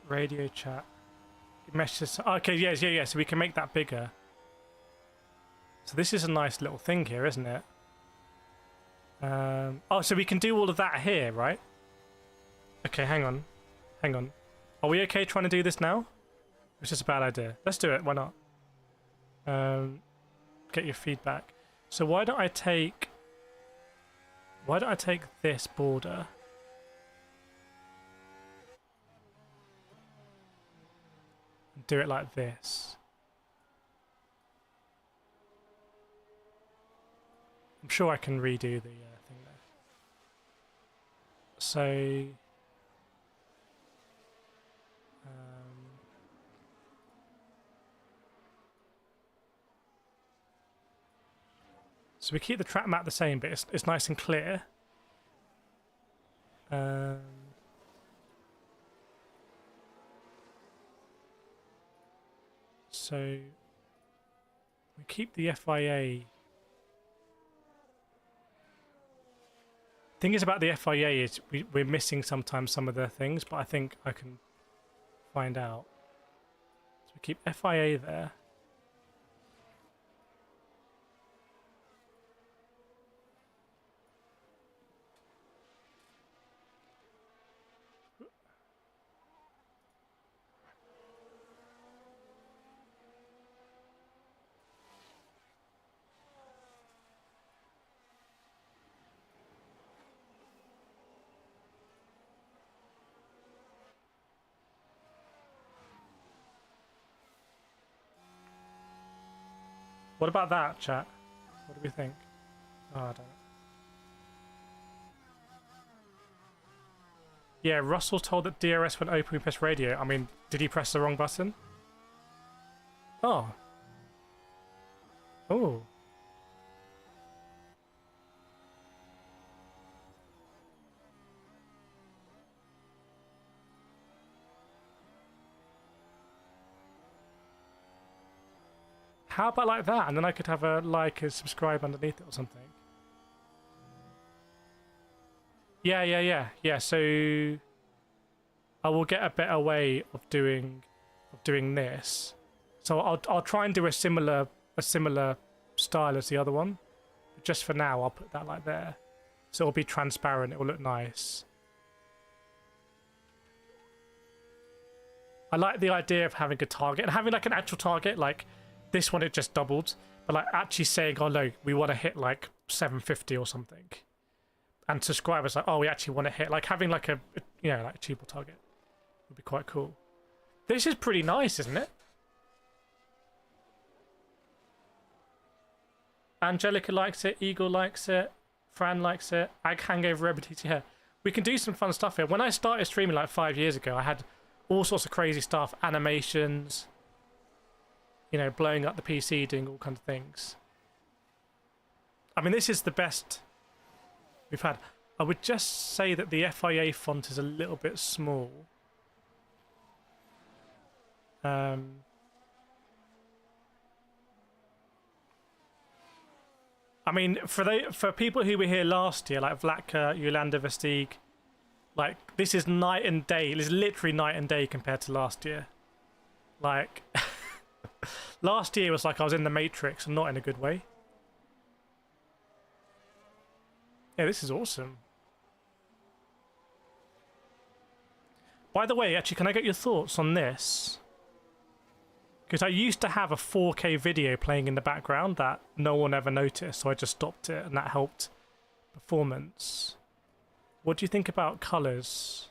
Radio chat. Messages. Okay, yes, yeah. So we can make that bigger. So this is a nice little thing here, isn't it? Oh, so we can do all of that here, right? Okay, hang on. Are we okay trying to do this now? It's just a bad idea. Let's do it. Why not? Get your feedback. So why don't I take this border? Do it like this. I'm sure I can redo the thing there. So, so we keep the track map the same, but it's nice and clear. So we keep the FIA. Thing is about the FIA is we're missing sometimes some of the things, but I think I can find out. So we keep FIA there. What about that, chat? What do we think? Oh, I don't know. Yeah, Russell told that DRS went open when we press radio. I mean, did he press the wrong button? Oh. Oh. How about like that? And then I could have a like and subscribe underneath it or something. Yeah. So I will get a better way of doing this. So I'll try and do a similar style as the other one. But just for now, I'll put that like there. So it'll be transparent. It will look nice. I like the idea of having a target and having like an actual target. Like this one, it just doubled. But like actually saying, oh no, we want to hit like 750 or something. And subscribers like, oh, we actually want to hit, like having like a, you know, like achievable target would be quite cool. This is pretty nice, isn't it? Angelica likes it, Eagle likes it, Fran likes it, Ag Hangover Rebity here. We can do some fun stuff here. When I started streaming like 5 years ago, I had all sorts of crazy stuff, animations, you know, blowing up the PC, doing all kinds of things. I mean, this is the best we've had. I would just say that the FIA font is a little bit small. I mean, for people who were here last year, like Vlatka, Yolanda Vestig, like this is night and day. It is literally night and day compared to last year. Like last year was like I was in the Matrix and not in a good way. Yeah, this is awesome. By the way, actually, can I get your thoughts on this? Because I used to have a 4K video playing in the background that no one ever noticed, so I just stopped it, and that helped performance. What do you think about colours?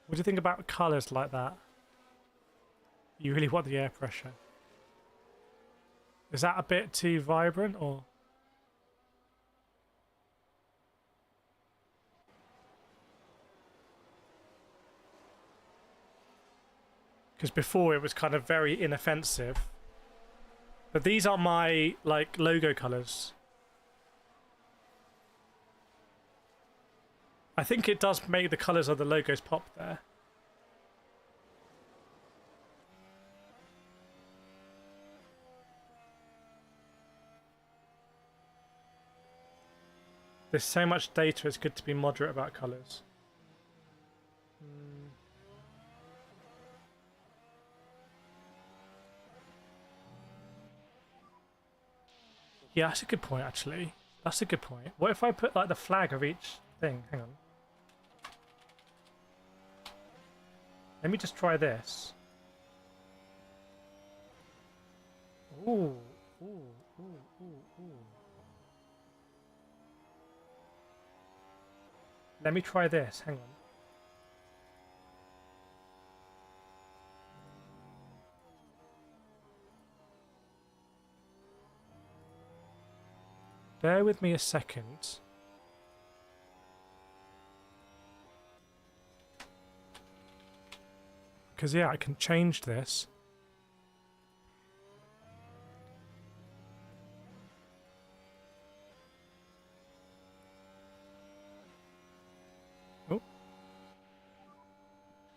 What do you think about colours like that? You really want the air pressure. Is that a bit too vibrant, or? Because before it was kind of very inoffensive. But these are my, like, logo colours. I think it does make the colours of the logos pop there. There's so much data, it's good to be moderate about colours. Yeah, that's a good point, actually. That's a good point. What if I put, like, the flag of each thing? Hang on. Let me just try this. Ooh, ooh, ooh, ooh, ooh. Let me try this. Hang on. Bear with me a second. Because, yeah, I can change this. Oh.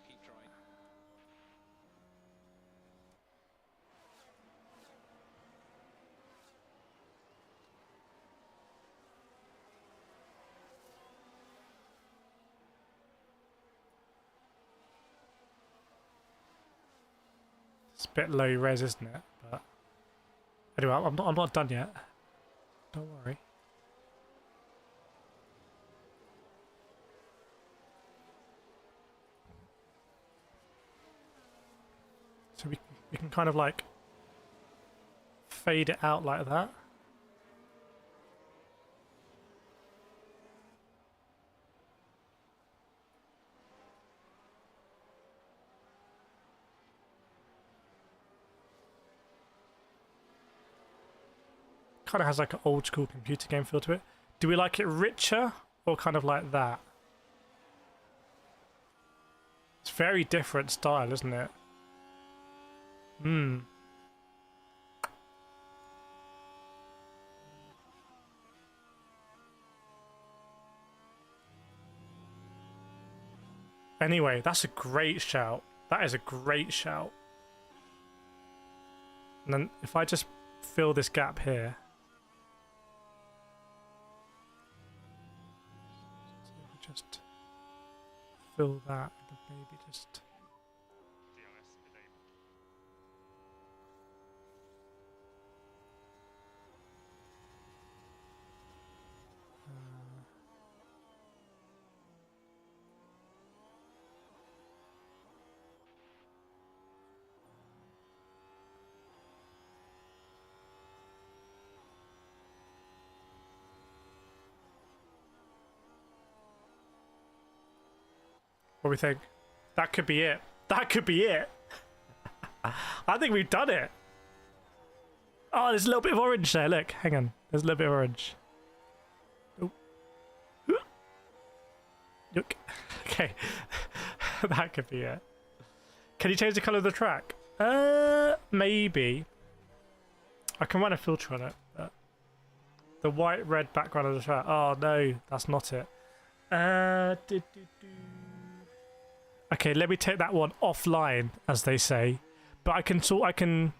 Keep trying. It's a bit low res, isn't it? But anyway, I'm not done yet. Don't worry. So we can kind of like fade it out like that. Kind of has like an old school computer game feel to it. Do we like it richer or kind of like that? It's very different style, isn't it? Hmm. Anyway, that's a great shout. That is a great shout. And then if I just fill this gap here. So just fill that and maybe just... What do we think? That could be it. That could be it. I think we've done it. Oh, there's a little bit of orange there. Look, hang on. There's a little bit of orange. Oh. Look. Okay. That could be it. Can you change the colour of the track? Maybe. I can run a filter on it. But the white, red background of the track. Oh, no. That's not it. Okay, let me take that one offline, as they say. But I can...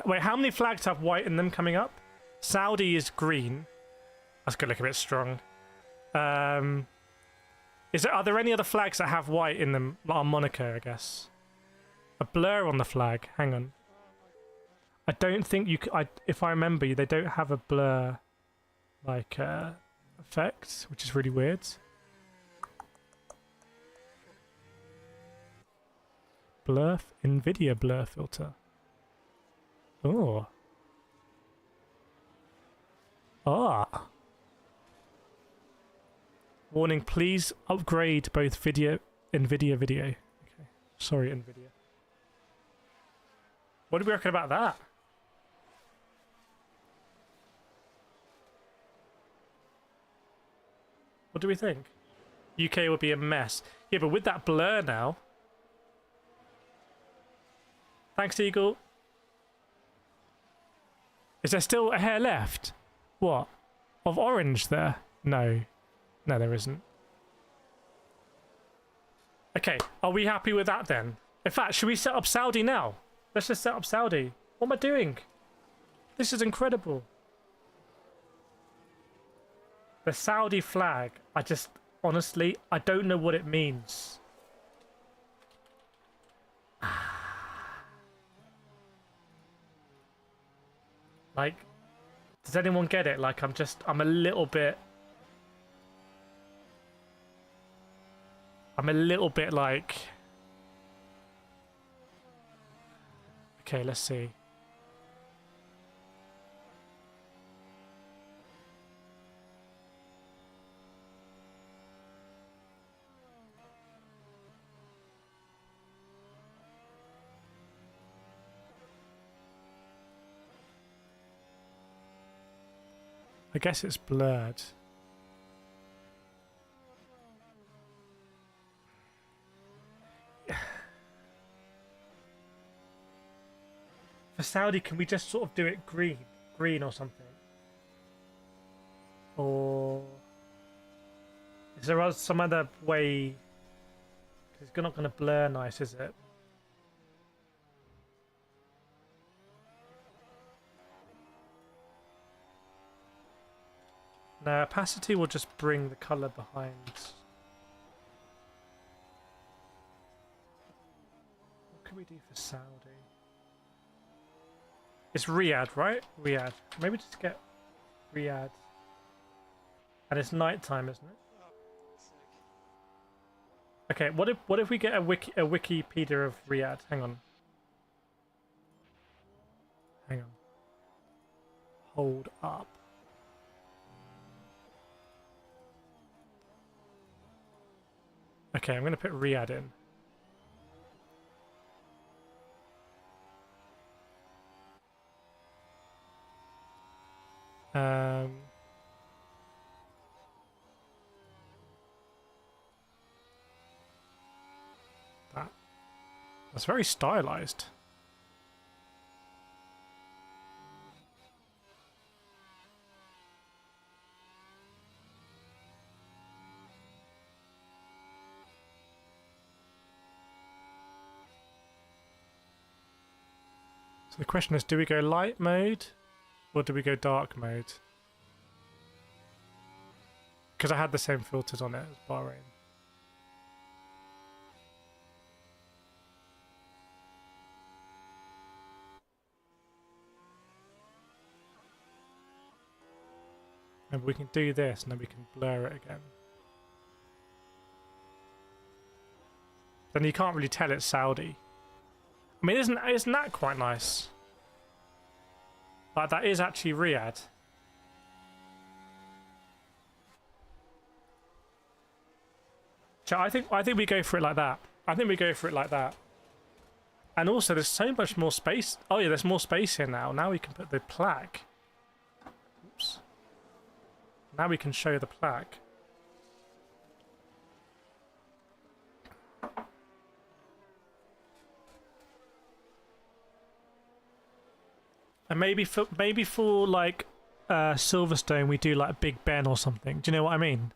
Wait, how many flags have white in them coming up? Saudi is green. That's gonna look a bit strong. Are there any other flags that have white in them? Like Monaco, I guess. A blur on the flag. Hang on. I don't think you could... if I remember, they don't have a blur like effect, which is really weird. Blur, NVIDIA blur filter. Oh. Ah. Warning, please upgrade both NVIDIA video. Okay. Sorry, NVIDIA. What do we reckon about that? What do we think? UK will be a mess. Yeah, but with that blur now... Thanks, Eagle. Is there still a hair left? What? Of orange there? No. No, there isn't. Okay, are we happy with that then? In fact, should we set up Saudi now? Let's just set up Saudi. What am I doing? This is incredible. The Saudi flag, honestly, I don't know what it means. Like, does anyone get it? Like, I'm a little bit like... Okay, let's see. I guess it's blurred. For Saudi, can we just sort of do it green or something? Or is there some other way? 'Cause it's not going to blur nice, is it? No, opacity will just bring the colour behind. What can we do for Saudi? It's Riyadh, right? Riyadh. Maybe just get Riyadh. And it's nighttime, isn't it? Okay, what if we get a Wikipedia of Riyadh? Hang on. Hang on. Hold up. Okay, I'm going to put Riyadh in. That's very stylized. So the question is, do we go light mode or do we go dark mode? Because I had the same filters on it as Bahrain. Maybe we can do this and then we can blur it again. Then you can't really tell it's Saudi. I mean, isn't that quite nice? Like, that is actually Riyadh. So I think we go for it like that. I think we go for it like that. And also, there's so much more space. Oh yeah, there's more space here now. Now we can put the plaque. Oops. Now we can show the plaque. And maybe for like Silverstone, we do like Big Ben or something. Do you know what I mean?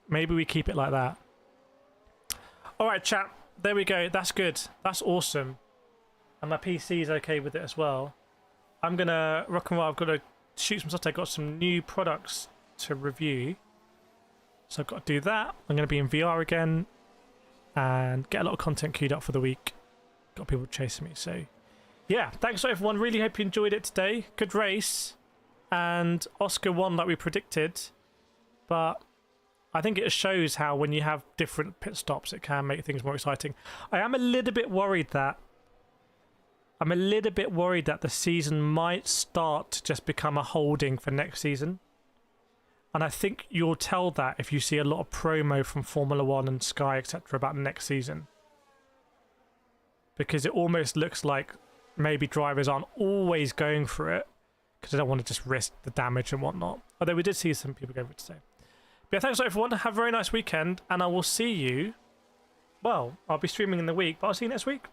Maybe we keep it like that. All right, chat. There we go. That's good. That's awesome. And my PC is okay with it as well. I'm gonna rock and roll. I've got to shoot some stuff. I've got some new products to review, so I've got to do that. I'm gonna be in VR again and get a lot of content queued up for the week. Got people chasing me, so. Yeah, thanks to everyone. Really hope you enjoyed it today. Good race. And Oscar won like we predicted. But I think it shows how when you have different pit stops, it can make things more exciting. I am a little bit worried that the season might start to just become a holding for next season. And I think you'll tell that if you see a lot of promo from Formula One and Sky, etc. about next season. Because it almost looks like maybe drivers aren't always going for it because they don't want to just risk the damage and whatnot. Although we did see some people go for it today. But yeah, thanks everyone. Have a very nice weekend, and I will see you. Well, I'll be streaming in the week, but I'll see you next week.